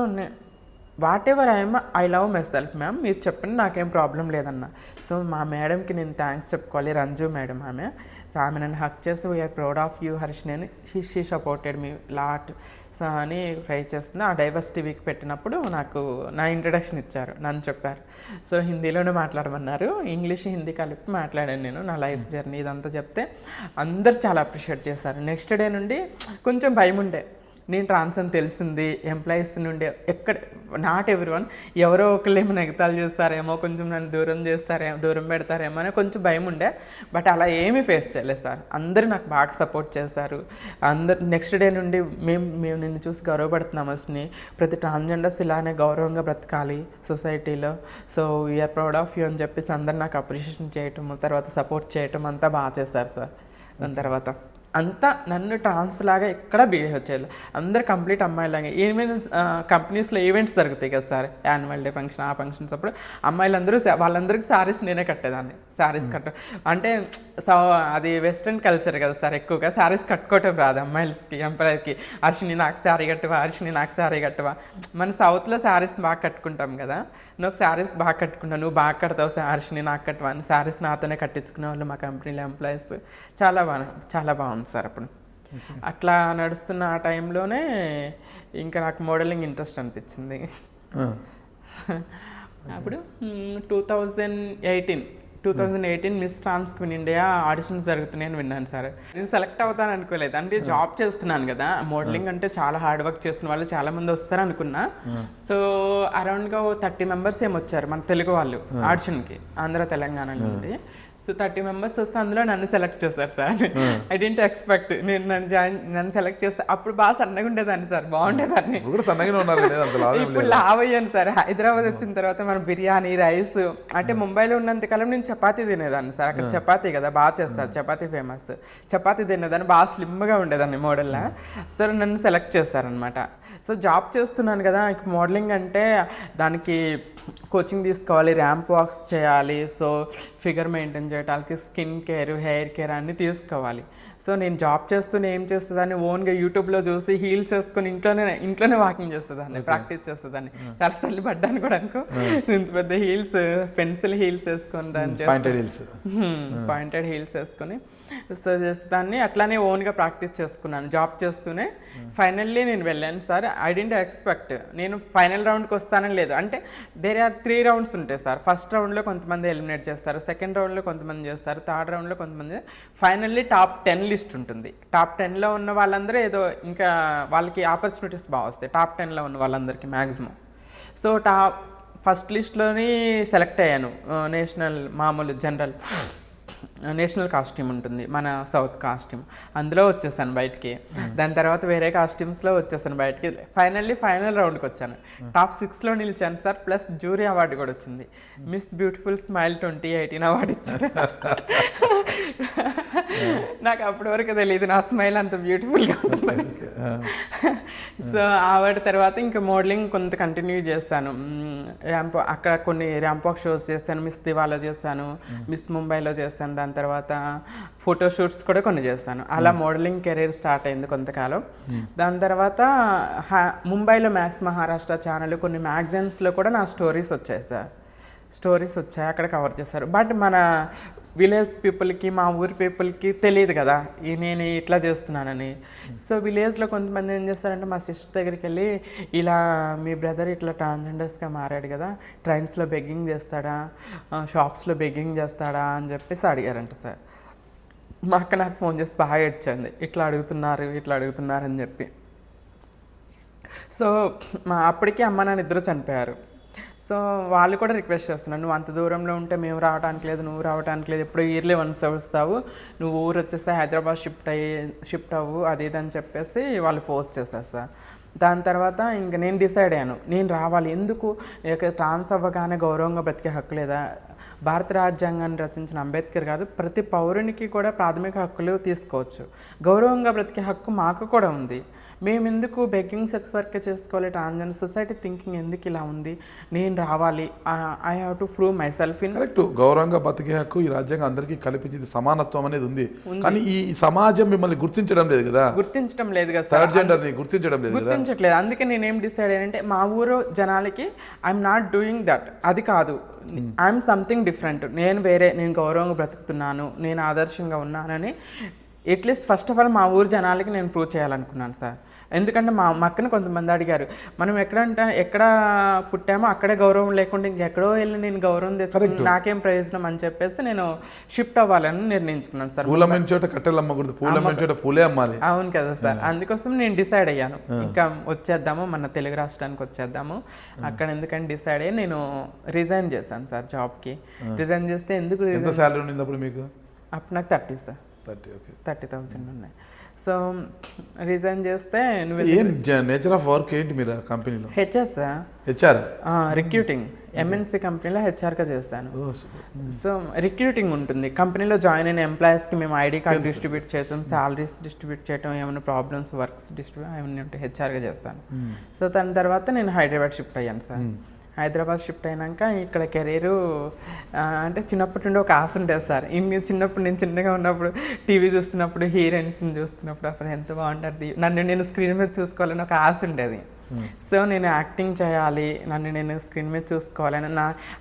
what ever I love my self ma'am, మీరు చెప్పండి నాకేం ప్రాబ్లం లేదన్న. సో మా మేడంకి నేను థ్యాంక్స్ చెప్పుకోవాలి, రంజు మేడం ఆమె. సో ఆమె నన్ను హక్ చేసి, we're proud of you Harshini అని, she supported me lot so అని ట్రై చేస్తుంది. ఆ డైవర్సిటీ వీక్ పెట్టినప్పుడు నాకు నా ఇంట్రడక్షన్ ఇచ్చారు, నన్ను చెప్పారు. సో హిందీలోనే మాట్లాడమన్నారు, ఇంగ్లీష్ హిందీ కలిపి మాట్లాడాను నేను, నా లైఫ్ జర్నీ ఇదంతా చెప్తే అందరు చాలా అప్రిషియేట్ చేశారు. నెక్స్ట్ డే నుండి కొంచెం భయం ఉండే, నేను ట్రాన్స్ అని తెలిసింది ఎంప్లాయీస్ నుండి ఎక్కడ నాట్ ఎవ్రీవన్, ఎవరో ఒకళ్ళేమో నెగతాలు చేస్తారేమో, కొంచెం నన్ను దూరం చేస్తారేమో, దూరం పెడతారేమో అని కొంచెం భయం ఉండే. బట్ అలా ఏమీ ఫేస్ చేయలేదు సార్. అందరూ నాకు బాగా సపోర్ట్ చేశారు. అందరు నెక్స్ట్ డే నుండి మేము నిన్ను చూసి గౌరవపడుతున్నాం అసలు, ప్రతి ట్రాన్స్జెండర్స్ ఇలానే గౌరవంగా బ్రతకాలి సొసైటీలో, so we are proud of you అని చెప్పేసి అందరు నాకు అప్రిషియేషన్ చేయటం, తర్వాత సపోర్ట్ చేయటం అంతా బాగా చేశారు సార్. దాని తర్వాత అంతా నన్ను ట్రాన్స్ లాగా ఎక్కడ బిహేవ్ చేయాలి, అందరు కంప్లీట్ అమ్మాయిలాగా. ఏమైనా కంపెనీస్లో ఈవెంట్స్ జరుగుతాయి కదా సార్, యాన్యువల్ డే ఫంక్షన్, ఆ ఫంక్షన్స్ అప్పుడు అమ్మాయిలందరూ వాళ్ళందరికీ శారీస్ నేనే కట్టేదాన్ని. శారీస్ అంటే అది వెస్ట్రన్ కల్చర్ కదా సార్, ఎక్కువగా శారీస్ కట్టుకోవటం రాదు అమ్మాయిలకి. ఎంప్లాయర్కి అర్షిని నాకు శారీ కట్టువా, అర్షిని నాకు శారీ కట్టువా. మన సౌత్లో శారీస్ బాగా కట్టుకుంటాం కదా, నువ్వు శారీస్ బాగా కట్టుకుంటావు, నువ్వు బాగా కడతావు అర్షిని నాకు కట్టువా అని శారీస్ నాతోనే కట్టించుకునే వాళ్ళు మా కంపెనీలో ఎంప్లాయీస్. చాలా బాగుంది సార్. అప్పుడు అట్లా నడుస్తున్న ఆ టైంలోనే ఇంకా నాకు మోడలింగ్ ఇంట్రెస్ట్ అనిపించింది. అప్పుడు 2018 మిస్ ట్రాన్స్ క్వీన్ ఇండియా ఆడిషన్స్ జరుగుతున్నాయని విన్నాను సార్. నేను సెలెక్ట్ అవుతాను అనుకోలేదు, అంటే జాబ్ చేస్తున్నాను కదా, మోడలింగ్ అంటే చాలా హార్డ్ వర్క్ చేస్తున్న వాళ్ళు చాలా మంది వస్తారు అనుకున్నా. సో అరౌండ్గా 30 మెంబర్స్ ఏమొచ్చారు మన తెలుగు వాళ్ళు ఆడిషన్కి, ఆంధ్ర తెలంగాణ నుండి. సో 30 మెంబర్స్ వస్తే అందులో నన్ను సెలెక్ట్ చేశారు సార్. ఐ డెంట్ ఎక్స్పెక్ట్ నేను నన్ను సెలెక్ట్ చేస్తే. అప్పుడు బాగా సన్నగా ఉండేదాన్ని సార్, బాగుండేదాన్ని. ఇప్పుడు లావ్ అయ్యాను సార్. హైదరాబాద్ వచ్చిన తర్వాత మన బిర్యానీ, రైస్, అంటే ముంబైలో ఉన్నంతకాలం నేను చపాతీ తినేదాన్ని సార్. అక్కడ చపాతీ కదా బాగా చేస్తారు, చపాతీ ఫేమస్. చపాతీ తినేదాన్ని, బాగా స్లిమ్గా ఉండేదాన్ని మోడల్లా. సో నన్ను సెలెక్ట్ చేశారనమాట. సో జాబ్ చేస్తున్నాను కదా, మోడలింగ్ అంటే దానికి కోచింగ్ తీసుకోవాలి, ర్యాంప్ వాక్స్ చేయాలి, సో ఫిగర్ మెయింటైన్ చేయడానికి స్కిన్ కేర్, హెయిర్ కేర్ అన్నీ తీసుకోవాలి. సో నేను జాబ్ చేస్తూనే ఏం చేస్తుందాన్ని, ఓన్గా యూట్యూబ్లో చూసి హీల్స్ వేసుకొని ఇంట్లోనే వాకింగ్ చేస్తుందాన్ని, ప్రాక్టీస్ చేస్తుందాన్ని. చాలా సార్లు పడ్డాను కూడా అనుకో, ఇంత పెద్ద హీల్స్, పెన్సిల్ హీల్స్ వేసుకొని పాయింటెడ్ హీల్స్ వేసుకొని సో చేసేదాన్ని. అట్లానే ఓన్గా ప్రాక్టీస్ చేసుకున్నాను జాబ్ చేస్తూనే. ఫైనల్లీ నేను వెళ్ళాను సార్. ఐ డెంట్ ఎక్స్పెక్ట్ నేను ఫైనల్ రౌండ్కి వస్తానని లేదు. అంటే దేర్ ఆర్ 3 రౌండ్స్ ఉంటాయి సార్. ఫస్ట్ రౌండ్లో కొంతమంది ఎలిమినేట్ చేస్తారు, సెకండ్ రౌండ్లో కొంతమంది చేస్తారు, థర్డ్ రౌండ్లో కొంతమంది. ఫైనల్లీ టాప్ 10 లిస్ట్ ఉంటుంది. టాప్ 10లో ఉన్న వాళ్ళందరూ ఏదో ఇంకా వాళ్ళకి ఆపర్చునిటీస్ బాగా వస్తాయి, టాప్ 10లో ఉన్న వాళ్ళందరికీ మ్యాక్సిమం. సో ఫస్ట్ లిస్ట్లోని సెలెక్ట్ అయ్యాను. మామూలు జనరల్ నేషనల్ కాస్ట్యూమ్ ఉంటుంది, మన సౌత్ కాస్ట్యూమ్, అందులో వచ్చేసాను బయటికి. దాని తర్వాత వేరే కాస్ట్యూమ్స్లో వచ్చేసాను బయటికి. ఫైనల్ రౌండ్కి వచ్చాను. టాప్ 6లో నిలిచాను సార్. ప్లస్ జ్యూరీ అవార్డు కూడా వచ్చింది. మిస్ బ్యూటిఫుల్ స్మైల్ 2018 అవార్డు ఇచ్చారు. నాకు అప్పటి వరకు తెలియదు నా స్మైల్ అంత బ్యూటిఫుల్గా ఉంటుంది. సో అవార్డు తర్వాత ఇంకా మోడలింగ్ కొంత కంటిన్యూ చేస్తాను. అక్కడ కొన్ని ర్యాంప్ వాక్ షోస్ చేస్తాను, మిస్ దివాలో చేస్తాను, మిస్ ముంబైలో చేస్తాను. దాని తర్వాత ఫోటోషూట్స్ కూడా కొన్ని చేస్తాను. అలా మోడలింగ్ కెరీర్ స్టార్ట్ అయింది కొంతకాలం. దాని తర్వాత ముంబైలో మ్యాక్స్ మహారాష్ట్ర ఛానల్, కొన్ని మ్యాగజైన్స్లో కూడా నా స్టోరీస్ వచ్చాయి సార్. అక్కడ కవర్ చేశారు. బట్ మన విలేజ్ పీపుల్కి, మా ఊరి పీపుల్కి తెలియదు కదా నేను ఇట్లా చేస్తున్నానని. సో విలేజ్లో కొంతమంది ఏం చేస్తారంటే మా సిస్టర్ దగ్గరికి వెళ్ళి, ఇలా మీ బ్రదర్ ఇట్లా ట్రాన్స్జెండర్స్గా మారాడు కదా, ట్రైన్స్లో బెగ్గింగ్ చేస్తాడా, షాప్స్లో బెగ్గింగ్ చేస్తాడా అని చెప్పేసి అడిగారంట సార్. మా అక్క నాకు ఫోన్ చేసి బాగా ఏడ్చింది, ఇట్లా అడుగుతున్నారు అని చెప్పి. సో అప్పటికే అమ్మ నాన్న ఇద్దరు చనిపోయారు. సో వాళ్ళు కూడా రిక్వెస్ట్ చేస్తున్నారు, నువ్వు అంత దూరంలో ఉంటే మేము రావడానికి లేదు, నువ్వు రావడానికి లేదు, ఎప్పుడు ఇయర్లీ వన్స్ వస్తావు, నువ్వు ఊరు వచ్చేస్తే హైదరాబాద్ షిఫ్ట్ అవ్వు అది ఇది అని చెప్పేసి వాళ్ళు ఫోర్స్ చేస్తారు సార్. దాని తర్వాత ఇంక నేను డిసైడ్ అయ్యాను, నేను రావాలి. ఎందుకు ట్రాన్స్ అవ్వగానే గౌరవంగా బ్రతికే హక్కు లేదా? భారత రాజ్యాంగాన్ని రచించిన అంబేద్కర్ కాదు, ప్రతి పౌరునికి కూడా ప్రాథమిక హక్కులు తీసుకోవచ్చు. గౌరవంగా బ్రతికే హక్కు మాకు కూడా ఉంది. మేము ఎందుకు బెగ్గింగ్ సెక్స్ వర్క్ చేసుకోవాలి? ట్రాన్స్జెండర్ సొసైటీ థింకింగ్ ఎందుకు ఇలా ఉంది? నేను రావాలి, I have to prove my self in. Correct, గౌరవంగా బతికే హక్కు ఈ రాజ్యాంగం అందరికీ కల్పించింది, సమానత్వం అనేది ఉంది. కానీ ఈ సమాజం మిమ్మల్ని గుర్తించడం లేదు కదా, థర్డ్ జెండర్ని గుర్తించట్లేదు. అందుకే నేనేం డిసైడ్ అయ్యానంటే, మా ఊరు జనాలకి ఐఎమ్ నాట్ డూయింగ్ దట్, అది కాదు, ఐఎమ్ సంథింగ్ డిఫరెంట్, నేను గౌరవంగా బ్రతుకుతున్నాను, నేను ఆదర్శంగా ఉన్నానని అట్లీస్ట్ ఫస్ట్ ఆఫ్ ఆల్ మా ఊరు జనాలకి నేను ప్రూవ్ చేయాలనుకున్నాను సార్. ఎందుకంటే మా అక్కన కొంతమంది అడిగారు, మనం ఎక్కడ పుట్టామో అక్కడే గౌరవం లేకుండా ఇంకెక్కడో వెళ్ళి నేను గౌరవం తెచ్చుకుని నాకేం ప్రయోజనం అని చెప్పేసి నేను షిఫ్ట్ అవ్వాలని నిర్ణయించుకున్నాను సార్. పూలమ్మిన చోట కట్టెలు అమ్మకూడదు, పూలమ్మిన చోట పూలే అమ్మాలి. అవును కదా సార్, అందుకోసం నేను డిసైడ్ అయ్యాను ఇంకా వచ్చేద్దాము, మన తెలుగు రాష్ట్రానికి వచ్చేద్దాము. అక్కడ ఎందుకని డిసైడ్ అయ్యి నేను రిజైన్ చేశాను సార్ జాబ్కి. రిజైన్ చేస్తే ఎందుకు ఎంత శాలరీ ఉండింది అప్పుడు మీకు? అప్పుడు నాకు 30 సార్, 30,000 ఉన్నాయి. సో రిజైన్ చేస్తే ఏం నేచర్ ఆఫ్ వర్క్ ఏంటి మీరు కంపెనీలో? హెచ్ఆర్ రిక్రూటింగ్, ఎంఎన్సీ కంపెనీలో హెచ్ఆర్గా చేస్తాను. సో రిక్రూటింగ్ ఉంటుంది కంపెనీలో. జాయిన్ అయిన ఎంప్లాయీస్కి మేము ఐడి కార్డ్ డిస్ట్రిబ్యూట్ చేయటం, శాలరీస్ డిస్ట్రిబ్యూట్ చేయటం, ఏమైనా ప్రాబ్లమ్స్ వర్క్స్ డిస్ట్రిబ్యూట్ అవన్నీ ఉంటాయి, హెచ్ఆర్గా చేస్తాను. సో దాని తర్వాత నేను హైదరాబాద్ షిఫ్ట్ అయ్యాను సార్. హైదరాబాద్ షిఫ్ట్ అయినాక ఇక్కడ కెరీరు అంటే చిన్నప్పటి నుండి ఒక ఆశ ఉండేది సార్. చిన్నప్పుడు నేను చిన్నగా ఉన్నప్పుడు టీవీ చూస్తున్నప్పుడు హీరోయిన్స్ని చూస్తున్నప్పుడు అప్పుడు ఎంత బాగుంటుంది, నన్ను నేను స్క్రీన్ మీద చూసుకోవాలని ఒక ఆశ ఉండేది. సో నేను యాక్టింగ్ చేయాలి, నన్ను నేను స్క్రీన్ మీద చూసుకోవాలని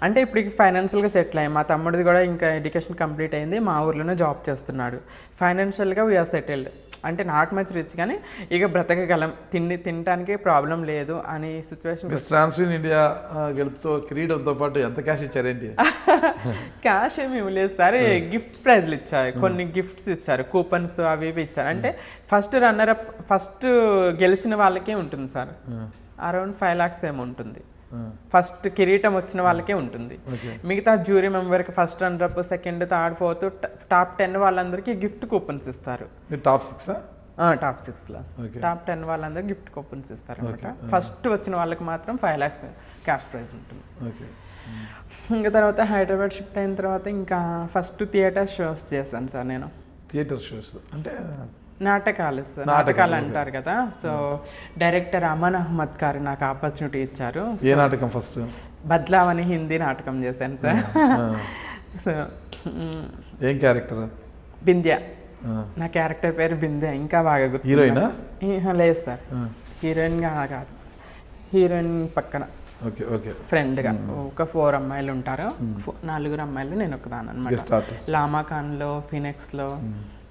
అంటే ఇప్పటికి ఫైనాన్షియల్గా సెటిల్ అయ్యాం. మా తమ్ముడిది కూడా ఇంకా ఎడ్యుకేషన్ కంప్లీట్ అయింది, మా ఊర్లోనే జాబ్ చేస్తున్నాడు. ఫైనాన్షియల్గా వీఆర్ సెటిల్డ్. అంటే నాట్ మచ్ రిచ్ కానీ ఇక బ్రతకగలం, తినడానికి ప్రాబ్లం లేదు అనే సిచ్యువేషన్. ట్రాన్స్ఫర్ ఇండియా గెలుపుతో కిరీటంతో పాటు ఎంత క్యాష్ ఇచ్చారేంటి? క్యాష్ ఏమి ఇవ్వలేదు సార్, గిఫ్ట్ ప్రైజ్లు ఇచ్చారు, కొన్ని గిఫ్ట్స్ ఇచ్చారు, కూపన్స్ అవి ఇవి ఇచ్చారు. అంటే ఫస్ట్ గెలిచిన వాళ్ళకే ఉంటుంది సార్, అరౌండ్ 5 lakhs ఏమో ఉంటుంది. ఫస్ట్ కిరీటం వచ్చిన వాళ్ళకే ఉంటుంది. మిగతా జ్యూరీ మెంబర్కి first runner, second, third, fourth, top 10 వాళ్ళందరికీ గిఫ్ట్ కూపన్స్ ఇస్తారు. టాప్ 6 టాప్ 6 టాప్ 10 వాళ్ళందరికీ గిఫ్ట్ కూపన్స్ ఇస్తారు అనమాట. ఫస్ట్ వచ్చిన వాళ్ళకి మాత్రం 5 lakhs క్యాష్ ప్రైజ్ ఉంటుంది. ఇంకా తర్వాత హైదరాబాద్ షిఫ్ట్ అయిన తర్వాత ఇంకా ఫస్ట్ థియేటర్ షోస్ చేశాను సార్ నేను. థియేటర్ షోస్ అంటే నాటకాలు సార్, నాటకాలు అంటారు కదా. సో డైరెక్టర్ అమన్ అహ్మద్ గారు నాకు ఆపర్చునిటీ ఇచ్చారు. ఏ నాటకం? ఫస్ట్ బద్లావ్ అని హిందీ నాటకం చేశాను సార్. సో ఏం క్యారెక్టర్? బింద్య. నా క్యారెక్టర్ పేరు బింద్య. ఇంకా బాగా గుర్తు. హీరోయినా? లేదు సార్, హీరోయిన్గా కాదు, హీరోయిన్ పక్కన ఫ్రెండ్గా ఒక 4 అమ్మాయిలు ఉంటారు, 4 అమ్మాయిలు నేను ఒకదాని అనమాట. లామా ఖాన్లో, ఫినెక్స్లో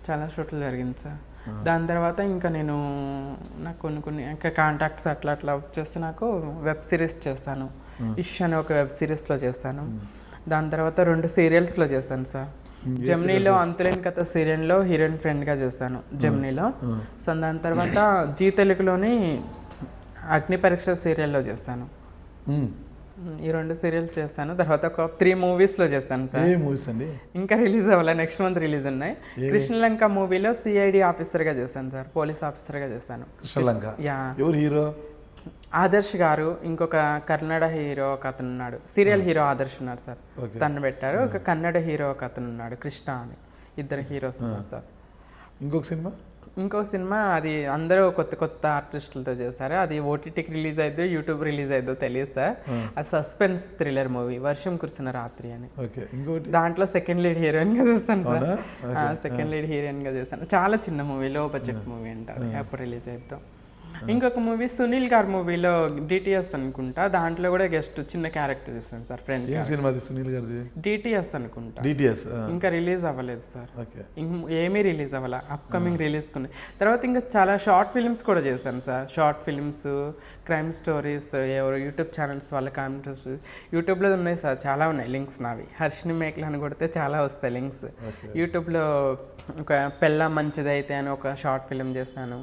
చాలా షూట్లు జరిగింది సార్. దాని తర్వాత ఇంకా నాకు కొన్ని ఇంకా కాంటాక్ట్స్ అట్లా వచ్చేస్తే నాకు వెబ్ సిరీస్ చేస్తాను. ఇష్ అనే ఒక వెబ్ సిరీస్లో చేస్తాను. దాని తర్వాత 2 సీరియల్స్లో చేస్తాను సార్. జెమినీలో అంతులేని కథ సీరియల్లో హీరోయిన్ ఫ్రెండ్గా చేస్తాను జెమినీలో. సో దాని తర్వాత జీ తెలుగులోని అగ్ని పరీక్ష సీరియల్లో చేస్తాను. ఈ 2 సీరియల్స్ చేస్తాను. తర్వాత ఒక 3 మూవీస్లో చేస్తాను సార్. ఇంకా రిలీజ్ అవ్వాలి, నెక్స్ట్ మంత్ రిలీజ్ ఉన్నాయి. కృష్ణలంక మూవీలో సిఐడి ఆఫీసర్గా చేశాను సార్, పోలీస్ ఆఫీసర్గా చేశాను. హీరో ఆదర్శ్ గారు, ఇంకొక కన్నడ హీరో ఒక అతను ఉన్నాడు. సీరియల్ హీరో ఆదర్శ్ ఉన్నారు సార్, తను పెట్టారు. ఒక కన్నడ హీరో ఒక అతను ఉన్నాడు, కృష్ణ అని. 2 హీరోస్ ఉన్నారు సార్. ఇంకో సినిమా అది అందరూ కొత్త ఆర్టిస్టులతో చేశారు. అది ఓటీటీకి రిలీజ్ అయిద్దో యూట్యూబ్ రిలీజ్ అయిద్దో తెలియదు సార్. అది సస్పెన్స్ థ్రిల్లర్ మూవీ, వర్షం కురిసిన రాత్రి అని. దాంట్లో సెకండ్ లీడ్ హీరోయిన్గా చేస్తాను సార్. సెకండ్ లీడ్ హీరోయిన్గా చేస్తాను. చాలా చిన్న మూవీ, లో బడ్జెట్ మూవీ అంటారు, ఎప్పుడు రిలీజ్ అయిద్దో. ఇంకొక మూవీ సునీల్ గారి మూవీలో డిటిఎస్ అనుకుంటా, దాంట్లో కూడా గెస్ట్ చిన్న క్యారెక్టర్ చేస్తాను సార్, ఫ్రెండ్. డిటిఎస్ అనుకుంటా, ఇంకా రిలీజ్ అవ్వలేదు సార్, ఏమీ రిలీజ్ అవ్వాల, అప్కమింగ్ రిలీజ్ ఉన్నాయి. తర్వాత ఇంకా చాలా షార్ట్ ఫిల్మ్స్ కూడా చేశాను sir. Short films, crime stories, ఎవరు యూట్యూబ్ ఛానల్స్ వాళ్ళ కామెంట్స్ యూట్యూబ్లో ఉన్నాయి సార్, చాలా ఉన్నాయి లింక్స్ నావి. హర్షిని మేకలు అని కొడితే చాలా వస్తాయి లింక్స్. యూట్యూబ్లో ఒక పెళ్ళ మంచిదైతే అని ఒక షార్ట్ ఫిల్మ్ చేశాను.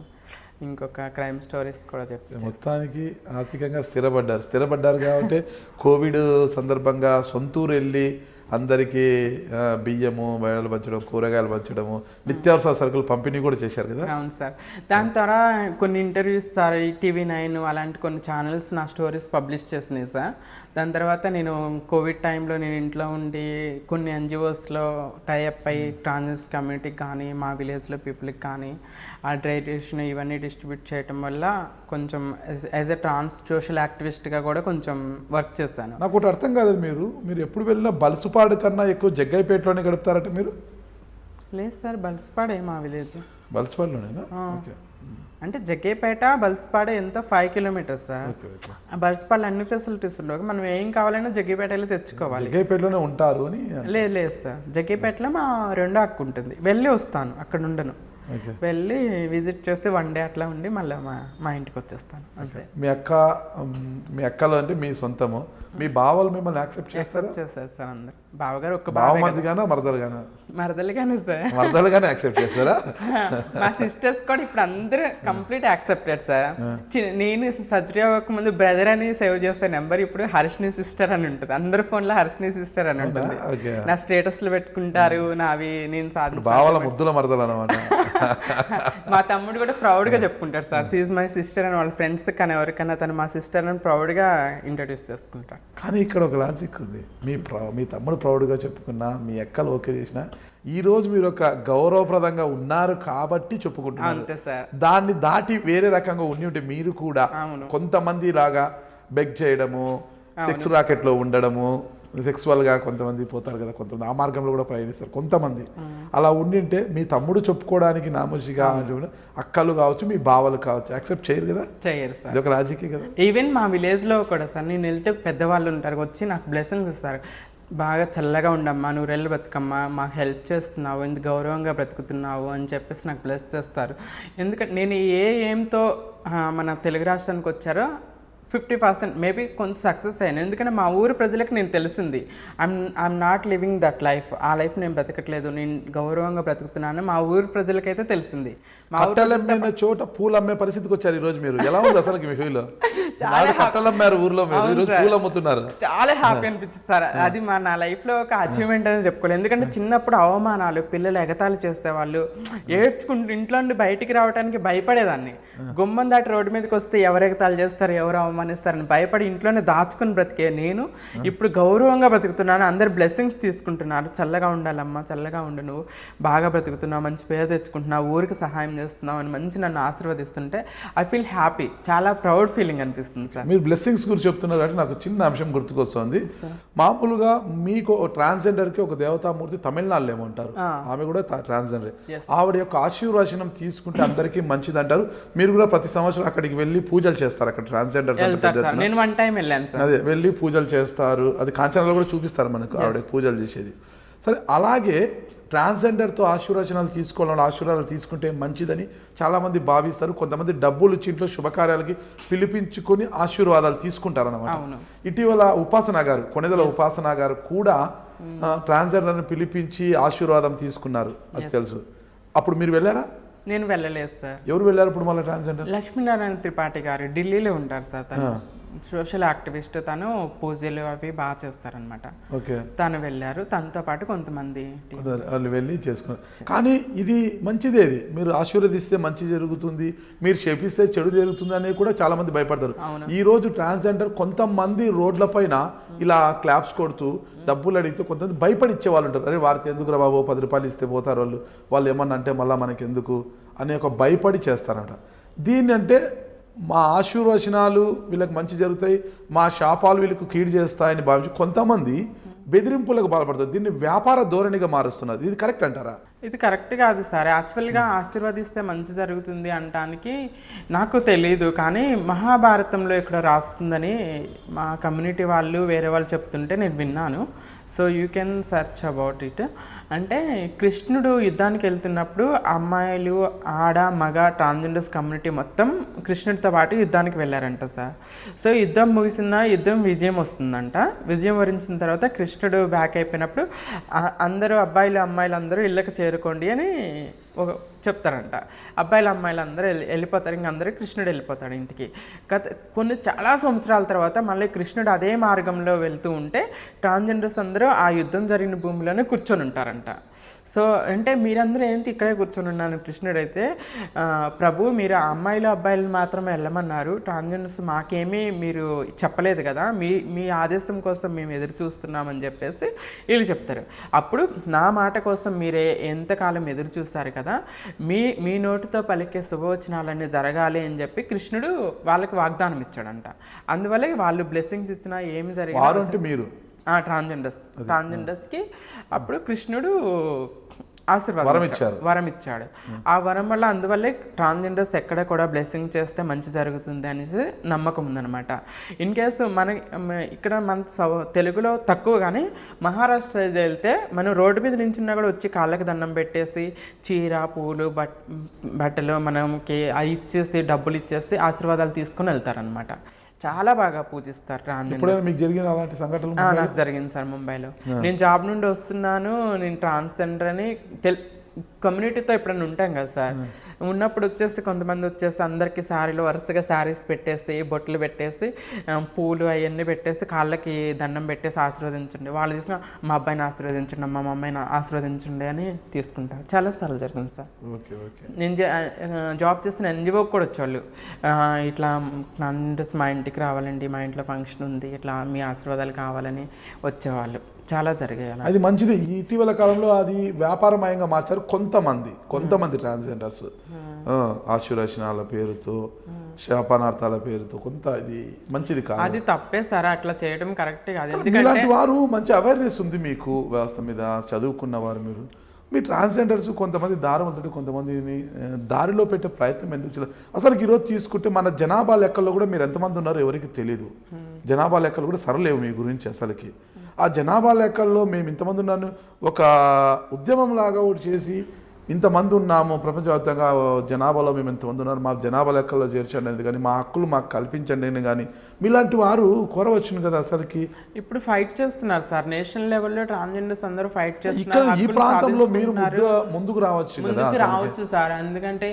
ఇంకొక క్రైమ్ స్టోరీస్ కూడా చెప్పాను. మొత్తానికి ఆర్థికంగా స్థిరపడ్డారు కాబట్టి కోవిడ్ సందర్భంగా సొంతూరు వెళ్ళి అందరికీ బియ్యము బయలు పంచడం, కూరగాయలు పంచడము, నిత్యావసర సరుకులు పంపిణీ కూడా చేశారు కదా. అవును సార్. దాని ద్వారా కొన్ని ఇంటర్వ్యూస్ సార్, TV9 అలాంటి కొన్ని ఛానల్స్ నా స్టోరీస్ పబ్లిష్ చేసినాయి సార్. దాని తర్వాత నేను కోవిడ్ టైంలో నేను ఇంట్లో ఉండి కొన్ని NGOsలో టైఅప్ అయ్యి ట్రాన్స్ కమ్యూనిటీకి కానీ మా విలేజ్లో పీపుల్కి కానీ ఆ రేడియేషన్ ఇవన్నీ డిస్ట్రిబ్యూట్ చేయడం వల్ల కొంచెం యాజ్ ఎ ట్రాన్స్ సోషల్ యాక్టివిస్ట్గా కూడా కొంచెం వర్క్ చేశాను. నాకు ఒకటి అర్థం కాలేదు, మీరు ఎప్పుడు వెళ్ళినా బల్సుపాడు కన్నా ఎక్కువ జగ్గైపేటలోనే గడుపుతారట మీరు? లేదు సార్, బల్సుపాడే మా విలేజ్. బల్సుపాడులోనేనా? అంటే జగ్గైపేట బల్సుపాడు ఎంతో 5 kilometers సార్. బల్సుపాడులో అన్ని ఫెసిలిటీస్ ఉండవు, మనం ఏం కావాలన్నా జగ్గైపేటలో తెచ్చుకోవాలి. జగ్గైపేటలోనే ఉంటారు అని? లేదు సార్, జగ్గైపేటలో మా 2వ అక్క ఉంటుంది, వెళ్ళి వస్తాను, అక్కడ ఉండను. ఓకే. వెళ్ళి విజిట్ చేసి 1 డే అట్లా ఉండి మళ్ళీ మా ఇంటికి వచ్చేస్తాను అంతే. మీ అక్కలు అంటే మీ సొంతము, మీ బావలు మిమ్మల్ని యాక్సెప్ట్ చేస్తారా? చేస్తారు సార్ అందరు. బావగారు ఒక్క బావమరిదిగానా మరదలుగానా? మరదలుగానే సార్. మరదలుగానే యాక్సెప్ట్ చేస్తారా? మా సిస్టర్స్ కూడా ఇప్పుడు అందరూ కంప్లీట్ యాక్సెప్టెడ్ సార్. నేను సర్జరీ అవ్వకముందు బ్రదర్ అని సేవ్ చేస్తే నెంబర్ ఇప్పుడు హర్షిని సిస్టర్ అని ఉంటుంది. అందరి ఫోన్లో హర్షిని సిస్టర్ అని ఉంటుంది. ఓకే. నా స్టేటస్లు పెట్టుకుంటారు నావి నేను సాధించిన. బావల ముద్దుల మరదలు అనమాట. మా తమ్ముడు కూడా ప్రౌడ్ గా చెప్పుకుంటారు సార్, షీఈ్ మై సిస్టర్ అని. వాళ్ళ ఫ్రెండ్స్ కానీ ఎవరికైనా తను మా సిస్టర్ అని ప్రౌడ్ గా ఇంట్రడ్యూస్ చేసుకుంటారు. కానీ ఇక్కడ ఒక లాజిక్ ఉంది. మీ తమ్ముడు ప్రౌడ్గా చెప్పుకున్నా, మీ అక్కలు ఓకే చేసినా, ఈ రోజు మీరు ఒక గౌరవప్రదంగా ఉన్నారు కాబట్టి చెప్పుకుంటున్నారు. అంతే సార్. దాన్ని దాటి వేరే రకంగా ఉండి ఉంటే మీరు కూడా కొంతమంది లాగా బెగ్ చేయడము, సెక్స్ రాకెట్లో ఉండడము, సెక్సువల్గా కొంతమంది పోతారు కదా, కొంతమంది ఆ మార్గంలో కూడా ప్రయాణిస్తారు కొంతమంది. అలా ఉండింటే మీ తమ్ముడు చెప్పుకోవడానికి నామోషిగా అక్కలు కావచ్చు, మీ బావలు కావచ్చు యాక్సెప్ట్ చేయరు కదా? చేయరు సార్. ఇది ఒక రాజకీయ కదా. ఈవెన్ మా విలేజ్లో కూడా సార్ నేను వెళ్తే పెద్దవాళ్ళు ఉంటారు, వచ్చి నాకు బ్లెస్సింగ్స్ ఇస్తారు. బాగా చల్లగా ఉండమ్మా, నువ్వు రెల్లు బతుకమ్మా, మాకు హెల్ప్ చేస్తున్నావు, ఇంత గౌరవంగా బ్రతుకుతున్నావు అని చెప్పేసి నాకు బ్లెస్ చేస్తారు. ఎందుకంటే నేను ఏంతో మన తెలుగు రాష్ట్రానికి వచ్చారో 50% మేబీ కొంచెం సక్సెస్ అయ్యాను. ఎందుకంటే మా ఊరు ప్రజలకు నేను తెలిసింది I'm not living that life. ఆ లైఫ్ నేను బ్రతకట్లేదు, నేను గౌరవంగా బ్రతుకుతున్నాను మా ఊరు ప్రజలకైతే తెలిసింది. మా కట్టెలమ్మిన చోట పూలు అమ్మే పరిస్థితికి వచ్చారు ఈ రోజు మీరు. ఎలా ఉంది అసలు మీ ఫీల్? కట్టెలమ్మారు ఊర్లో, మీరు ఈరోజు పూలు అమ్ముతున్నారు. చాలా హ్యాపీ అనిపించింది సార్. అది నా లైఫ్లో ఒక అచీవ్మెంట్ అని చెప్పుకోలేదు. ఎందుకంటే చిన్నప్పుడు అవమానాలు, పిల్లలు ఎగతాళి చేసేవాళ్ళు, ఏడ్చుకుంటూ ఇంట్లో నుండి బయటికి రావడానికి భయపడేదాన్ని. గుమ్మం దాటి రోడ్డు మీదకి వస్తే ఎవరు ఎగతాళి చేస్తారు, ఎవరు అవమానిస్తారని భయపడి ఇంట్లోనే దాచుకుని బ్రతికే నేను ఇప్పుడు గౌరవంగా బ్రతుకుతున్నాను. అందరు బ్లెస్సింగ్స్ తీసుకుంటున్నారు. చల్లగా ఉండాలమ్మా, చల్లగా ఉండు, నువ్వు బాగా బ్రతుకుతున్నావు, మంచి పేరు తెచ్చుకుంటున్నావు, ఊరికి సహాయం చేస్తున్నావు అని మంచి నన్ను ఆశీర్వదిస్తుంటే ఐ ఫీల్ హ్యాపీ. చాలా ప్రౌడ్ ఫీలింగ్ అనిపిస్తుంది సార్. మీరు బ్లెస్సింగ్స్ గురించి చెప్తున్నారు అంటే నాకు చిన్న అంశం గుర్తుకొస్తుంది. మామూలుగా మీకు ట్రాన్స్జెండర్కి ఒక దేవతామూర్తి తమిళనాడులో ఏమంటారు, ఆమె కూడా ట్రాన్స్జెండర్. ఆవిడ యొక్క ఆశీర్వచనం తీసుకుంటే అందరికీ మంచిది అంటారు. మీరు కూడా ప్రతి సంవత్సరం అక్కడికి వెళ్ళి పూజలు చేస్తారు. అక్కడ ట్రాన్స్జెండర్ నేను 1 టైం వెళ్ళాను సార్. అదే వెళ్ళి పూజలు చేస్తారు. అది కాంచనాలో కూడా చూపిస్తారు మనకు ఆవిడ పూజలు చేసేది. సరే, అలాగే ట్రాన్స్జెండర్తో ఆశీర్వచనాలు తీసుకోవాలని, ఆశీర్వాదాలు తీసుకుంటే మంచిదని చాలామంది భావిస్తారు. కొంతమంది డబ్బులు ఇచ్చి ఇంట్లో శుభకార్యాలకి పిలిపించుకొని ఆశీర్వాదాలు తీసుకుంటారు అన్నమాట. ఇటీవల కొణిదెల ఉపాసన గారు కూడా ట్రాన్స్జెండర్ని పిలిపించి ఆశీర్వాదం తీసుకున్నారు, అది తెలుసు. అప్పుడు మీరు వెళ్ళారా? నేను వెళ్ళలేదు సార్. ఎవరు వెళ్ళారు ఇప్పుడు మళ్ళీ ట్రాన్స్జెండర్? లక్ష్మీనారాయణ త్రిపాఠి గారు ఢిల్లీలో ఉంటారు సార్. తను సోషల్ యాక్టివిస్ట్, తను పూజలు అవి బాగా చేస్తారనమాట. ఓకే. తను వెళ్ళారు, తనతో పాటు కొంతమంది వాళ్ళు వెళ్ళి చేసుకున్నారు. కానీ ఇది మంచిదే. ఇది మీరు ఆశీర్వదిస్తే మంచి జరుగుతుంది, మీరు శపిస్తే చెడు జరుగుతుంది అనేది కూడా చాలా మంది భయపడతారు. ఈ రోజు ట్రాన్స్జెండర్ కొంతమంది రోడ్ల పైన ఇలా క్లాప్స్ కొడుతూ డబ్బులు అడిగితే కొంతమంది భయపడి ఇచ్చే వాళ్ళు ఉంటారు. అరే వారికి ఎందుకు రా బాబు, 10 రూపాయలు ఇస్తే పోతారు వాళ్ళు ఏమన్నా అంటే మళ్ళీ మనకి ఎందుకు అనే ఒక భయపడి చేస్తారంట. దీన్ని అంటే మా ఆశీర్వచనాలు వీళ్ళకి మంచి జరుగుతాయి, మా శాపాలు వీళ్ళకు కీడు చేస్తాయని భావించి కొంతమంది బెదిరింపులకు బాధపడుతుంది. దీన్ని వ్యాపార ధోరణిగా మారుస్తున్నారు. ఇది కరెక్ట్ అంటారా? ఇది కరెక్ట్ కాదు సార్. యాక్చువల్గా ఆశీర్వదిస్తే మంచి జరుగుతుంది అనడానికి నాకు తెలీదు, కానీ మహాభారతంలో ఇక్కడ రాస్తుందని మా కమ్యూనిటీ వాళ్ళు వేరే వాళ్ళు చెప్తుంటే నేను విన్నాను. So you can search about it. అంటే కృష్ణుడు యుద్ధానికి వెళ్తున్నప్పుడు అమ్మాయిలు, ఆడ, మగ, ట్రాన్స్జెండర్స్ కమ్యూనిటీ మొత్తం కృష్ణుడితో పాటు యుద్ధానికి వెళ్ళారంట సార్. సో యుద్ధం యుద్ధం విజయం వస్తుందంట. విజయం వరించిన తర్వాత కృష్ణుడు బ్యాక్ అయిపోయినప్పుడు అందరూ అమ్మాయిలు అందరూ ఇళ్ళకి చేరుకోండి అని చెప్తారంట. అమ్మాయిలు అందరూ వెళ్ళిపోతారు. ఇంక అందరూ కృష్ణుడు వెళ్ళిపోతాడు ఇంటికి. కొన్ని చాలా సంవత్సరాల తర్వాత మళ్ళీ కృష్ణుడు అదే మార్గంలో వెళ్తూ ఉంటే ట్రాన్స్జెండర్స్ అందరూ ఆ యుద్ధం జరిగిన భూమిలోనే కూర్చొని ఉంటారంట. సో అంటే మీరందరూ ఏంటి ఇక్కడే కూర్చొని ఉన్నాను, కృష్ణుడు అయితే ప్రభు మీరు అబ్బాయిలు మాత్రమే వెళ్ళమన్నారు, ట్రాన్స్జెండర్స్ మాకేమీ మీరు చెప్పలేదు కదా, మీ ఆదేశం కోసం మేము ఎదురు చూస్తున్నామని చెప్పేసి వీళ్ళు చెప్తారు. అప్పుడు నా మాట కోసం మీరే ఎంతకాలం ఎదురు చూస్తారు కదా, మీ నోటితో పలికే శుభవచనాలన్నీ జరగాలి అని చెప్పి కృష్ణుడు వాళ్ళకి వాగ్దానం ఇచ్చాడంట. అందువల్ల వాళ్ళు బ్లెస్సింగ్స్ ఇచ్చినా ఏమి జరిగింది, మీరు ట్రాన్స్జెండర్స్కి అప్పుడు కృష్ణుడు వరం ఇచ్చాడు. ఆ వరం వల్ల అందువల్లే ట్రాన్స్జెండర్స్ ఎక్కడ కూడా బ్లెస్సింగ్ చేస్తే మంచి జరుగుతుంది అనేసి నమ్మకం ఉందన్నమాట. ఇన్ కేసు ఇక్కడ మన తెలుగులో తక్కువ కానీ మహారాష్ట్ర వెళ్తే మనం రోడ్డు మీద నించున్నా కూడా వచ్చి కాళ్ళకి దండం పెట్టేసి చీర పూలు బట్టలు మనకి అవి ఇచ్చేసి డబ్బులు ఇచ్చేసి ఆశీర్వాదాలు తీసుకొని వెళ్తారనమాట. చాలా బాగా పూజిస్తారు ట్రాన్స్జెండర్. మీకు జరిగిన అలాంటి సంఘటనలు? నాకు జరిగింది సార్ ముంబైలో. నేను జాబ్ నుండి వస్తున్నాను, నేను ట్రాన్స్జెండర్ అని కమ్యూనిటీతో ఎప్పుడైనా ఉంటాం కదా సార్, ఉన్నప్పుడు వచ్చేసి కొంతమంది వచ్చేసి అందరికీ శారీలు వరుసగా శారీస్ పెట్టేసి బొట్లు పెట్టేసి పూలు అవన్నీ పెట్టేసి కాళ్ళకి దండం పెట్టేసి ఆశీర్వదించండి, వాళ్ళు తీసుకున్న మా అబ్బాయిని ఆశీర్వదించండి, మా మమ్మీని ఆశీర్వదించండి అని తీసుకుంటారు. చాలాసార్లు జరిగింది సార్. నేను జాబ్ చేస్తున్న ఎన్జిఓకి కూడా వచ్చేవాళ్ళు, ఇట్లా ట్రాన్స్జెండర్స్ మా ఇంటికి రావాలండి, మా ఇంట్లో ఫంక్షన్ ఉంది, ఇట్లా మీ ఆశీర్వాదాలు కావాలని వచ్చేవాళ్ళు. చాలా జరిగాయి. అది మంచిది. ఇటీవల కాలంలో అది వ్యాపారమయంగా మార్చారు కొంతమంది ట్రాన్స్జెండర్స్. ఆశీర్వచనాల పేరుతో, శాపనార్థాల పేరుతో కొంత ఇది మంచిది కాదు. అది తప్పే సార్, అట్లా చేయడం కరెక్ట్ కాదు. ఇలాంటి వారు మంచి అవేర్నెస్ ఉంది మీకు వ్యవస్థ మీద, చదువుకున్న వారు మీరు. మీ ట్రాన్స్జెండర్స్ కొంతమంది దారవంతుడు, కొంతమందిని దారిలో పెట్టే ప్రయత్నం ఎందుకు చేయాలి? అసలు ఈరోజు తీసుకుంటే మన జనాభా లెక్కల్లో కూడా మీరు ఎంతమంది ఉన్నారో ఎవరికి తెలియదు. జనాభా లెక్కలు కూడా సరలేవు మీ గురించి అసలుకి. ఆ జనాభా లెక్కల్లో మేము ఇంతమంది ఉన్నాను ఒక ఉద్యమం లాగా ఒకటి చేసి ఇంతమంది ఉన్నాము ప్రపంచవ్యాప్తంగా జనాభాలో మేము ఇంతమంది ఉన్నారు, మా జనాభా లెక్కల్లో చేర్చండి అనేది కానీ, మా హక్కులు మాకు కల్పించండి అని కానీ మీలాంటి వారు కోరవచ్చును కదా అసలుకి. ఇప్పుడు ఫైట్ చేస్తున్నారు సార్ నేషనల్ లెవెల్లో, ట్రాన్స్జెండర్స్ అందరూ ఫైట్ చేస్తున్నారు. ఈ ప్రాంతంలో మీరు ముందుకు రావచ్చు సార్, ఎందుకంటే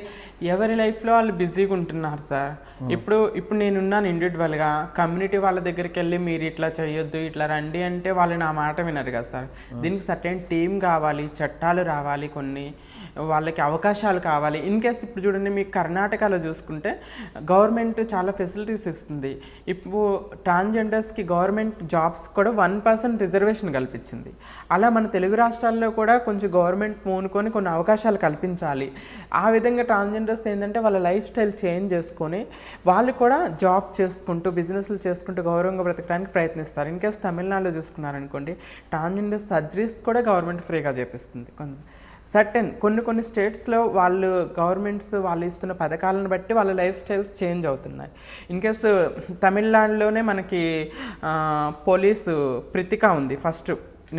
ఎవరి లైఫ్లో వాళ్ళు బిజీగా ఉంటున్నారు సార్. ఇప్పుడు నేనున్నాను ఇండివిజువల్గా, కమ్యూనిటీ వాళ్ళ దగ్గరికి వెళ్ళి మీరు ఇట్లా చేయొద్దు ఇట్లా రండి అంటే వాళ్ళు నా మాట వినరు కదా సార్. దీనికి సర్టెన్ టీం కావాలి, చట్టాలు రావాలి, కొన్ని వాళ్ళకి అవకాశాలు కావాలి. ఇన్ కేస్ ఇప్పుడు చూడండి మీకు కర్ణాటకలో చూసుకుంటే గవర్నమెంట్ చాలా ఫెసిలిటీస్ ఇస్తుంది. ఇప్పుడు ట్రాన్స్జెండర్స్కి గవర్నమెంట్ జాబ్స్ కూడా 1% రిజర్వేషన్ కల్పించింది. అలా మన తెలుగు రాష్ట్రాల్లో కూడా కొంచెం గవర్నమెంట్ పూనుకొని కొన్ని అవకాశాలు కల్పించాలి. ఆ విధంగా ట్రాన్స్జెండర్స్ ఏంటంటే వాళ్ళ లైఫ్ స్టైల్ చేంజ్ చేసుకొని వాళ్ళు కూడా జాబ్ చేసుకుంటూ బిజినెస్లు చేసుకుంటూ గౌరవంగా బ్రతకడానికి ప్రయత్నిస్తారు. ఇన్ కేస్ తమిళనాడులో చూసుకున్నారనుకోండి ట్రాన్స్జెండర్ సర్జరీస్ కూడా గవర్నమెంట్ ఫ్రీగా చేపిస్తుంది. సర్టెన్ కొన్ని స్టేట్స్లో వాళ్ళు గవర్నమెంట్స్ వాళ్ళు ఇస్తున్న పథకాలను బట్టి వాళ్ళ లైఫ్ స్టైల్స్ చేంజ్ అవుతున్నాయి. ఇన్ కేస్ తమిళనాడులోనే మనకి పోలీసు ప్రితిక ఉంది, ఫస్ట్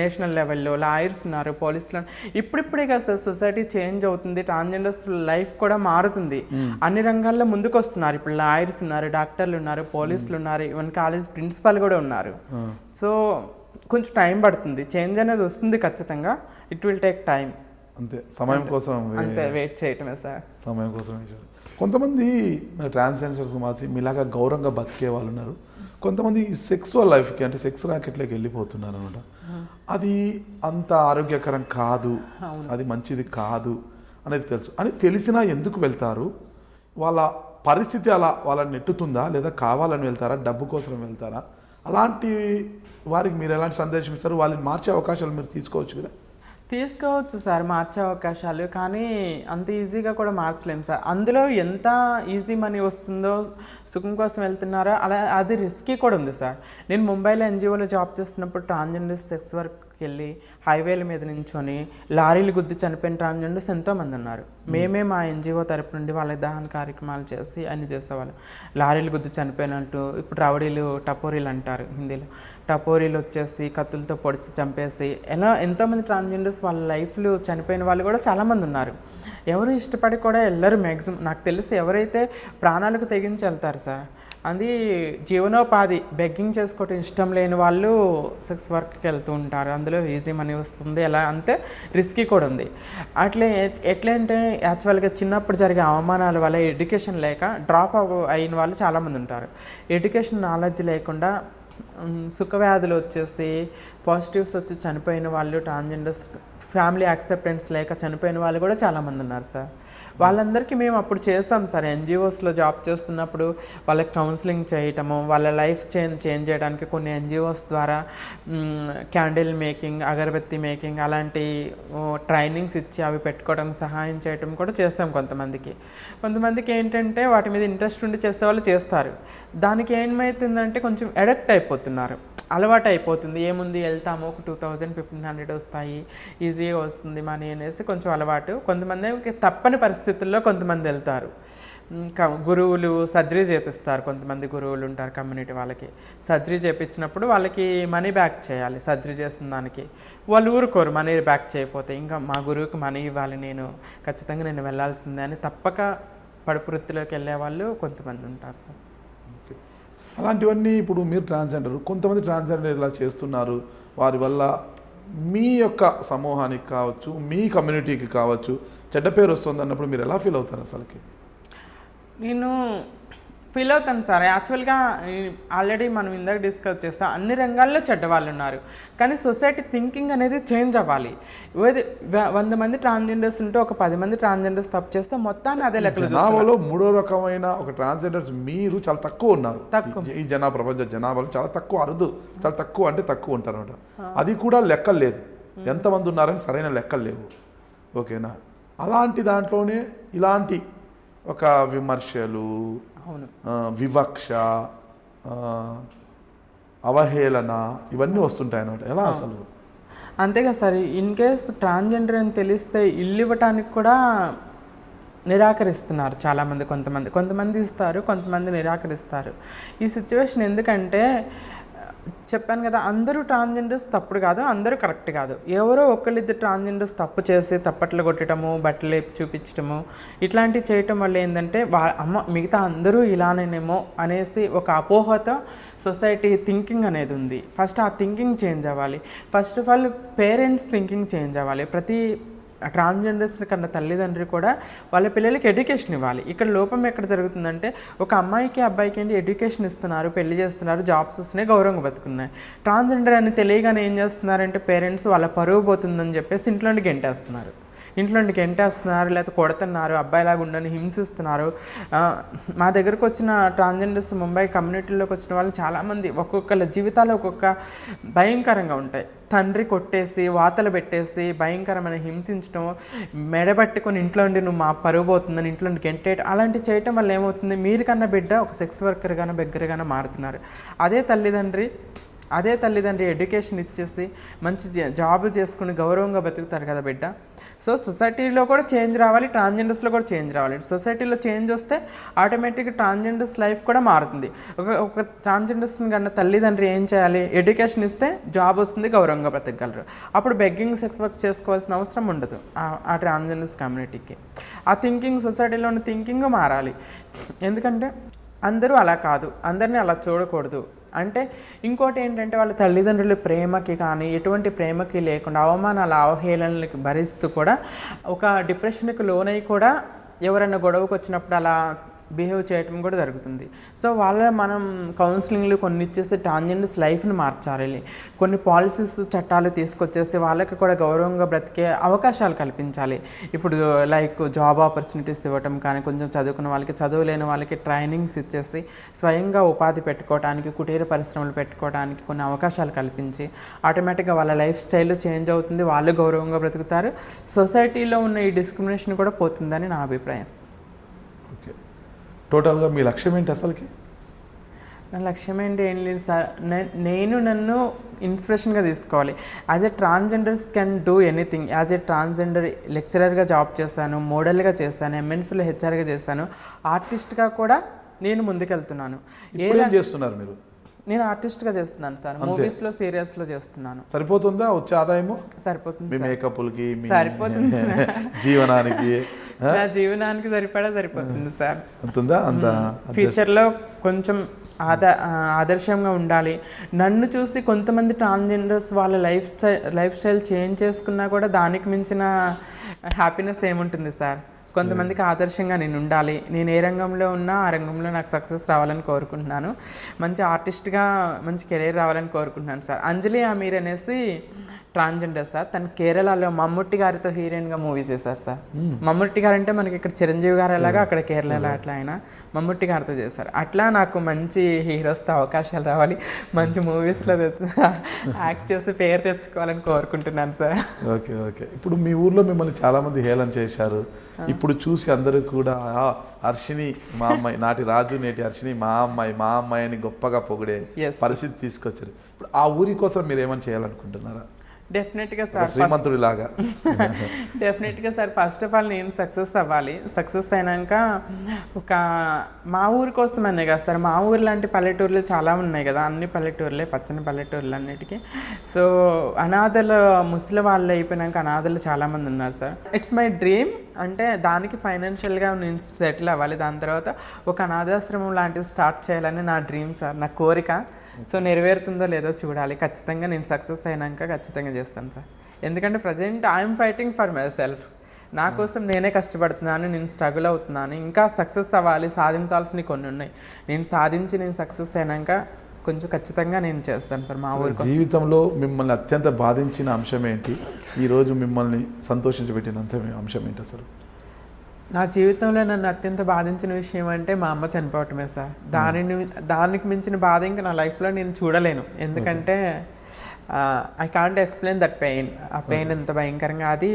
నేషనల్ లెవెల్లో లాయర్స్ ఉన్నారు, పోలీసులు. ఇప్పుడిప్పుడే కదా సార్ సొసైటీ చేంజ్ అవుతుంది, ట్రాన్స్జెండర్స్ లైఫ్ కూడా మారుతుంది. అన్ని రంగాల్లో ముందుకు వస్తున్నారు. ఇప్పుడు లాయర్స్ ఉన్నారు, డాక్టర్లు ఉన్నారు, పోలీసులు ఉన్నారు, ఈవెన్ కాలేజ్ ప్రిన్సిపాల్ కూడా ఉన్నారు. సో కొంచెం టైం పడుతుంది, చేంజ్ అనేది వస్తుంది ఖచ్చితంగా. It will take time. అంతే, సమయం కోసం వెయిట్ చేయటమే సార్, సమయం కోసం. కొంతమంది ట్రాన్స్జెండర్స్ మార్చి మీలాగా గౌరవంగా బతికే వాళ్ళు ఉన్నారు. కొంతమంది సెక్సువల్ లైఫ్కి అంటే సెక్స్ రాకెట్లోకి వెళ్ళిపోతున్నారు అనమాట. అది అంత ఆరోగ్యకరం కాదు, అది మంచిది కాదు అనేది తెలుసు. అని తెలిసినా ఎందుకు వెళ్తారు? వాళ్ళ పరిస్థితి అలా వాళ్ళని నెట్టుతుందా, లేదా కావాలని వెళ్తారా, డబ్బు కోసం వెళ్తారా? అలాంటి వారికి మీరు ఎలాంటి సందేశం ఇస్తారు? వాళ్ళని మార్చే అవకాశాలు మీరు తీసుకోవచ్చు కదా? తీసుకోవచ్చు సార్ మార్చే అవకాశాలు, కానీ అంత ఈజీగా కూడా మార్చలేము సార్. అందులో ఎంత ఈజీ మనీ వస్తుందో, సుఖం కోసం వెళ్తున్నారో అలా అది రిస్కీ కూడా ఉంది సార్. నేను ముంబైలో ఎన్జిఓలో జాబ్ చేస్తున్నప్పుడు ట్రాన్స్జెండర్ సెక్స్ వర్క్కి వెళ్ళి హైవేల మీద నించొని లారీలు గుద్ది చనిపోయిన ట్రాన్స్జెండర్స్ ఎంతోమంది ఉన్నారు. మేమే మా ఎన్జిఓ తరపు నుండి వాళ్ళ దహన కార్యక్రమాలు చేసి అన్ని చేసేవాళ్ళం. లారీలు గుద్ది చనిపోయినట్టు ఇప్పుడు రౌడీలు టపోరీలు అంటారు హిందీలో, టపోరీలు వచ్చేసి కత్తులతో పొడిచి చంపేసి ఎంతోమంది ట్రాన్స్జెండర్స్ వాళ్ళ లైఫ్లో చనిపోయిన వాళ్ళు కూడా చాలామంది ఉన్నారు. ఎవరు ఇష్టపడి కూడా వెళ్ళరు మ్యాక్సిమం. నాకు తెలిసి ఎవరైతే ప్రాణాలకు తెగించి వెళ్తారు సార్, అది జీవనోపాధి బెగ్గింగ్ చేసుకోవటం ఇష్టం లేని వాళ్ళు సెక్స్ వర్క్కి వెళ్తూ ఉంటారు. అందులో ఈజీ మనీ వస్తుంది, ఎలా అంతే రిస్కీ కూడా ఉంది. ఎట్లా అంటే యాక్చువల్గా చిన్నప్పుడు జరిగే అవమానాల వల్ల ఎడ్యుకేషన్ లేక డ్రాప్ అయిన వాళ్ళు చాలామంది ఉంటారు. ఎడ్యుకేషన్ నాలెడ్జ్ లేకుండా సుఖవ్యాధులు వచ్చేసి పాజిటివ్స్ వచ్చి చనిపోయిన వాళ్ళు, ట్రాన్స్జెండర్స్ ఫ్యామిలీ యాక్సెప్టెన్స్ లేక చనిపోయిన వాళ్ళు కూడా చాలామంది ఉన్నారు సార్. వాళ్ళందరికీ మేము అప్పుడు చేసాం సార్. ఎన్జిఓస్లో జాబ్ చేస్తున్నప్పుడు వాళ్ళకి కౌన్సిలింగ్ చేయటము, వాళ్ళ లైఫ్ చేంజ్ చేయడానికి కొన్ని ఎన్జిఓస్ ద్వారా క్యాండిల్ మేకింగ్, అగరబత్తి మేకింగ్ అలాంటి ట్రైనింగ్స్ ఇచ్చి అవి పెట్టుకోవడానికి సహాయం చేయటం కూడా చేస్తాం. కొంతమందికి ఏంటంటే వాటి మీద ఇంట్రెస్ట్ ఉండి చేసే వాళ్ళు చేస్తారు. దానికి ఏమవుతుందంటే కొంచెం అడిక్ట్ అయిపోతున్నారు. అలవాటు అయిపోతుంది. ఏముంది వెళ్తాము, ఒక 2000-1500 వస్తాయి, ఈజీగా వస్తుంది మనీ అనేసి కొంచెం అలవాటు. కొంతమంది తప్పని పరిస్థితుల్లో కొంతమంది వెళ్తారు. గురువులు సర్జరీ చేపిస్తారు, కొంతమంది గురువులు ఉంటారు కమ్యూనిటీ వాళ్ళకి. సర్జరీ చేపించినప్పుడు వాళ్ళకి మనీ బ్యాక్ చేయాలి. సర్జరీ చేసిన దానికి వాళ్ళు ఊరుకోరు మనీ బ్యాక్ చేయకపోతే. ఇంకా మా గురువుకి మనీ ఇవ్వాలి, నేను ఖచ్చితంగా నేను వెళ్ళాల్సిందే అని తప్పక పడుపు వృత్తిలోకి వెళ్ళే వాళ్ళు కొంతమంది ఉంటారు సార్. అలాంటివన్నీ ఇప్పుడు మీరు ట్రాన్స్జెండర్, కొంతమంది ట్రాన్స్జెండర్ ఇలా చేస్తున్నారు, వారి వల్ల మీ యొక్క సమూహానికి కావచ్చు, మీ కమ్యూనిటీకి కావచ్చు చెడ్డ పేరు వస్తుంది అన్నప్పుడు మీరు ఎలా ఫీల్ అవుతారు అసలుకి? నేను ఫీల్ అవుతాను సార్. యాక్చువల్గా ఆల్రెడీ మనం ఇందాక డిస్కస్ చేస్తాం, అన్ని రంగాల్లో చెడ్డవాళ్ళు ఉన్నారు, కానీ సొసైటీ థింకింగ్ అనేది చేంజ్ అవ్వాలి. 100 మంది ట్రాన్స్జెండర్స్ ఉంటే ఒక 10 మంది ట్రాన్స్జెండర్స్ తప్పు చేస్తే మొత్తాన్ని అదే లెక్కలు జనాభాలో 3వ రకమైన ఒక ట్రాన్స్జెండర్స్ మీరు చాలా తక్కువ ఉన్నారు. ఈ ప్రపంచ జనాభాలో చాలా తక్కువ, అరుదు, చాలా తక్కువ అంటే తక్కువ ఉంటారు అనమాట. అది కూడా లెక్కలు లేదు, ఎంతమంది ఉన్నారని సరైన లెక్కలు లేవు. ఓకేనా? అలాంటి దాంట్లోనే ఇలాంటి ఒక విమర్శలు, వివక్ష, అవహేళన ఇవన్నీ వస్తుంటాయి అన్నమాట. ఎలా అసలు? అంతేగా సార్. ఇన్ కేస్ ట్రాన్స్జెండర్ అని తెలిస్తే ఇల్లు ఇవ్వటానికి కూడా నిరాకరిస్తున్నారు చాలామంది. కొంతమంది ఇస్తారు, కొంతమంది నిరాకరిస్తారు. ఈ సిచ్యువేషన్ ఎందుకంటే చెప్పాను కదా, అందరూ ట్రాన్స్జెండర్స్ తప్పుడు కాదు, అందరూ కరెక్ట్ కాదు. ఎవరో ఒకళ్ళిద్దరు ట్రాన్స్జెండర్స్ తప్పు చేసి తప్పట్లు కొట్టడము, బట్టలు చూపించడము, ఇట్లాంటివి చేయటం వల్ల ఏంటంటే మిగతా అందరూ ఇలానేమో అనేసి ఒక అపోహతో సొసైటీ థింకింగ్ అనేది ఉంది. ఫస్ట్ ఆ థింకింగ్ చేంజ్ అవ్వాలి. First of all parents thinking change అవ్వాలి. ప్రతి ట్రాన్స్జెండర్స్ కన్నా తల్లిదండ్రులు కూడా వాళ్ళ పిల్లలకి ఎడ్యుకేషన్ ఇవ్వాలి. ఇక్కడ లోపం ఎక్కడ జరుగుతుందంటే, ఒక అమ్మాయికి అబ్బాయికి ఏంటి ఎడ్యుకేషన్ ఇస్తున్నారు, పెళ్లి చేస్తున్నారు, జాబ్స్ వస్తున్నాయి, గౌరవంగా బతుకున్నాయి. ట్రాన్స్జెండర్ అని తెలియగానే ఏం చేస్తున్నారంటే పేరెంట్స్ వాళ్ళ పరువు పోతుందని చెప్పేసి ఇంట్లోండి గెంటేస్తున్నారు, లేకపోతే కొడుతున్నారు, అబ్బాయిలాగా ఉండని హింసిస్తున్నారు. మా దగ్గరకు వచ్చిన ట్రాన్స్జెండర్స్ ముంబై కమ్యూనిటీలోకి వచ్చిన వాళ్ళు చాలామంది ఒక్కొక్కళ్ళ జీవితాలు ఒక్కొక్క భయంకరంగా ఉంటాయి. తండ్రి కొట్టేసి వాతలు పెట్టేసి భయంకరమైన హింసించడం, మెడబట్టుకొని ఇంట్లో ఉండి నువ్వు మా పరువు పోతుందని ఇంట్లో ఉండి గెంటేయడం, అలాంటివి చేయటం వల్ల ఏమవుతుంది, మీరు కన్నా బిడ్డ ఒక సెక్స్ వర్కర్గానో బెగ్గరగానో మారుతున్నారు. అదే తల్లిదండ్రి ఎడ్యుకేషన్ ఇచ్చేసి మంచి జాబ్ చేసుకుని గౌరవంగా బతుకుతారు కదా బిడ్డ. సో సొసైటీలో కూడా చేంజ్ రావాలి, ట్రాన్స్జెండర్స్లో కూడా చేంజ్ రావాలి. సొసైటీలో చేంజ్ వస్తే ఆటోమేటిక్గా ట్రాన్స్జెండర్స్ లైఫ్ కూడా మారుతుంది. ఒక ట్రాన్స్జెండర్స్ని కన్నా తల్లిదండ్రి ఏం చేయాలి, ఎడ్యుకేషన్ ఇస్తే జాబ్ వస్తుంది, గౌరవంగా బతకగలరు. అప్పుడు బెగ్గింగ్, సెక్స్ వర్క్ చేసుకోవాల్సిన అవసరం ఉండదు ఆ ట్రాన్స్జెండర్స్ కమ్యూనిటీకి. ఆ థింకింగ్, సొసైటీలోని థింకింగ్ మారాలి. ఎందుకంటే అందరూ అలా కాదు, అందరినీ అలా చూడకూడదు. అంటే ఇంకోటి ఏంటంటే వాళ్ళ తల్లిదండ్రుల ప్రేమకి కానీ ఎటువంటి ప్రేమకి లేకుండా అవమానాలు, అవహేళనలకి భరిస్తూ కూడా ఒక డిప్రెషన్కి లోనై కూడా ఎవరైనా గొడవకు వచ్చినప్పుడు అలా బిహేవ్ చేయటం కూడా జరుగుతుంది. సో మనం కౌన్సిలింగ్లు కొన్ని ఇచ్చేసి ట్రాన్స్జెండర్స్ లైఫ్ని మార్చాలి. కొన్ని పాలసీస్, చట్టాలు తీసుకొచ్చేసి వాళ్ళకి కూడా గౌరవంగా బ్రతికే అవకాశాలు కల్పించాలి. ఇప్పుడు లైక్ జాబ్ ఆపర్చునిటీస్ ఇవ్వటం కానీ, కొంచెం చదువుకున్న వాళ్ళకి, చదువు లేని వాళ్ళకి ట్రైనింగ్స్ ఇచ్చేసి స్వయంగా ఉపాధి పెట్టుకోవడానికి, కుటీర పరిశ్రమలు పెట్టుకోవడానికి కొన్ని అవకాశాలు కల్పించి ఆటోమేటిక్గా వాళ్ళ లైఫ్ స్టైల్ చేంజ్ అవుతుంది, వాళ్ళు గౌరవంగా బ్రతుకుతారు. సొసైటీలో ఉన్న ఈ డిస్క్రిమినేషన్ కూడా పోతుందని నా అభిప్రాయం. ఓకే, టోటల్గా మీ లక్ష్యం ఏంటి అసలుకి? నా లక్ష్యం ఏంటి ఏం లేదు సార్, నన్ను ఇన్స్పిరేషన్గా తీసుకోవాలి. As a transgenders can do anything. As a transgender లెక్చరర్గా జాబ్ చేస్తాను, మోడల్గా చేస్తాను, ఎంఎన్సీలో హెచ్ఆర్గా చేస్తాను, ఆర్టిస్ట్గా కూడా నేను ముందుకెళ్తున్నాను. ఏం చేస్తున్నారు మీరు? నేను ఆర్టిస్ట్గా చేస్తున్నాను సార్, మూవీస్లో, సీరియల్స్లో చేస్తున్నాను. సరిపోతుందా వచ్చే ఆదాయము? సరిపోతుంది. మీ మేకప్లకి, సరిపోతుంది, జీవనానికి సరిపోతుంది సార్. అంతుందా? అంత ఫ్యూచర్లో కొంచెం ఆదర్శంగా ఉండాలి. నన్ను చూసి కొంతమంది ట్రాన్స్జెండర్స్ వాళ్ళ లైఫ్ స్టైల్ చేంజ్ చేసుకున్నా కూడా దానికి మించిన హ్యాపీనెస్ ఏముంటుంది సార్. కొంతమందికి ఆదర్శంగా నేను ఉండాలి. నేను ఏ రంగంలో ఉన్నా ఆ రంగంలో నాకు సక్సెస్ రావాలని కోరుకుంటున్నాను. మంచి ఆర్టిస్ట్గా మంచి కెరీర్ రావాలని కోరుకుంటున్నాను సార్. అంజలి అమీర్ అనేసి ట్రాన్స్జెండర్ సార్. తను కేరళలో మమ్ముట్టి గారితో హీరోయిన్గా మూవీ చేశారు సార్. మమ్ముట్టి గారు అంటే మనకి ఇక్కడ చిరంజీవి గారు ఎలాగా అక్కడ కేరళలో అట్లా ఆయన మమ్ముట్టి గారితో చేశారు. అట్లా నాకు మంచి హీరోస్తో అవకాశాలు రావాలి, మంచి మూవీస్లో యాక్ట్ చేసి పేరు తెచ్చుకోవాలని కోరుకుంటున్నాను సార్. Okay okay. ఇప్పుడు మీ ఊర్లో మిమ్మల్ని చాలామంది హేళన చేశారు. ఇప్పుడు చూసి అందరూ కూడా హర్షిని మా అమ్మాయి, నాటి రాజు నేటి హర్షిని మా అమ్మాయి అని గొప్పగా పొగిడే పరిస్థితి తీసుకొచ్చారు. ఇప్పుడు ఆ ఊరి కోసం మీరు ఏమైనా చేయాలనుకుంటున్నారా? డెఫినెట్గా సార్, శ్రీమంతుడి లాగా. డెఫినెట్గా సార్. ఫస్ట్ ఆఫ్ ఆల్ నేను సక్సెస్ అవ్వాలి. సక్సెస్ అయినాక ఒక మా ఊరి కోసమనే కదా సార్, మా ఊరు లాంటి పల్లెటూర్లు చాలా ఉన్నాయి కదా, అన్ని పల్లెటూర్లే పచ్చని పల్లెటూర్లు అన్నిటికీ. సో అనాథలు ముసలి వాళ్ళు అయిపోయినాక అనాథలు చాలామంది ఉన్నారు సార్. It's my dream. అంటే దానికి ఫైనాన్షియల్గా నేను సెటిల్ అవ్వాలి. దాని తర్వాత ఒక అనాథాశ్రమం లాంటిది స్టార్ట్ చేయాలని నా డ్రీమ్ సార్, నా కోరిక. సో నెరవేరుతుందో లేదో చూడాలి. ఖచ్చితంగా నేను సక్సెస్ అయినాక ఖచ్చితంగా చేస్తాను సార్. ఎందుకంటే present I'm fighting for my self. నా కోసం నేనే కష్టపడుతున్నాను, నేను స్ట్రగుల్ అవుతున్నాను. ఇంకా సక్సెస్ అవ్వాలి, సాధించాల్సినవి కొన్ని ఉన్నాయి. నేను సాధించి నేను సక్సెస్ అయినాక కొంచెం ఖచ్చితంగా నేను చేస్తాను సార్ మా ఊరికి. జీవితంలో మిమ్మల్ని అత్యంత బాధించిన అంశం ఏంటి? ఈరోజు మిమ్మల్ని సంతోషించబెట్టినంత అంశం ఏంటి అసలు? నా జీవితంలో నన్ను అత్యంత బాధించిన విషయం అంటే మా అమ్మ చనిపోవటమే సార్. దానికి మించిన బాధ ఇంకా నా లైఫ్లో నేను చూడలేను. ఎందుకంటే I can't explain that pain. ఆ పెయిన్ ఎంత భయంకరంగా అది.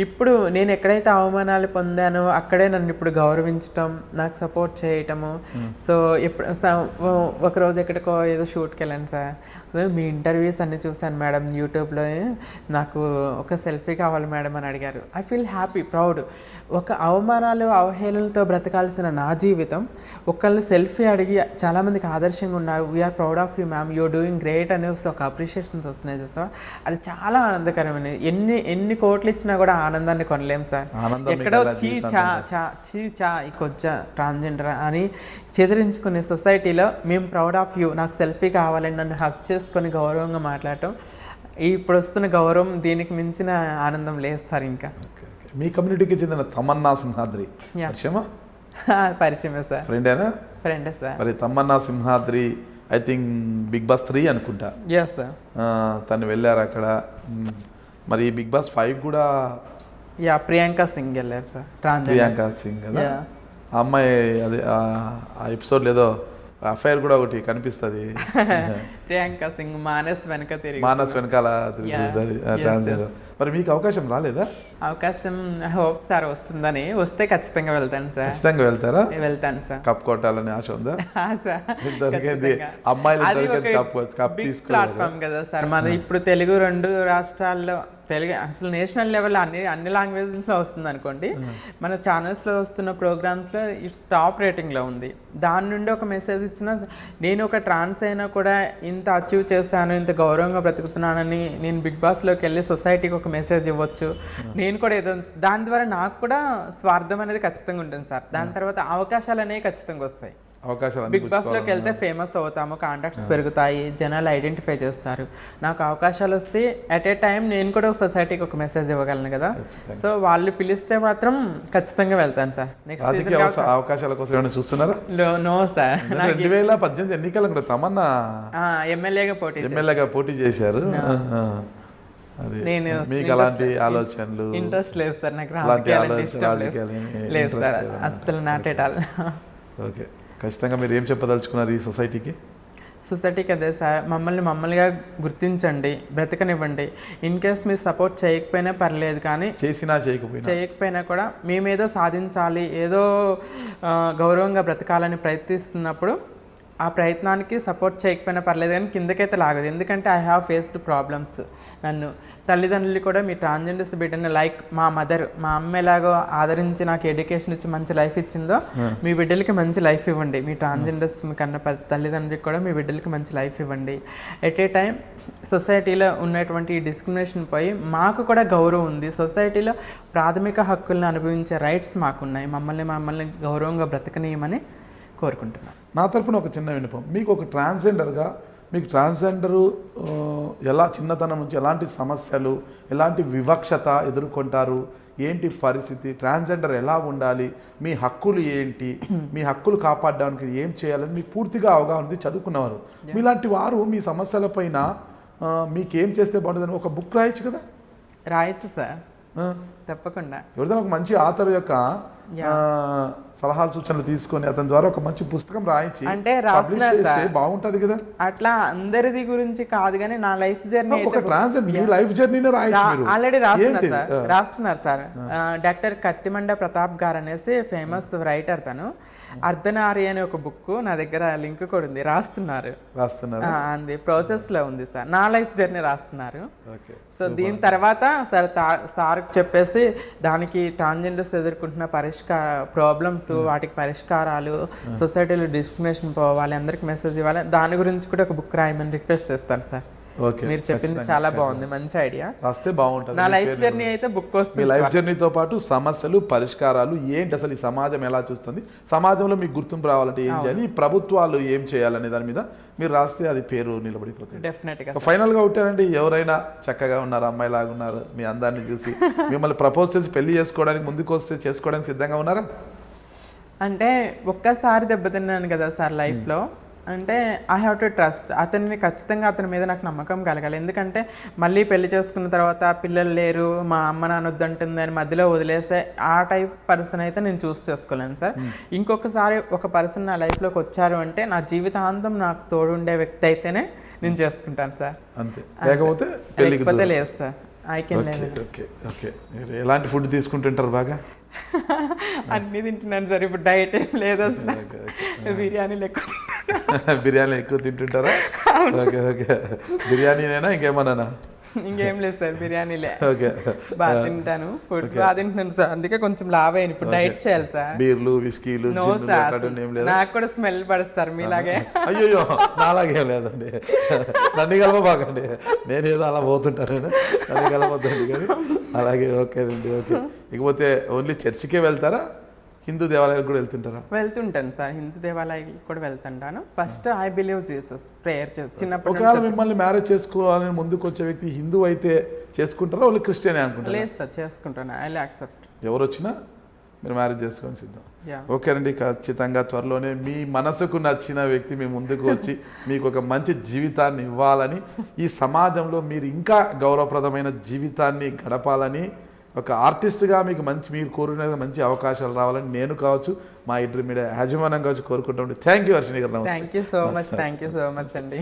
ఇప్పుడు నేను ఎక్కడైతే అవమానాలు పొందానో అక్కడే నన్ను ఇప్పుడు గౌరవించటం, నాకు సపోర్ట్ చేయటము. సో ఇప్పుడు ఒకరోజు ఎక్కడికో ఏదో షూట్కి వెళ్ళాను సార్. మీ ఇంటర్వ్యూస్ అన్నీ చూశాను మేడం యూట్యూబ్లో, నాకు ఒక సెల్ఫీ కావాలి మేడం అని అడిగారు. I feel happy, proud. ఒక అవమానాలు అవహేళనలతో బ్రతకాల్సిన నా జీవితం ఒకళ్ళు సెల్ఫీ అడిగి చాలామందికి ఆదర్శంగా ఉన్నారు, we are proud of you ma'am, you are doing great అనేసి ఒక అప్రిషియేషన్స్ వస్తున్నాయి చూస్తాం. అది చాలా ఆనందకరమైనది. ఎన్ని కోట్లు ఇచ్చినా కూడా ఆనందాన్ని కొనలేం సార్. ఎక్కడో చా ఈ కొజ్జ ట్రాన్స్జెండర్ అని చెదిరించుకునే సొసైటీలో మేము ప్రౌడ్ ఆఫ్ యూ, నాకు సెల్ఫీ కావాలని నన్ను హక్ చేసుకొని గౌరవంగా మాట్లాడటం, ఇప్పుడు వస్తున్న గౌరవం దీనికి మించిన ఆనందం లేదు సార్. ఇంకా మీ కమ్యూనిటీకి చెందిన తమన్నా సింహాద్రి పరిచయమే సార్. ఫ్రెండే సార్. మరి Tamannaah Simhadri I think Bigg Boss 3 అనుకుంటా. Yes sir. తను వెళ్ళారు అక్కడ. మరి బిగ్ బాస్ 5 కూడా ప్రియాంక సింగ్ వెళ్ళారు సార్. ప్రియాంక సింగ్ కదా ఆ అమ్మాయి. అదే ఆ ఎపిసోడ్ లేదో అఫైర్ కూడా ఒకటి కనిపిస్తుంది. ప్రియాంక సింగ్ మానస్ వెనకాల ట్రాన్స్జెండర్. మరి మీకు అవకాశం రాలేదా? అవకాశం హోప్ సార్ వస్తుందని. వస్తే ఖచ్చితంగా వెళ్తాను సార్. ఖచ్చితంగా వెళ్తారా? వెళ్తాను సార్. కప్ కొట్టాలని ఆశ ఉందా? దొరికింది అమ్మాయిలు ప్లాట్ఫామ్ కదా సార్ మన. ఇప్పుడు తెలుగు 2 రాష్ట్రాల్లో, తెలుగు అసలు నేషనల్ లెవెల్ అన్ని లాంగ్వేజెస్లో వస్తుంది అనుకోండి. మన ఛానల్స్లో వస్తున్న ప్రోగ్రామ్స్లో ఇట్స్ టాప్ రేటింగ్లో ఉంది. దాని నుండి ఒక మెసేజ్ ఇచ్చిన, నేను ఒక ట్రాన్స్ అయినా కూడా ఇంత అచీవ్ చేస్తాను, ఇంత గౌరవంగా బ్రతుకుతున్నానని నేను బిగ్ బాస్లోకి వెళ్ళి సొసైటీకి ఒక మెసేజ్ ఇవ్వచ్చు. నేను కూడా ఏదో దాని ద్వారా నాకు కూడా స్వార్థం అనేది ఖచ్చితంగా ఉంటుంది సార్. దాని తర్వాత అవకాశాలు అనేవి ఖచ్చితంగా వస్తాయి. బిగ్ బాస్లోకి వెళ్తే ఫేమస్ అవుతాము, కాంటాక్ట్స్ పెరుగుతాయి, జనాలు ఐడెంటిఫై చేస్తారు. నాకు అవకాశాలు వస్తే అట్ ఏ టైం నేను కూడా సొసైటీకి ఒక మెసేజ్ ఇవ్వగలను కదా. సో వాళ్ళు పిలిస్తే మాత్రం ఖచ్చితంగా వెళ్తాను సార్. నెక్స్ట్ అవకాశాల కోసం ఏమైనా చూస్తున్నారా? No sir. 2018 ఎన్నికల్లో కూడా తమన్నా ఎమ్మెల్యేగా పోటీ చేశారు. నేను మీకు అలాంటి ఆలోచనలు ఇంట్రెస్ట్ లేదు సార్. నాకు రాజకీయాలు లేదు సార్, అస్సలు నాట్ ఎట్ ఆల్. ఓకే, ఖచ్చితంగా మీరు ఏం చెప్పదలుచుకున్నారు ఈ సొసైటీకి? అదే సార్, మమ్మల్నిగా గుర్తించండి, బ్రతకనివ్వండి. ఇన్ కేస్ మీరు సపోర్ట్ చేయకపోయినా పర్లేదు, కానీ చేయకపోయినా కూడా మేమేదో సాధించాలి, ఏదో గౌరవంగా బ్రతకాలని ప్రయత్నిస్తున్నప్పుడు ఆ ప్రయత్నానికి సపోర్ట్ చేయకపోయినా పర్లేదు, కానీ కిందకైతే లాగదు. ఎందుకంటే ఐ హ్యావ్ ఫేస్డ్ ప్రాబ్లమ్స్. నన్ను తల్లిదండ్రులు కూడా మీ ట్రాన్స్జెండర్స్ బిడ్డని లైక్ మా మదర్, మా అమ్మ ఎలాగో ఆదరించి నాకు ఎడ్యుకేషన్ ఇచ్చి మంచి లైఫ్ ఇచ్చిందో, మీ బిడ్డలకి మంచి లైఫ్ ఇవ్వండి. మీ ట్రాన్స్జెండర్స్ కన్నా తల్లిదండ్రులకి కూడా మీ బిడ్డలకి మంచి లైఫ్ ఇవ్వండి. ఎట్ ఏ టైం సొసైటీలో ఉన్నటువంటి ఈ డిస్క్రిమినేషన్ పోయి మాకు కూడా గౌరవం ఉంది. సొసైటీలో ప్రాథమిక హక్కులను అనుభవించే రైట్స్ మాకున్నాయి. మమ్మల్ని గౌరవంగా బ్రతకనీయమని కోరుకుంటున్నాను. నా తరపున ఒక చిన్న విన్నపం, మీకు ఒక ట్రాన్స్జెండర్గా మీకు ట్రాన్స్జెండరు ఎలా చిన్నతనం నుంచి ఎలాంటి సమస్యలు, ఎలాంటి వివక్షత ఎదుర్కొంటారు, ఏంటి పరిస్థితి, ట్రాన్స్జెండర్ ఎలా ఉండాలి, మీ హక్కులు ఏంటి, మీ హక్కులు కాపాడడానికి ఏం చేయాలని మీకు పూర్తిగా అవగాహన ఉంది, చదువుకున్నవారు. మీలాంటి వారు మీ సమస్యలపైన మీకేం చేస్తే బాగుంటుందని ఒక బుక్ రాయొచ్చు కదా. రాయొచ్చు సార్, ఆ, తప్పకుండా. ఎవరిదైనా ఒక మంచి ఆథర్ యొక్క సలహాలు సూచనలు తీసుకొని అతని ద్వారా ఒక మంచి పుస్తకం రాయించి అంటే publish రాస్తున్నారు చేస్తే సార్. బాగుంటది కదా. అట్లా అందరిది గురించి కాదు కానీ నా లైఫ్ జర్నీ ఒక ట్రాన్స్జెండర్ మీ లైఫ్ జర్నీనే రాయొచ్చు మీరు. ఆల్రెడీ రాస్తున్నారు ఏంటి? సార్, రాస్తున్నారు సార్. డాక్టర్ కత్తిమండ ప్రతాప్ గారు అనేసి ఫేమస్ రైటర్ తను. అర్ధనారి అనే ఒక బుక్ నా దగ్గర లింక్ కూడా ఉంది, రాస్తున్నారు. అంది ప్రాసెస్ లో ఉంది సార్, నా లైఫ్ జర్నీ రాస్తున్నారు. ఓకే. సో దీని తర్వాత సార్కి చెప్పేసి దానికి ట్రాన్స్జెండర్స్ ఎదుర్కొంటున్న ప్రాబ్లమ్స్, వాటికి పరిష్కారాలు, సొసైటీలో డిస్క్రిమినేషన్ పోవాలి, అందరికి మెసేజ్ ఇవ్వాలి, దాని గురించి కూడా ఒక బుక్ రాయమని రిక్వెస్ట్ చేస్తాను సార్. ఓకే, మీరు చెప్పింది చాలా బాగుంది, మంచి ఐడియా. రాస్తే బాగుంటుంది. నా లైఫ్ జర్నీ అయితే బుక్ వస్తుంది. మీ లైఫ్ జర్నీతో పాటు సమస్యలు, పరిష్కారాలు ఏంటి, అసలు ఈ సమాజం ఎలా చూస్తుంది, సమాజంలో మీకు గుర్తింపు రావాలంటే ఏం చేయాలి, ఈ ప్రభుత్వాలు ఏం చేయాలనే దాని మీద మీరు రాస్తే అది పేరు నిలబడిపోతుంది. డెఫినెట్ గా. ఫైనల్గా ఉంటారండి, ఎవరైనా చక్కగా ఉన్నారు, అమ్మాయిలాగా ఉన్నారు, మీ అందాన్ని చూసి మిమ్మల్ని ప్రపోజ్ చేసి పెళ్లి చేసుకోవడానికి ముందుకు వస్తే చేసుకోవడానికి సిద్ధంగా ఉన్నారా? అంటే ఒక్కసారి దెబ్బతిన్నాను కదా సార్ లైఫ్లో, అంటే ఐ హ్యావ్ టు ట్రస్ట్ అతన్ని, ఖచ్చితంగా అతని మీద నాకు నమ్మకం కలగాలి. ఎందుకంటే మళ్ళీ పెళ్లి చేసుకున్న తర్వాత పిల్లలు లేరు, మా అమ్మ నాన్న వద్దంటుంది అని మధ్యలో వదిలేసే ఆ టైప్ పర్సన్ అయితే నేను చూస్ చేసుకోలేను సార్. ఇంకొకసారి ఒక పర్సన్ నా లైఫ్లోకి వచ్చారు అంటే నా జీవితాంతం నాకు తోడుండే వ్యక్తి అయితేనే నేను చేసుకుంటాను సార్. అంతే, లేకపోతే లేదు sir. I can. Okay okay. ఎలాంటి ఫుడ్ తీసుకుంటుంటారు బాగా? అన్నీ తింటున్నాను సార్, ఇప్పుడు డైట్ ఏం లేదు అసలు. బిర్యానీలు ఎక్కువ బిర్యానీ ఎక్కువ తింటుంటారా? Okay okay. బిర్యానీనేనా ఇంకేమన్నా? ఇంకేం లేదు సార్, బిర్యానీలే. ఓకే, బాగా తింటాను, ఫుడ్ బాగా తింటున్నాను సార్, అందుకే కొంచెం లావ్ అయ్యాను. ఇప్పుడు డైట్ చేయాలి సార్. బీర్లు, విస్కీలు, నో సార్, నాకు కూడా స్మెల్ పడుస్తారు మీలాగే. అయ్యో, నాలాగేం లేదండి, నన్ను కలవబాకండి, నేనేదో అలా పోతుంటాను, నన్ను కలవద్దండి. కానీ అలాగే ఓకేనండి. ఓకే. ఇకపోతే ఓన్లీ చర్చికే వెళ్తారా, హిందూ దేవాలయాలకు కూడా వెళ్తుంటారా? వెళ్తుంటాను సార్, హిందూ దేవాలయాలకు కూడా వెళ్తుంటాను. First I believe Jesus, prayer చిన్నప్పుడు. ఒకవేళ మిమ్మల్ని మ్యారేజ్ చేసుకోవాలని ముందుకు వచ్చే వ్యక్తి హిందూ అయితే చేసుకుంటారా, వాళ్ళు క్రిస్టియన్ అనుకుంటారా? లేదు సార్, చేసుకుంటాను. I will accept. ఎవరు వచ్చినా మీరు మ్యారేజ్ చేసుకొని సిద్ధం. ఓకేనండి, ఖచ్చితంగా త్వరలోనే మీ మనసుకు నచ్చిన వ్యక్తి మీ ముందుకు వచ్చి మీకు ఒక మంచి జీవితాన్ని ఇవ్వాలని, ఈ సమాజంలో మీరు ఇంకా గౌరవప్రదమైన జీవితాన్ని గడపాలని, ఒక ఆర్టిస్ట్గా మీకు మీరు కోరిన మంచి అవకాశాలు రావాలని నేను కావచ్చు, మా డ్రీమ్ మీడియా యాజమాన్యం కావచ్చు కోరుకుంటాం. థ్యాంక్ యూ వర్షిణి గారు. Thank you so much, thank you so much అండి.